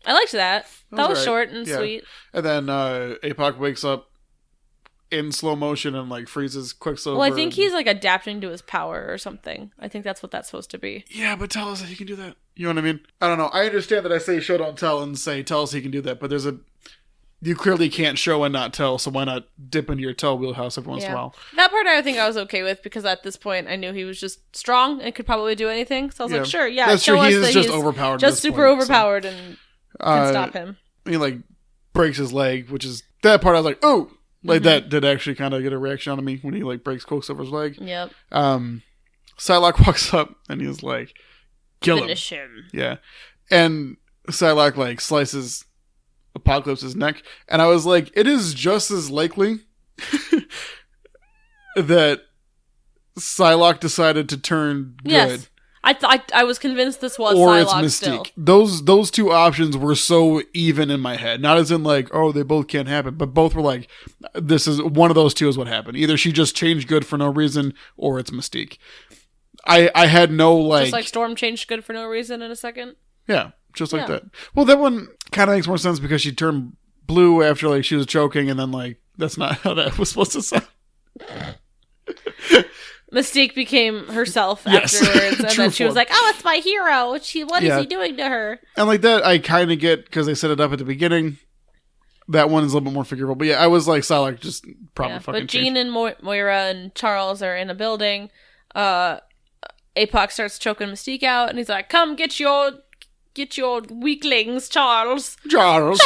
[SPEAKER 1] I liked that. That was
[SPEAKER 2] alright.
[SPEAKER 1] short and
[SPEAKER 2] Yeah.
[SPEAKER 1] sweet.
[SPEAKER 2] And then APOC wakes up in slow motion and like freezes Quicksilver.
[SPEAKER 1] Well, I think he's like adapting to his power or something. I think that's what that's supposed to be.
[SPEAKER 2] Yeah, but tell us that he can do that. You know what I mean? I don't know. I understand that I say show don't tell and say tell us he can do that, but you clearly can't show and not tell, so why not dip into your tell wheelhouse every once in a while?
[SPEAKER 1] That part I think I was okay with because at this point I knew he was just strong and could probably do anything. So I was like, sure, yeah,
[SPEAKER 2] that's
[SPEAKER 1] show
[SPEAKER 2] true. He
[SPEAKER 1] us
[SPEAKER 2] is
[SPEAKER 1] that
[SPEAKER 2] just
[SPEAKER 1] he's
[SPEAKER 2] overpowered.
[SPEAKER 1] just super overpowered and can stop him.
[SPEAKER 2] He like breaks his leg, which is that part I was like, oh, like that did actually kind of get a reaction out of me when he like breaks Quicksilver's leg.
[SPEAKER 1] Yep.
[SPEAKER 2] Psylocke walks up and he's like, kill
[SPEAKER 1] Finish him.
[SPEAKER 2] Yeah. And Psylocke like slices Apocalypse's neck, and I was like, it is just as likely that Psylocke decided to turn good.
[SPEAKER 1] Yes. I was convinced this was
[SPEAKER 2] or
[SPEAKER 1] Psylocke
[SPEAKER 2] it's
[SPEAKER 1] still.
[SPEAKER 2] Mystique. Those two options were so even in my head. Not as in like, oh, they both can't happen, but both were like, this is one of those two is what happened. Either she just changed good for no reason, or it's Mystique. I had no like,
[SPEAKER 1] just like Storm changed good for no reason in a second.
[SPEAKER 2] Yeah, just like that. Well, that one kind of makes more sense because she turned blue after like she was choking, and then like that's not how that was supposed to sound.
[SPEAKER 1] Mystique became herself afterwards, and then she was like, "Oh, it's my hero. What is he doing to her?"
[SPEAKER 2] And like that, I kind of get because they set it up at the beginning. That one is a little bit more figurable, but yeah, I was like, Psylocke just probably fucking.
[SPEAKER 1] But Jean and Moira and Charles are in a building. APOC starts choking Mystique out, and he's like, "Come get your weaklings, Charles."
[SPEAKER 2] Charles.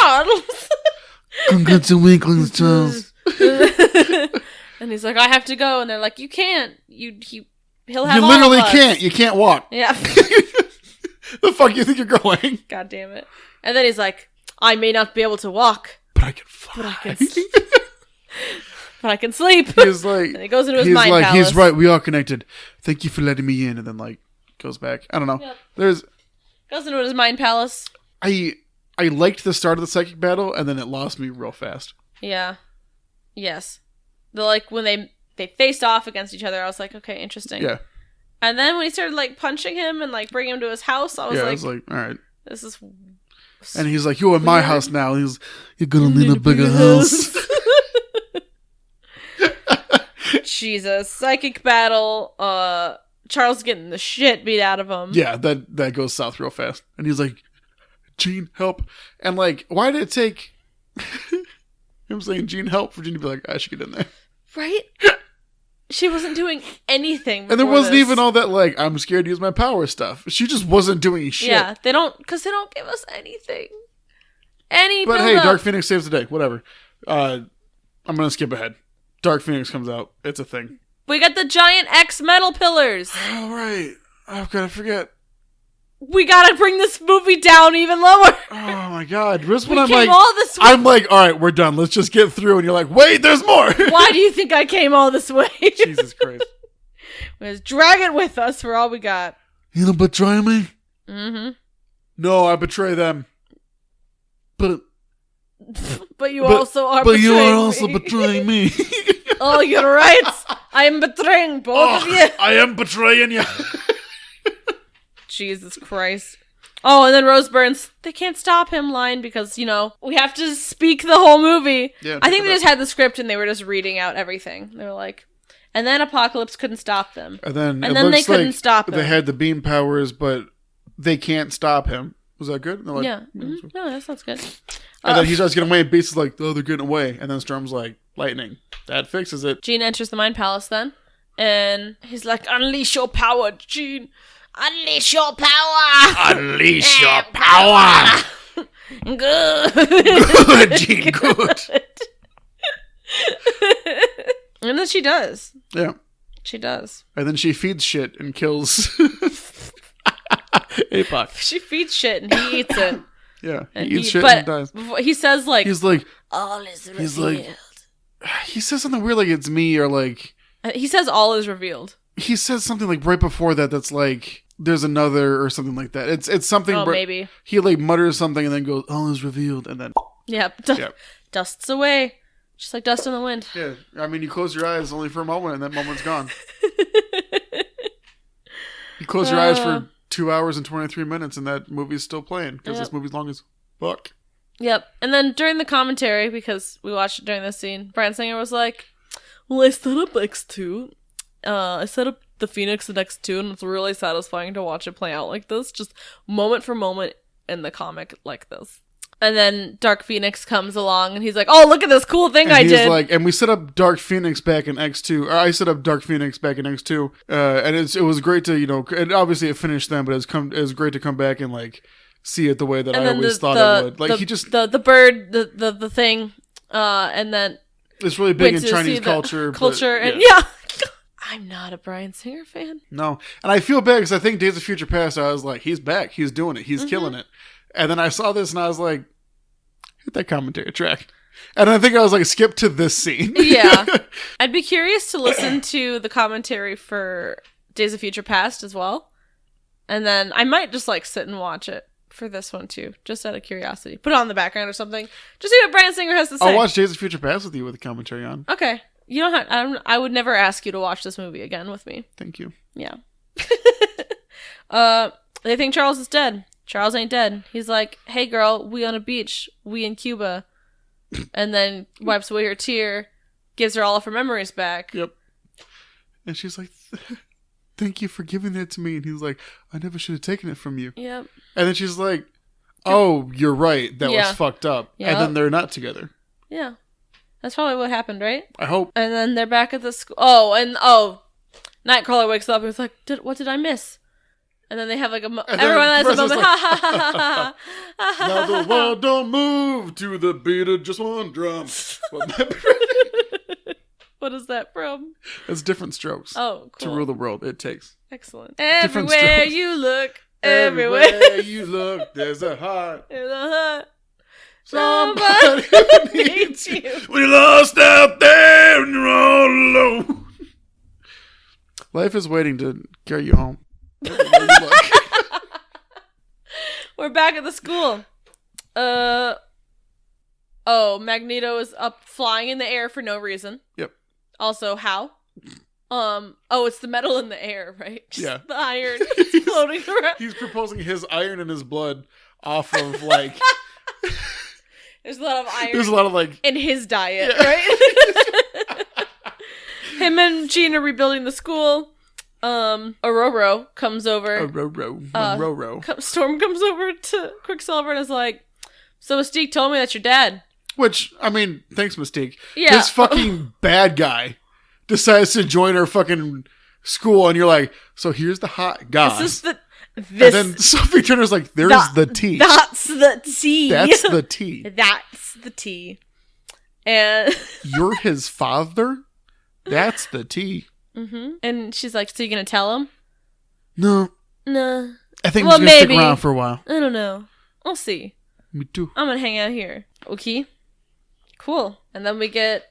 [SPEAKER 3] Come get your weaklings, Charles.
[SPEAKER 1] And he's like, "I have to go," and they're like, "You can't. He'll have.
[SPEAKER 2] You
[SPEAKER 1] all
[SPEAKER 2] literally
[SPEAKER 1] of us."
[SPEAKER 2] can't. You can't walk.
[SPEAKER 1] Yeah.
[SPEAKER 2] The fuck you think you're going?
[SPEAKER 1] God damn it! And then he's like, "I may not be able to walk,
[SPEAKER 2] but I can fly.
[SPEAKER 1] But I can sleep."
[SPEAKER 2] He's like,
[SPEAKER 1] and he goes into his mind palace.
[SPEAKER 2] He's right. We are connected. Thank you for letting me in. And then like goes back. I don't know. Yep.
[SPEAKER 1] Goes into his mind palace.
[SPEAKER 2] I liked the start of the psychic battle, and then it lost me real fast.
[SPEAKER 1] Yeah. Yes. When they faced off against each other, I was like, okay, interesting.
[SPEAKER 2] Yeah.
[SPEAKER 1] And then when he started like punching him and like bringing him to his house, I was like,
[SPEAKER 2] all right.
[SPEAKER 1] This is.
[SPEAKER 2] And he's like, "You're in my house now." And he's,
[SPEAKER 3] "You're gonna need a bigger house."
[SPEAKER 1] Jesus, psychic battle. Charles getting the shit beat out of him.
[SPEAKER 2] Yeah, that goes south real fast. And he's like, "Jean, help!" And like, why did it take him saying "Jean, help" for Jean to be like, "I should get in there"?
[SPEAKER 1] Right? She wasn't doing anything.
[SPEAKER 2] And there wasn't even all that like, "I'm scared to use my power" stuff. She just wasn't doing shit.
[SPEAKER 1] Yeah, they don't give us anything.
[SPEAKER 2] But hey, Dark Phoenix saves the day. Whatever. I'm gonna skip ahead. Dark Phoenix comes out. It's a thing.
[SPEAKER 1] We got the giant X metal pillars.
[SPEAKER 2] All right. I've got to forget.
[SPEAKER 1] We gotta bring this movie down even lower.
[SPEAKER 2] Oh my god. This
[SPEAKER 1] we
[SPEAKER 2] one
[SPEAKER 1] came all this way.
[SPEAKER 2] I'm like, all right, we're done. Let's just get through. And you're like, wait, there's more.
[SPEAKER 1] Why do you think I came all this way?
[SPEAKER 2] Jesus Christ.
[SPEAKER 1] Let's drag it with us for all we got.
[SPEAKER 3] You don't betray me?
[SPEAKER 1] Mm-hmm.
[SPEAKER 2] No, I betray them.
[SPEAKER 3] But
[SPEAKER 1] you also are
[SPEAKER 3] But
[SPEAKER 1] betraying
[SPEAKER 3] you are
[SPEAKER 1] me.
[SPEAKER 3] also betraying me.
[SPEAKER 1] Oh, you're right. I am betraying both of you.
[SPEAKER 2] I am betraying you.
[SPEAKER 1] Jesus Christ. Oh, and then Rose Byrne's, they can't stop him line because, we have to speak the whole movie.
[SPEAKER 2] Yeah,
[SPEAKER 1] I think they just had the script and they were just reading out everything. They were like, and then Apocalypse couldn't stop them.
[SPEAKER 2] And then
[SPEAKER 1] they couldn't stop him.
[SPEAKER 2] They had the beam powers, but they can't stop him. Was that good? Like,
[SPEAKER 1] yeah. Mm-hmm. No, that sounds good.
[SPEAKER 2] And then he starts getting away, and Beast is like, "Oh, they're getting away." And then Storm's like, "Lightning." That fixes it.
[SPEAKER 1] Jean enters the Mind Palace then. And he's like, "Unleash your power, Jean. Unleash your power.
[SPEAKER 2] Unleash your power."
[SPEAKER 1] Good.
[SPEAKER 2] Good, Jean, good.
[SPEAKER 1] And then she does.
[SPEAKER 2] Yeah.
[SPEAKER 1] She does.
[SPEAKER 2] And then she feeds shit and kills APOC.
[SPEAKER 1] She feeds shit and he eats it.
[SPEAKER 2] Yeah.
[SPEAKER 1] And
[SPEAKER 2] he eats shit and dies.
[SPEAKER 1] He says like,
[SPEAKER 2] he's like,
[SPEAKER 1] all is revealed.
[SPEAKER 2] He's like, he says something weird like it's me, or like,
[SPEAKER 1] he says all is revealed.
[SPEAKER 2] He says something like right before that's like, there's another or something like that. It's something.
[SPEAKER 1] Oh, maybe.
[SPEAKER 2] He like mutters something and then goes, all is revealed. And then.
[SPEAKER 1] Yep. Dusts away. Just like dust in the wind.
[SPEAKER 2] Yeah. I mean, you close your eyes only for a moment and that moment's gone. You close your eyes for 2 hours and 23 minutes and that movie's still playing because this movie's long as Fuck.
[SPEAKER 1] Yep. And then during the commentary, because we watched it during this scene, Bryan Singer was like, well, I set up X2. I set up the Phoenix in X2, and it's really satisfying to watch it play out like this, just moment for moment in the comic like this. And then Dark Phoenix comes along, and he's like, oh, look at this cool thing I did.
[SPEAKER 2] Like, and we set up Dark Phoenix back in X2, or I set up Dark Phoenix back in X2, and it was great to, and obviously it finished then, but it was great to come back and, like, see it the way that I always thought it would. Like, he just...
[SPEAKER 1] The bird, the thing, and then...
[SPEAKER 2] It's really big in Chinese culture.
[SPEAKER 1] And yeah. I'm not a Bryan Singer fan.
[SPEAKER 2] No. And I feel bad because I think Days of Future Past, I was like, he's back. He's doing it. He's killing it. And then I saw this and I was like, hit that commentary track. And I think I was like, skip to this scene.
[SPEAKER 1] Yeah. I'd be curious to listen to the commentary for Days of Future Past as well. And then I might just like sit and watch it for this one too, just out of curiosity. Put it on the background or something. Just see what Bryan Singer has to say.
[SPEAKER 2] I'll watch Days of Future Past with you with the commentary on.
[SPEAKER 1] Okay. You don't have. I would never ask you to watch this movie again with me.
[SPEAKER 2] Thank you.
[SPEAKER 1] Yeah. They think Charles is dead. Charles ain't dead. He's like, hey girl, we on a beach. We in Cuba. And then wipes away her tear, gives her all of her memories back.
[SPEAKER 2] Yep. And she's like, thank you for giving that to me. And he's like, I never should have taken it from you.
[SPEAKER 1] Yep.
[SPEAKER 2] And then she's like, oh, you're right. That was fucked up.
[SPEAKER 1] Yep.
[SPEAKER 2] And then they're not together.
[SPEAKER 1] Yeah. That's probably what happened, right?
[SPEAKER 2] I hope.
[SPEAKER 1] And then they're back at the school. Nightcrawler wakes up and was like, what did I miss? And then they have like everyone has a moment.
[SPEAKER 2] Like, now the world don't move to the beat of just one drum.
[SPEAKER 1] What is that from?
[SPEAKER 2] It's Different Strokes.
[SPEAKER 1] Oh, cool.
[SPEAKER 2] To rule the world, it takes.
[SPEAKER 1] Excellent.
[SPEAKER 2] Different
[SPEAKER 1] Everywhere
[SPEAKER 2] strokes.
[SPEAKER 1] you look.
[SPEAKER 2] Everywhere you look, there's a heart.
[SPEAKER 1] There's a heart.
[SPEAKER 2] Somebody who needs you. We lost out there and you're all alone. Life is waiting to carry you home.
[SPEAKER 1] We're back at the school. Magneto is up flying in the air for no reason.
[SPEAKER 2] Yep.
[SPEAKER 1] Also, how? It's the metal in the air, right? Just
[SPEAKER 2] yeah.
[SPEAKER 1] The iron is floating around.
[SPEAKER 2] He's proposing his iron and his blood off of, like...
[SPEAKER 1] There's a lot of iron.
[SPEAKER 2] There's a lot of, like...
[SPEAKER 1] in his diet, right? Him and Jean are rebuilding the school. Ororo comes over. Storm comes over to Quicksilver and is like, so Mystique told me that's your dad.
[SPEAKER 2] Which, I mean, thanks, Mystique.
[SPEAKER 1] Yeah.
[SPEAKER 2] This fucking bad guy decides to join our fucking school, and you're like, so here's the hot guy. And then Sophie Turner's like, there's the tea.
[SPEAKER 1] That's the tea.
[SPEAKER 2] That's the tea.
[SPEAKER 1] That's the tea. And
[SPEAKER 2] you're his father? That's the tea.
[SPEAKER 1] Mm-hmm. And she's like, so you gonna tell him?
[SPEAKER 2] No. I think I'm just gonna stick around for a while.
[SPEAKER 1] I don't know. We'll see.
[SPEAKER 2] Me too.
[SPEAKER 1] I'm gonna hang out here. Okay. Cool. And then we get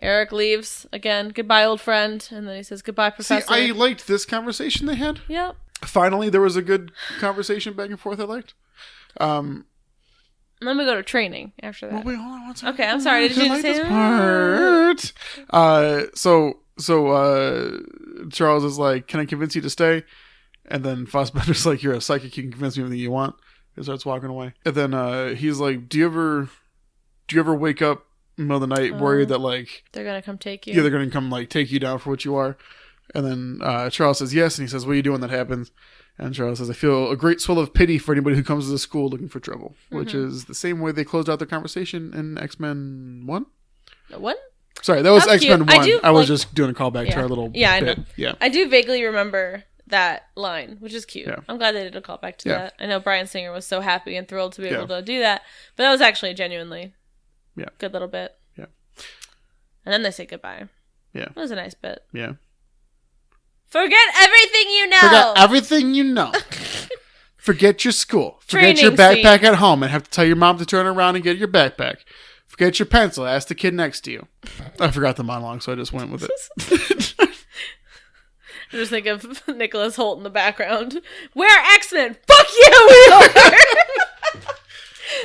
[SPEAKER 1] Eric leaves again. Goodbye, old friend. And then he says, goodbye, Professor.
[SPEAKER 2] See, I liked this conversation they had.
[SPEAKER 1] Yep.
[SPEAKER 2] Finally, there was a good conversation back and forth I liked.
[SPEAKER 1] Then we go to training after that.
[SPEAKER 2] Well, wait, hold on one second.
[SPEAKER 1] Okay, I'm sorry. Did you just say
[SPEAKER 2] this part? So Charles is like, can I convince you to stay? And then Fassbender's like, you're a psychic, you can convince me anything you want. He starts walking away. And then he's like, do you ever wake up in the middle of the night worried that, like,
[SPEAKER 1] they're gonna come take you?
[SPEAKER 2] Yeah, they're gonna come, like, take you down for what you are? And then Charles says yes, and he says, what do you do when that happens? And Charles says, I feel a great swell of pity for anybody who comes to the school looking for trouble. Mm-hmm. Which is the same way they closed out their conversation in X-Men 1?
[SPEAKER 1] What?
[SPEAKER 2] Sorry, that was X-Men 1. I was just doing a callback to our little bit.
[SPEAKER 1] I know.
[SPEAKER 2] Yeah.
[SPEAKER 1] I do vaguely remember that line, which is cute.
[SPEAKER 2] Yeah.
[SPEAKER 1] I'm glad they did a callback to that. I know Bryan Singer was so happy and thrilled to be able to do that, but that was actually a genuinely good little bit.
[SPEAKER 2] Yeah.
[SPEAKER 1] And then they say goodbye.
[SPEAKER 2] Yeah.
[SPEAKER 1] It was a nice bit.
[SPEAKER 2] Yeah.
[SPEAKER 1] Forget everything you know!
[SPEAKER 2] Forget everything you know. Forget your school. Forget your
[SPEAKER 1] Training
[SPEAKER 2] backpack at home and have to tell your mom to turn around and get your backpack. Forget your pencil. Ask the kid next to you. I forgot the monologue, so I just went with it.
[SPEAKER 1] I just think of Nicholas Hoult in the background. We're X-Men! Fuck you! We are!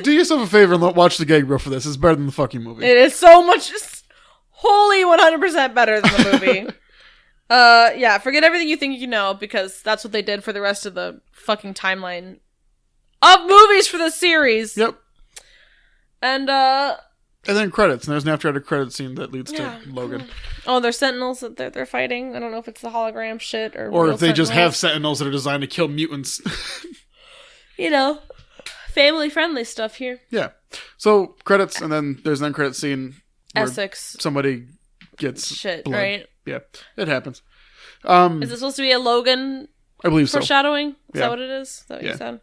[SPEAKER 2] Do yourself a favor and watch the gag reel for this. It's better than the fucking movie.
[SPEAKER 1] It is so much, wholly 100% better than the movie. Forget everything you think you know, because that's what they did for the rest of the fucking timeline of movies for the series.
[SPEAKER 2] Yep.
[SPEAKER 1] And
[SPEAKER 2] then credits, and there's an after credit scene that leads
[SPEAKER 1] Yeah.
[SPEAKER 2] to Logan.
[SPEAKER 1] oh, they're Sentinels that they're fighting. I don't know if it's the hologram shit or
[SPEAKER 2] Or
[SPEAKER 1] real
[SPEAKER 2] if they just have
[SPEAKER 1] Sentinels.
[SPEAKER 2] Sentinels that are designed to kill mutants.
[SPEAKER 1] You know, family friendly stuff here.
[SPEAKER 2] Yeah. So credits, and then there's an end credit scene where
[SPEAKER 1] Essex
[SPEAKER 2] somebody gets
[SPEAKER 1] shit,
[SPEAKER 2] blood.
[SPEAKER 1] right?
[SPEAKER 2] Yeah, it happens.
[SPEAKER 1] Is it supposed to be a Logan
[SPEAKER 2] I believe so.
[SPEAKER 1] foreshadowing? Is
[SPEAKER 2] Yeah.
[SPEAKER 1] that what it is? Is that what
[SPEAKER 2] Yeah.
[SPEAKER 1] you said?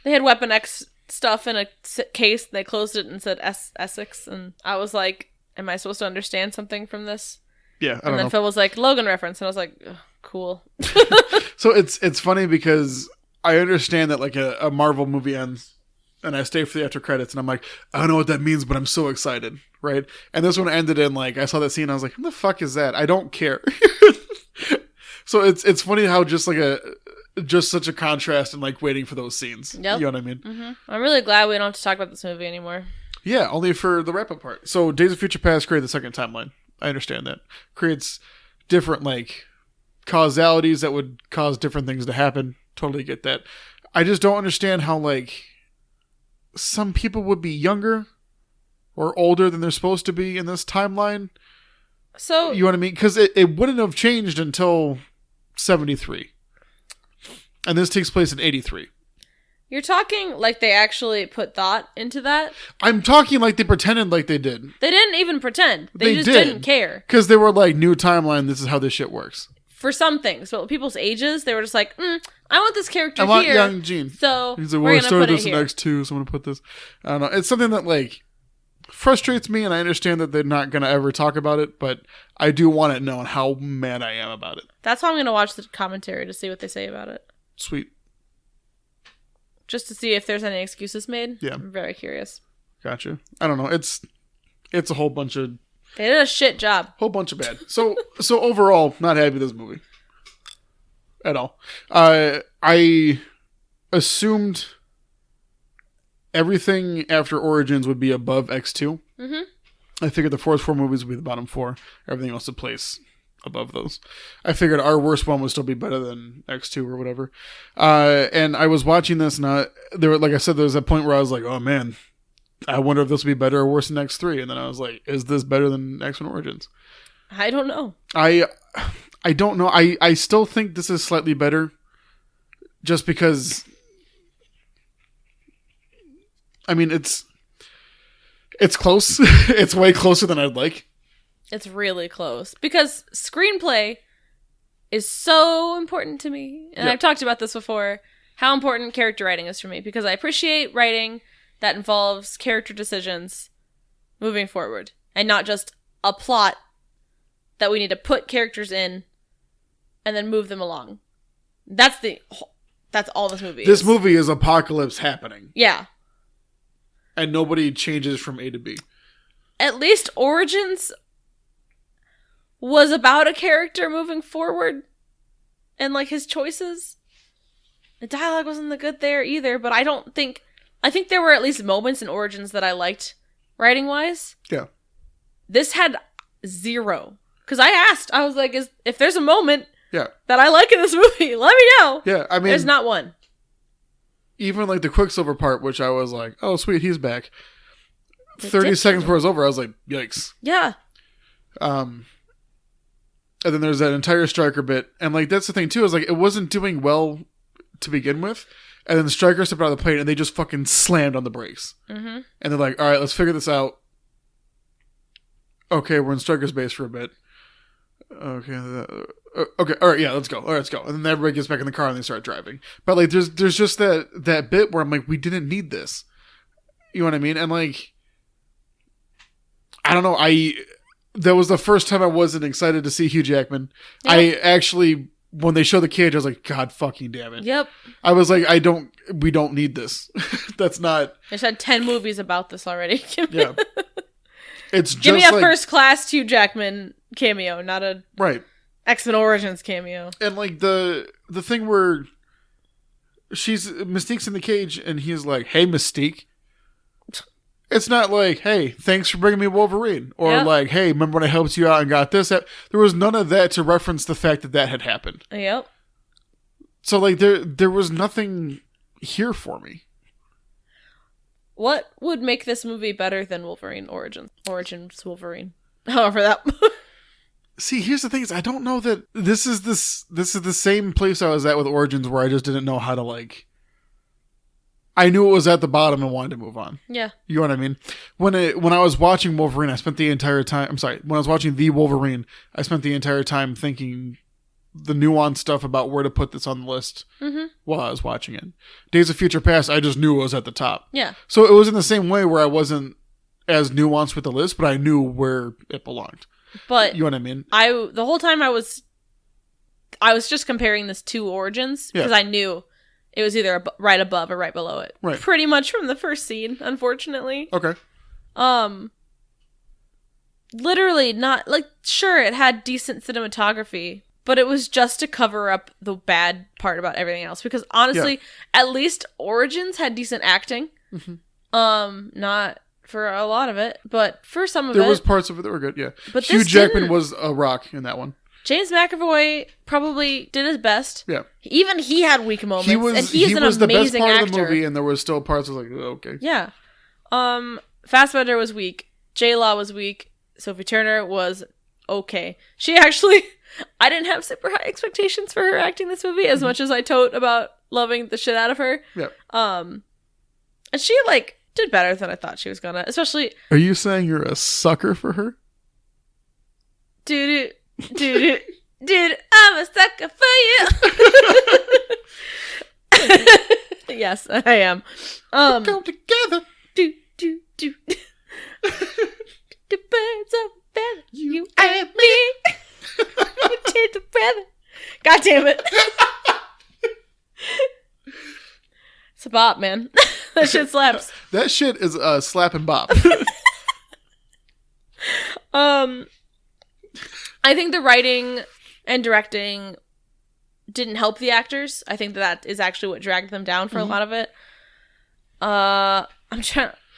[SPEAKER 1] They had Weapon X stuff in a case. They closed it and said Essex, and I was like, "Am I supposed to understand something from this?"
[SPEAKER 2] Yeah, I
[SPEAKER 1] And
[SPEAKER 2] don't
[SPEAKER 1] then
[SPEAKER 2] know.
[SPEAKER 1] Phil was like, "Logan reference," and I was like, "Ugh, "Cool."
[SPEAKER 2] So it's funny because I understand that like a Marvel movie ends, and I stay for the after credits, and I'm like, I don't know what that means, but I'm so excited, right? And this one ended in like I saw that scene, and I was like, what the fuck is that? I don't care. So it's funny how just like just such a contrast and like waiting for those scenes.
[SPEAKER 1] Yep.
[SPEAKER 2] You know what I mean?
[SPEAKER 1] Hmm. I'm really glad we don't have to talk about this movie anymore.
[SPEAKER 2] Yeah, only for the wrap up part. So Days of Future Past created the second timeline. I understand that. Creates different like causalities that would cause different things to happen. Totally get that. I just don't understand how like some people would be younger or older than they're supposed to be in this timeline.
[SPEAKER 1] So
[SPEAKER 2] You know what I mean? Because it wouldn't have changed until 73. And this takes place in 83.
[SPEAKER 1] you're talking like they actually put thought into that.
[SPEAKER 2] I'm talking like they pretended like they did.
[SPEAKER 1] They didn't even pretend. They
[SPEAKER 2] They
[SPEAKER 1] just
[SPEAKER 2] did.
[SPEAKER 1] didn't care.
[SPEAKER 2] Because they were like, new timeline, this is how this shit works.
[SPEAKER 1] For some things, but with people's ages, they were just like, I want this character
[SPEAKER 2] I want
[SPEAKER 1] here.
[SPEAKER 2] young Gene.
[SPEAKER 1] So
[SPEAKER 2] He's like,
[SPEAKER 1] we're
[SPEAKER 2] well, I
[SPEAKER 1] gonna
[SPEAKER 2] started
[SPEAKER 1] put it
[SPEAKER 2] this in
[SPEAKER 1] here.
[SPEAKER 2] X2, so I'm going to put this. I don't know. It's something that, like, frustrates me, and I understand that they're not going to ever talk about it, but I do want it known how mad I am about it.
[SPEAKER 1] That's why I'm gonna watch the commentary to see what they say about it,
[SPEAKER 2] Sweet.
[SPEAKER 1] just to see if there's any excuses made.
[SPEAKER 2] Yeah.
[SPEAKER 1] I'm very curious.
[SPEAKER 2] Gotcha. I don't know. It's a whole bunch of
[SPEAKER 1] They did a shit job.
[SPEAKER 2] bad. So overall, not happy with this movie. At all. I assumed everything after Origins would be above X2.
[SPEAKER 1] Mhm.
[SPEAKER 2] I figured the first 4 movies would be the bottom 4. Everything else would place above those. I figured our worst one would still be better than X2 or whatever. And I was watching this, and there were, like I said, there was a point where I was like, oh man, I wonder if this will be better or worse than X3. And then I was like, is this better than X-Men Origins?
[SPEAKER 1] I don't know.
[SPEAKER 2] I don't know. I still think this is slightly better just because I mean it's close. It's way closer than I'd like.
[SPEAKER 1] It's really close because screenplay is so important to me. And
[SPEAKER 2] Yep.
[SPEAKER 1] I've talked about this before, how important character writing is for me because I appreciate writing that involves character decisions moving forward and not just a plot that we need to put characters in and then move them along. That's all this movie is.
[SPEAKER 2] This movie is apocalypse happening,
[SPEAKER 1] Yeah.
[SPEAKER 2] and nobody changes from A to B.
[SPEAKER 1] At least Origins was about a character moving forward and like his choices. The dialogue wasn't that good there either, but I think there were at least moments in Origins that I liked writing wise.
[SPEAKER 2] Yeah.
[SPEAKER 1] This had 0. Because I asked, I was like, if there's a moment
[SPEAKER 2] Yeah.
[SPEAKER 1] that I like in this movie, let me know.
[SPEAKER 2] Yeah, I mean,
[SPEAKER 1] There's not one.
[SPEAKER 2] even like the Quicksilver part, which I was like, oh sweet, he's back. 30
[SPEAKER 1] did
[SPEAKER 2] seconds before it was over, I was like, yikes.
[SPEAKER 1] Yeah.
[SPEAKER 2] And then there's that entire Stryker bit, and like that's the thing too, is like it wasn't doing well to begin with, and then the Stryker stepped out of the plane and they just fucking slammed on the brakes.
[SPEAKER 1] Mm-hmm.
[SPEAKER 2] And they're like, all right, let's figure this out. Okay, we're in Stryker's base for a bit. Okay, okay, all right, yeah, let's go. All right, let's go. And then everybody gets back in the car and they start driving. But like, there's just that bit where I'm like, we didn't need this. You know what I mean? And like, I don't know. That was the first time I wasn't excited to see Hugh Jackman.
[SPEAKER 1] Yep.
[SPEAKER 2] I actually, when they showed the cage, I was like, God fucking damn it.
[SPEAKER 1] Yep.
[SPEAKER 2] I was like, we don't need this. That's not.
[SPEAKER 1] I just had 10 movies about this already.
[SPEAKER 2] Yeah. It's just
[SPEAKER 1] Give me a
[SPEAKER 2] like,
[SPEAKER 1] first class Hugh Jackman cameo, not a
[SPEAKER 2] right.
[SPEAKER 1] X-Men Origins cameo.
[SPEAKER 2] And like the thing where Mystique's in the cage and he's like, hey, Mystique. It's not like, hey, thanks for bringing me Wolverine. Or
[SPEAKER 1] Yep.
[SPEAKER 2] like, hey, remember when I helped you out and got this? There was none of that to reference the fact that had happened.
[SPEAKER 1] Yep.
[SPEAKER 2] So like there was nothing here for me.
[SPEAKER 1] What would make this movie better than Wolverine Origins Wolverine? However that.
[SPEAKER 2] See, here's the thing: is I don't know that this is the same place I was at with Origins, where I just didn't know how to like. I knew it was at the bottom and wanted to move on.
[SPEAKER 1] Yeah.
[SPEAKER 2] You know what I mean? When I was watching Wolverine, I spent the entire time. I'm sorry. When I was watching The Wolverine, I spent the entire time thinking the nuanced stuff about where to put this on the list while I was watching it. Days of Future Past, I just knew it was at the top.
[SPEAKER 1] Yeah.
[SPEAKER 2] So it was in the same way where I wasn't as nuanced with the list, but I knew where it belonged.
[SPEAKER 1] But
[SPEAKER 2] you know what I mean?
[SPEAKER 1] The whole time I was just comparing this to Origins because I knew it was either right above or right below it.
[SPEAKER 2] Right.
[SPEAKER 1] Pretty much from the first scene, unfortunately.
[SPEAKER 2] Okay.
[SPEAKER 1] Literally not like sure it had decent cinematography, but it was just to cover up the bad part about everything else because honestly, at least Origins had decent acting. Not for a lot of it, but for some of it.
[SPEAKER 2] There was parts of it that were good, yeah.
[SPEAKER 1] But
[SPEAKER 2] Hugh Jackman was a rock in that one.
[SPEAKER 1] James McAvoy probably did his best.
[SPEAKER 2] Yeah.
[SPEAKER 1] Even he had weak moments.
[SPEAKER 2] He was
[SPEAKER 1] an
[SPEAKER 2] the best
[SPEAKER 1] amazing
[SPEAKER 2] part
[SPEAKER 1] actor.
[SPEAKER 2] of the movie, and there was still parts I was like, oh, okay.
[SPEAKER 1] Yeah. Fassbender was weak. J-Law was weak. Sophie Turner was okay. She actually... I didn't have super high expectations for her acting this movie as much as I tote about loving the shit out of her.
[SPEAKER 2] Yeah.
[SPEAKER 1] And she, like, did better than I thought she was gonna. Especially...
[SPEAKER 2] Are you saying you're a sucker for her?
[SPEAKER 1] Dude, I'm a sucker for you. Yes, I am.
[SPEAKER 2] Come together.
[SPEAKER 1] Do. The birds of a feather, you and me. We did together. God damn it. It's a bop, man. That shit slaps.
[SPEAKER 2] That shit is a slap and bop.
[SPEAKER 1] I think the writing and directing didn't help the actors. I think that is actually what dragged them down for a lot of it.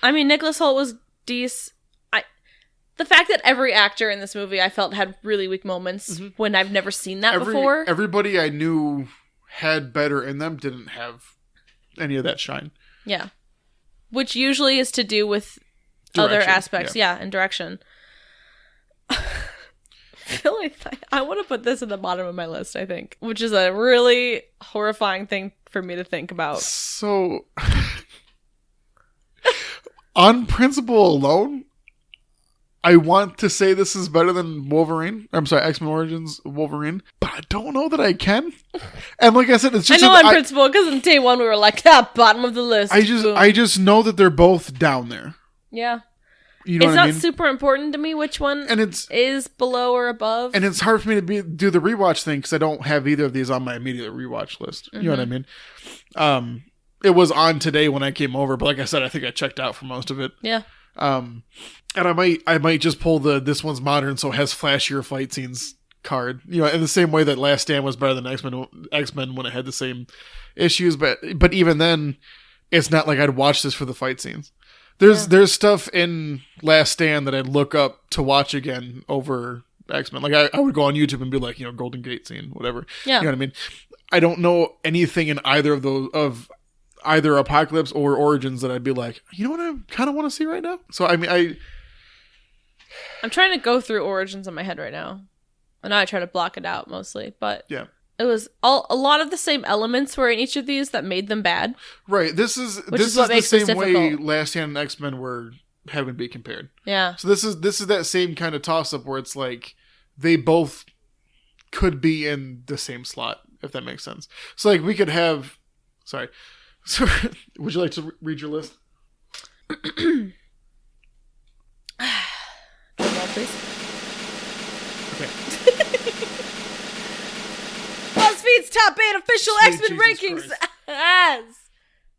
[SPEAKER 1] Nicholas Hoult was decent. The fact that every actor in this movie I felt had really weak moments when I've never seen that before.
[SPEAKER 2] Everybody I knew had better in them didn't have any of that shine.
[SPEAKER 1] Yeah. Which usually is to do with
[SPEAKER 2] Direction,
[SPEAKER 1] other aspects. Yeah, and direction. I feel like I want to put this at the bottom of my list, I think. Which is a really horrifying thing for me to think about.
[SPEAKER 2] So, on principle alone, I want to say this is better than Wolverine. I'm sorry, X-Men Origins Wolverine, but I don't know that I can. And like I said, it's just
[SPEAKER 1] I know on principle because in day one we were like, bottom of the list.
[SPEAKER 2] I just know that they're both down there.
[SPEAKER 1] Yeah.
[SPEAKER 2] You know
[SPEAKER 1] it's
[SPEAKER 2] what I
[SPEAKER 1] not
[SPEAKER 2] mean?
[SPEAKER 1] super important to me which one is below or above.
[SPEAKER 2] And it's hard for me to do the rewatch thing because I don't have either of these on my immediate rewatch list. You know what I mean? It was on today when I came over, but like I said, I think I checked out for most of it.
[SPEAKER 1] Yeah.
[SPEAKER 2] And I might just pull this one's modern, so it has flashier fight scenes card. You know, in the same way that Last Stand was better than X-Men when it had the same issues, but even then, it's not like I'd watch this for the fight scenes. There's stuff in Last Stand that I'd look up to watch again over X-Men. Like I would go on YouTube and be like, Golden Gate scene, whatever.
[SPEAKER 1] Yeah.
[SPEAKER 2] You know what I mean? I don't know anything in either of those of either Apocalypse or Origins that I'd be like, you know what I kind of want to see right now? So I mean,
[SPEAKER 1] I'm trying to go through Origins in my head right now. I know I try to block it out mostly, but
[SPEAKER 2] yeah.
[SPEAKER 1] It was a lot of the same elements were in each of these that made them bad.
[SPEAKER 2] Right. This is the same way Last Stand and X-Men were having to be compared.
[SPEAKER 1] Yeah.
[SPEAKER 2] So this is that same kind of toss-up where it's like they both could be in the same slot, if that makes sense. So like we could have... Sorry. So, would you like to read your list?
[SPEAKER 1] Drum roll, please.
[SPEAKER 2] Okay.
[SPEAKER 1] BuzzFeed's top 8 official
[SPEAKER 2] Sweet
[SPEAKER 1] X-Men
[SPEAKER 2] Jesus
[SPEAKER 1] rankings
[SPEAKER 2] Christ.
[SPEAKER 1] as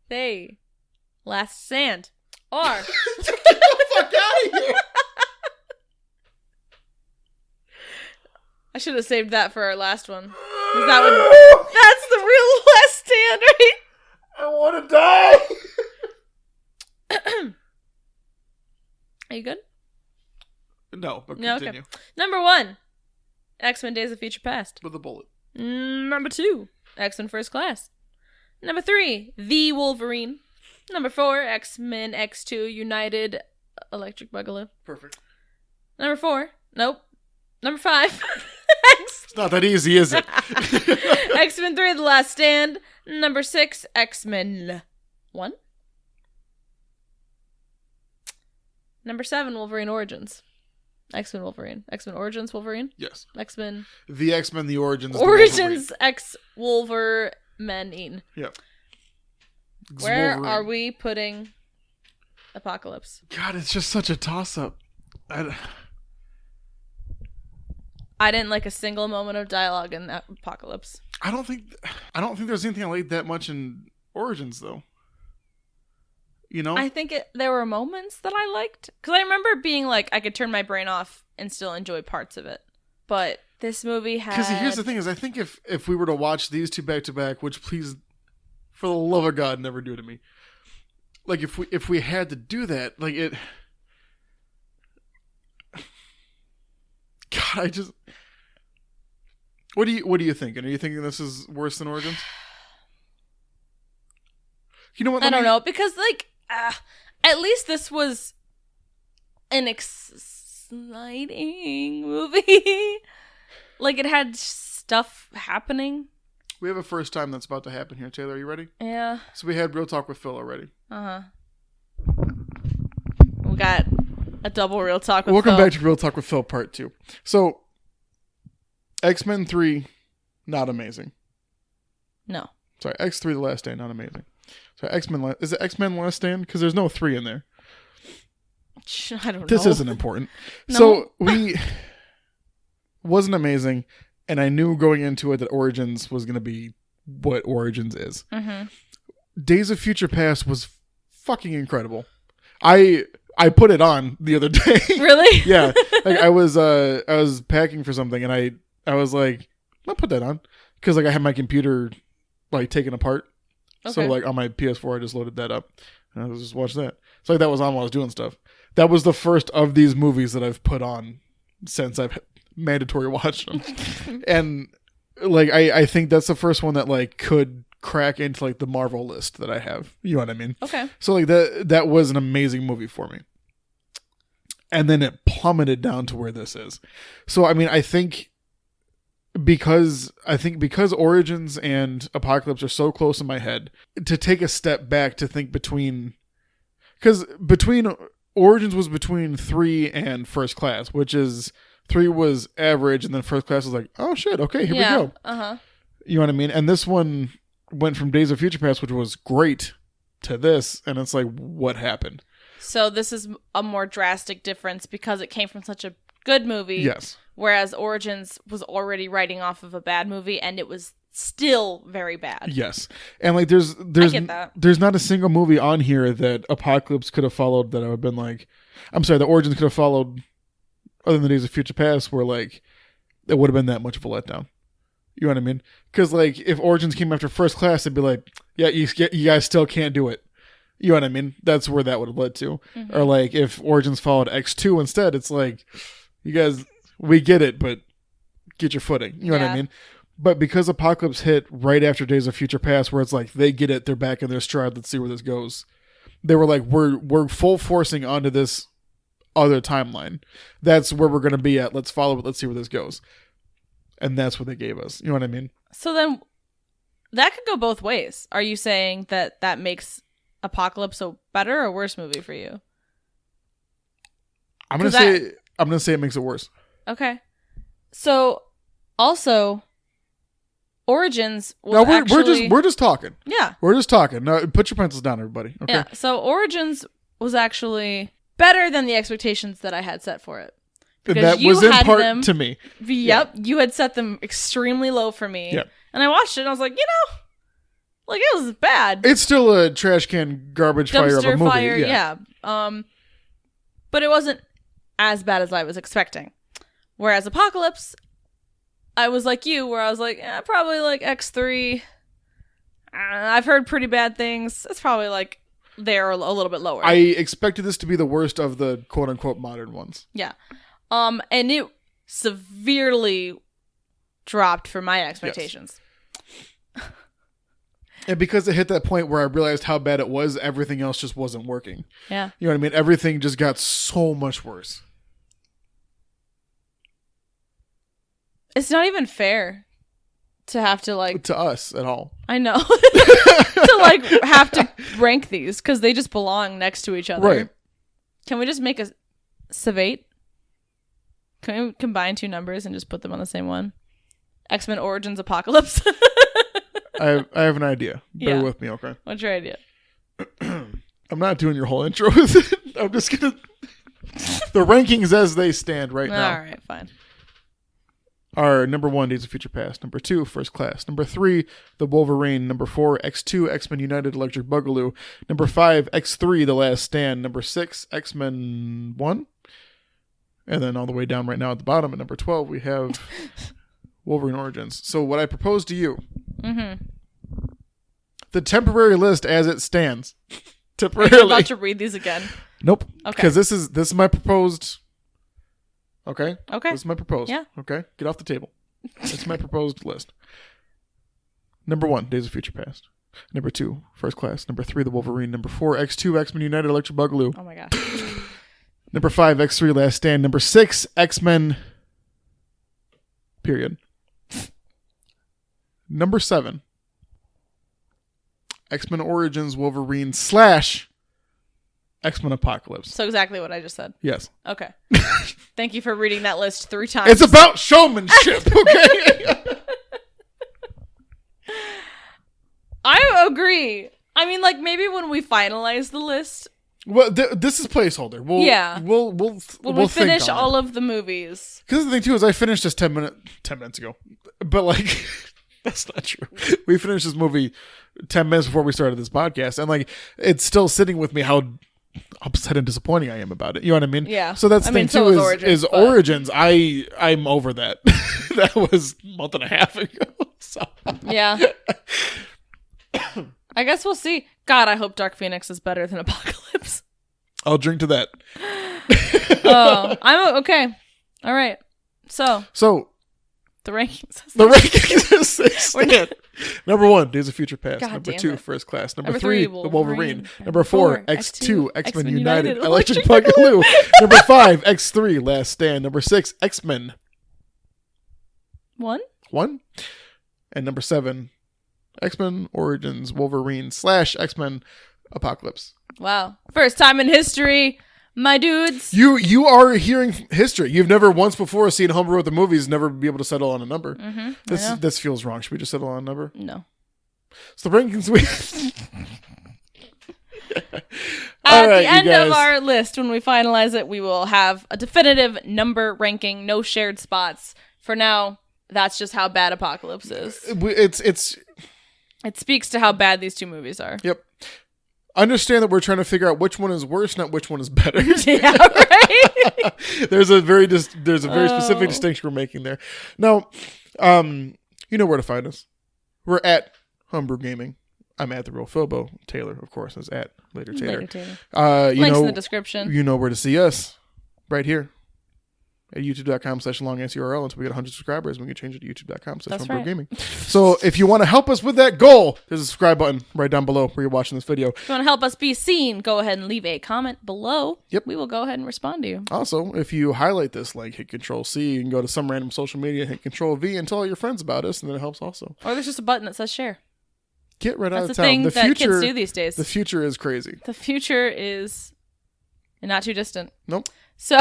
[SPEAKER 1] they Last Stand are...
[SPEAKER 2] Get the fuck out of here!
[SPEAKER 1] I should have saved that for our last one. 'Cause that's the real Last Stand, right?
[SPEAKER 2] I want to die!
[SPEAKER 1] Are you good?
[SPEAKER 2] No, but
[SPEAKER 1] No,
[SPEAKER 2] continue.
[SPEAKER 1] okay. Number 1, X-Men Days of Future Past.
[SPEAKER 2] With a bullet.
[SPEAKER 1] Number 2, X-Men First Class. Number 3, The Wolverine. Number 4, X-Men X2 United Electric Boogaloo.
[SPEAKER 2] Perfect.
[SPEAKER 1] Number 4. Nope. Number 5.
[SPEAKER 2] It's not that easy, is it?
[SPEAKER 1] X-Men 3 The Last Stand. Number 6, X-Men 1. Number 7, Wolverine Origins. X-Men Wolverine. X-Men Origins Wolverine.
[SPEAKER 2] Yes.
[SPEAKER 1] X-Men.
[SPEAKER 2] The X-Men, the Origins.
[SPEAKER 1] Origins X-Wolverine.
[SPEAKER 2] Yep.
[SPEAKER 1] Where
[SPEAKER 2] Wolverine.
[SPEAKER 1] are we putting Apocalypse?
[SPEAKER 2] God, it's just such a toss-up.
[SPEAKER 1] I didn't like a single moment of dialogue in that Apocalypse.
[SPEAKER 2] I don't think there's anything I liked that much in Origins, though. You know?
[SPEAKER 1] I think there were moments that I liked. Because I remember being like, I could turn my brain off and still enjoy parts of it. But this movie had...
[SPEAKER 2] Because here's the thing is, I think if we were to watch these two back-to-back, which please, for the love of God, never do to me. Like, if we had to do that, like, it... God, I just... What are you thinking? Are you thinking this is worse than Origins? You know what?
[SPEAKER 1] I don't know. Because, like, at least this was an exciting movie. Like, it had stuff happening.
[SPEAKER 2] We have a first time that's about to happen here. Taylor, are you ready?
[SPEAKER 1] Yeah.
[SPEAKER 2] So we had Real Talk with Phil already.
[SPEAKER 1] Uh-huh. We got a double Real Talk with
[SPEAKER 2] Welcome
[SPEAKER 1] Phil.
[SPEAKER 2] back to Real Talk with Phil Part 2. So, X-Men 3, not amazing.
[SPEAKER 1] No.
[SPEAKER 2] Sorry, X3 The Last Stand, not amazing. So X-Men, is it X-Men Last Stand? Because there's no 3 in there.
[SPEAKER 1] I don't know.
[SPEAKER 2] This isn't important.
[SPEAKER 1] No.
[SPEAKER 2] So, wasn't amazing, and I knew going into it that Origins was going to be what Origins is.
[SPEAKER 1] Mm-hmm.
[SPEAKER 2] Days of Future Past was fucking incredible. I put it on the other day.
[SPEAKER 1] Really?
[SPEAKER 2] Yeah. Like I was packing for something and I was like, I'll put that on. Because like I had my computer like taken apart.
[SPEAKER 1] Okay.
[SPEAKER 2] So like on my PS4 I just loaded that up. And I was just watching that. So like that was on while I was doing stuff. That was the first of these movies that I've put on since I've mandatory watched them. And like I think that's the first one that like could crack into like the Marvel list that I have. You know what I mean?
[SPEAKER 1] Okay.
[SPEAKER 2] So like that was an amazing movie for me. And then it plummeted down to where this is. So I mean I think because Origins and Apocalypse are so close in my head, to take a step back to think between Origins was between 3 and First Class, which is 3 was average and then First Class was like, oh shit, okay, here we go.
[SPEAKER 1] Uh-huh.
[SPEAKER 2] You know what I mean? And this one went from Days of Future Past, which was great, to this, and it's like, what happened?
[SPEAKER 1] So this is a more drastic difference because it came from such a good movie.
[SPEAKER 2] Yes.
[SPEAKER 1] Whereas Origins was already writing off of a bad movie, and it was still very bad.
[SPEAKER 2] Yes. And like there's
[SPEAKER 1] I get that.
[SPEAKER 2] There's not a single movie on here that Apocalypse could have followed that I would have been like, I'm sorry, the Origins could have followed other than Days of Future Past, where like it would have been that much of a letdown. You know what I mean? Because like if Origins came after First Class, it'd be like, yeah, you guys still can't do it. You know what I mean? That's where that would have led to.
[SPEAKER 1] Mm-hmm.
[SPEAKER 2] Or like if Origins followed X2 instead, it's like, you guys, we get it, but get your footing. You know what I mean? But because Apocalypse hit right after Days of Future Past, where it's like they get it, they're back in their stride. Let's see where this goes. They were like, we're full forcing onto this other timeline. That's where we're going to be at. Let's follow it. Let's see where this goes. And that's what they gave us. You know what I mean?
[SPEAKER 1] So then that could go both ways. Are you saying that makes Apocalypse a better or worse movie for you?
[SPEAKER 2] I'm gonna say it makes it worse.
[SPEAKER 1] Okay. So also Origins was
[SPEAKER 2] No, we're just talking.
[SPEAKER 1] Yeah.
[SPEAKER 2] We're just talking. No, put your pencils down, everybody. Okay.
[SPEAKER 1] Yeah. So Origins was actually better than the expectations that I had set for it.
[SPEAKER 2] And that was in part to me.
[SPEAKER 1] Yep. You had set them extremely low for me.
[SPEAKER 2] Yep.
[SPEAKER 1] And I watched it and I was like, like it was bad.
[SPEAKER 2] It's still a trash can garbage fire of a movie.
[SPEAKER 1] Fire, yeah. But it wasn't as bad as I was expecting. Whereas Apocalypse, I was like you, where I was like, probably like X3. I've heard pretty bad things. It's probably like they're a little bit lower.
[SPEAKER 2] I expected this to be the worst of the quote unquote modern ones.
[SPEAKER 1] Yeah. And it severely dropped from my expectations. Yes.
[SPEAKER 2] And because it hit that point where I realized how bad it was, everything else just wasn't working.
[SPEAKER 1] Yeah.
[SPEAKER 2] You know what I mean? Everything just got so much worse.
[SPEAKER 1] It's not even fair to have to like
[SPEAKER 2] To us at all.
[SPEAKER 1] I know to like have to rank these because they just belong next to each other.
[SPEAKER 2] Right.
[SPEAKER 1] Can we just make a Savate? Can we combine two numbers and just put them on the same one? X-Men Origins Apocalypse.
[SPEAKER 2] I have an idea. Bear
[SPEAKER 1] Yeah.
[SPEAKER 2] with me, okay?
[SPEAKER 1] What's your idea?
[SPEAKER 2] I'm not doing your whole intro with it. I'm just gonna the rankings as they stand right now.
[SPEAKER 1] All right, fine.
[SPEAKER 2] Are number 1, Days of Future Past. Number 2, First Class. Number 3, The Wolverine. Number 4, X2, X-Men United Electric Boogaloo. Number 5, X3, The Last Stand. Number 6, X-Men 1. And then all the way down right now at the bottom at number 12, we have Wolverine Origins. So what I propose to you, the temporary list as it stands.
[SPEAKER 1] Are you
[SPEAKER 2] Temporarily.
[SPEAKER 1] about to read these again?
[SPEAKER 2] Nope.
[SPEAKER 1] Okay.
[SPEAKER 2] Because this is my proposed. Okay.
[SPEAKER 1] Okay.
[SPEAKER 2] This is my proposed.
[SPEAKER 1] Yeah.
[SPEAKER 2] Okay. Get off the table. It's my proposed list. Number 1, Days of Future Past. Number 2, First Class. Number 3, The Wolverine. Number 4, X2, X-Men United Electric Boogaloo.
[SPEAKER 1] Oh my gosh.
[SPEAKER 2] Number 5, X3, Last Stand. Number 6, X-Men. Period. Number 7, X-Men Origins Wolverine / X-Men Apocalypse.
[SPEAKER 1] So exactly what I just said.
[SPEAKER 2] Yes.
[SPEAKER 1] Okay. Thank you for reading that list 3 times.
[SPEAKER 2] It's about showmanship, okay?
[SPEAKER 1] I agree. I mean, like maybe when we finalize the list,
[SPEAKER 2] Well, this is placeholder. We'll
[SPEAKER 1] when we
[SPEAKER 2] think
[SPEAKER 1] finish
[SPEAKER 2] on
[SPEAKER 1] all
[SPEAKER 2] it.
[SPEAKER 1] of the movies.
[SPEAKER 2] Because the thing too is I finished this 10 minutes ago, but like that's not true. We finished this movie 10 minutes before we started this podcast, and like it's still sitting with me how upset and disappointing I am about it. You know what I mean?
[SPEAKER 1] Yeah.
[SPEAKER 2] So that's the
[SPEAKER 1] I
[SPEAKER 2] thing
[SPEAKER 1] mean, so
[SPEAKER 2] too
[SPEAKER 1] is
[SPEAKER 2] is
[SPEAKER 1] Origins, but-
[SPEAKER 2] Origins. I'm over that. That was a month and a half ago. So.
[SPEAKER 1] Yeah. I guess we'll see. God, I hope Dark Phoenix is better than Apocalypse.
[SPEAKER 2] I'll drink to that.
[SPEAKER 1] Oh, I'm okay. All right. So the rankings.
[SPEAKER 2] the rankings stand. Number 1, Days of Future Past.
[SPEAKER 1] God
[SPEAKER 2] Number
[SPEAKER 1] damn
[SPEAKER 2] 2,
[SPEAKER 1] it.
[SPEAKER 2] First Class. Number
[SPEAKER 1] Number
[SPEAKER 2] 3,
[SPEAKER 1] three,
[SPEAKER 2] The Wolverine.
[SPEAKER 1] Wolverine.
[SPEAKER 2] Number 4,
[SPEAKER 1] X2,
[SPEAKER 2] X2, X-Men United,
[SPEAKER 1] United,
[SPEAKER 2] Electric
[SPEAKER 1] Electric
[SPEAKER 2] Boogaloo. Number 5, X3, Last Stand. Number 6, X-Men
[SPEAKER 1] 1.
[SPEAKER 2] 1. And number 7, X-Men Origins Wolverine / X-Men Apocalypse.
[SPEAKER 1] Wow. First time in history, my dudes.
[SPEAKER 2] You are hearing history. You've never once before seen Home Brew with the movies, never be able to settle on a number.
[SPEAKER 1] Mm-hmm.
[SPEAKER 2] This feels wrong. Should we just settle on a number?
[SPEAKER 1] No.
[SPEAKER 2] So the rankings we
[SPEAKER 1] At
[SPEAKER 2] All right,
[SPEAKER 1] the end
[SPEAKER 2] you guys.
[SPEAKER 1] of our list, when we finalize it, we will have a definitive number ranking, no shared spots. For now, that's just how bad Apocalypse is.
[SPEAKER 2] It's
[SPEAKER 1] It speaks to how bad these two movies are.
[SPEAKER 2] yep. Understand that we're trying to figure out which one is worse, not which one is better.
[SPEAKER 1] Yeah, right?
[SPEAKER 2] There's a very specific distinction we're making there. Now, you know where to find us. We're at Home Brew Gaming. I'm at The Real Philbo. Taylor, of course, is at Later Taylor.
[SPEAKER 1] Later Taylor.
[SPEAKER 2] You
[SPEAKER 1] Links
[SPEAKER 2] know,
[SPEAKER 1] in the description.
[SPEAKER 2] You know where to see us. Right here. At youtube.com/longass URL until we get 100 subscribers. We can change it to youtube.com/homebrew-gaming. So if you want to help us with that goal, there's a subscribe button right down below where you're watching this video.
[SPEAKER 1] If you want to help us be seen, go ahead and leave a comment below.
[SPEAKER 2] Yep.
[SPEAKER 1] We will go ahead and respond to you.
[SPEAKER 2] Also, if you highlight this link, hit Control-C, you can go to some random social media, hit Control-V, and tell all your friends about us, and then it helps also.
[SPEAKER 1] Or there's just a button that says share.
[SPEAKER 2] Get right out
[SPEAKER 1] That's
[SPEAKER 2] of
[SPEAKER 1] the
[SPEAKER 2] town.
[SPEAKER 1] thing
[SPEAKER 2] The
[SPEAKER 1] that
[SPEAKER 2] future,
[SPEAKER 1] kids do these days.
[SPEAKER 2] the future is crazy.
[SPEAKER 1] The future is not too distant.
[SPEAKER 2] Nope.
[SPEAKER 1] So,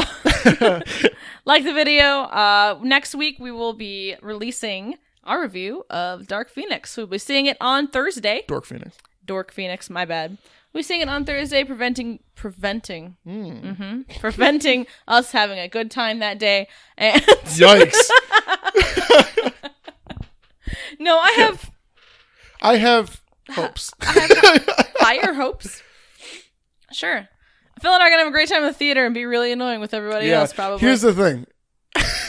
[SPEAKER 1] like the video. Next week, we will be releasing our review of Dark Phoenix. We'll be seeing it on Thursday.
[SPEAKER 2] Dork Phoenix.
[SPEAKER 1] Dork Phoenix, my bad. We'll be seeing it on Thursday, preventing us having a good time that day. And
[SPEAKER 2] Yikes.
[SPEAKER 1] no, I have
[SPEAKER 2] hopes.
[SPEAKER 1] higher hopes. Sure. Phil and I are going to have a great time in the theater and be really annoying with everybody else, probably.
[SPEAKER 2] Here's the thing.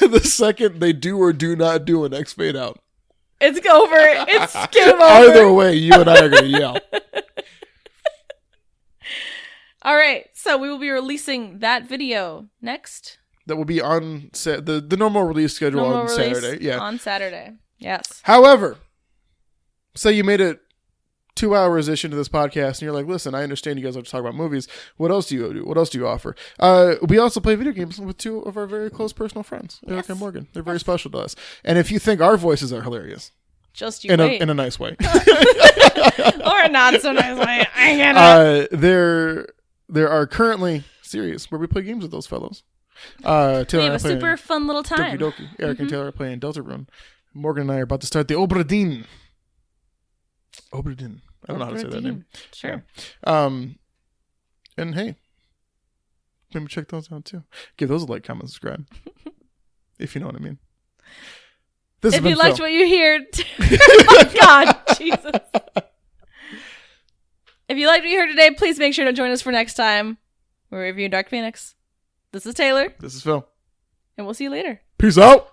[SPEAKER 2] The second they do or do not do an X fade out.
[SPEAKER 1] It's over. It's game over.
[SPEAKER 2] Either way, you and I are going to yell.
[SPEAKER 1] All right. So we will be releasing that video next.
[SPEAKER 2] That will be on the normal release schedule
[SPEAKER 1] Normal
[SPEAKER 2] on
[SPEAKER 1] release
[SPEAKER 2] Saturday. Yeah.
[SPEAKER 1] On Saturday. Yes.
[SPEAKER 2] However, say you made it 2 hours ish into this podcast and you're like, listen, I understand you guys like to talk about movies. What else do you do? What else do you offer? We also play video games with 2 of our very close personal friends, Eric and Morgan. They're very special to us. And if you think our voices are hilarious,
[SPEAKER 1] just you wait.
[SPEAKER 2] In a nice way.
[SPEAKER 1] Or not so nice way. I get it.
[SPEAKER 2] There are currently series where we play games with those fellows. Taylor
[SPEAKER 1] we have a super fun little time.
[SPEAKER 2] Doki Doki. Eric and Taylor are playing Deltarune. Morgan and I are about to start the Obradin. I don't know how to say that name.
[SPEAKER 1] Sure.
[SPEAKER 2] Yeah. And hey, maybe check those out too. Give those a like, comment, subscribe. If you know what I mean.
[SPEAKER 1] If you liked what you heard, oh my God, Jesus. If you liked what you heard today, please make sure to join us for next time. We're reviewing Dark Phoenix. This is Taylor.
[SPEAKER 2] This is Phil.
[SPEAKER 1] And we'll see you later.
[SPEAKER 2] Peace out.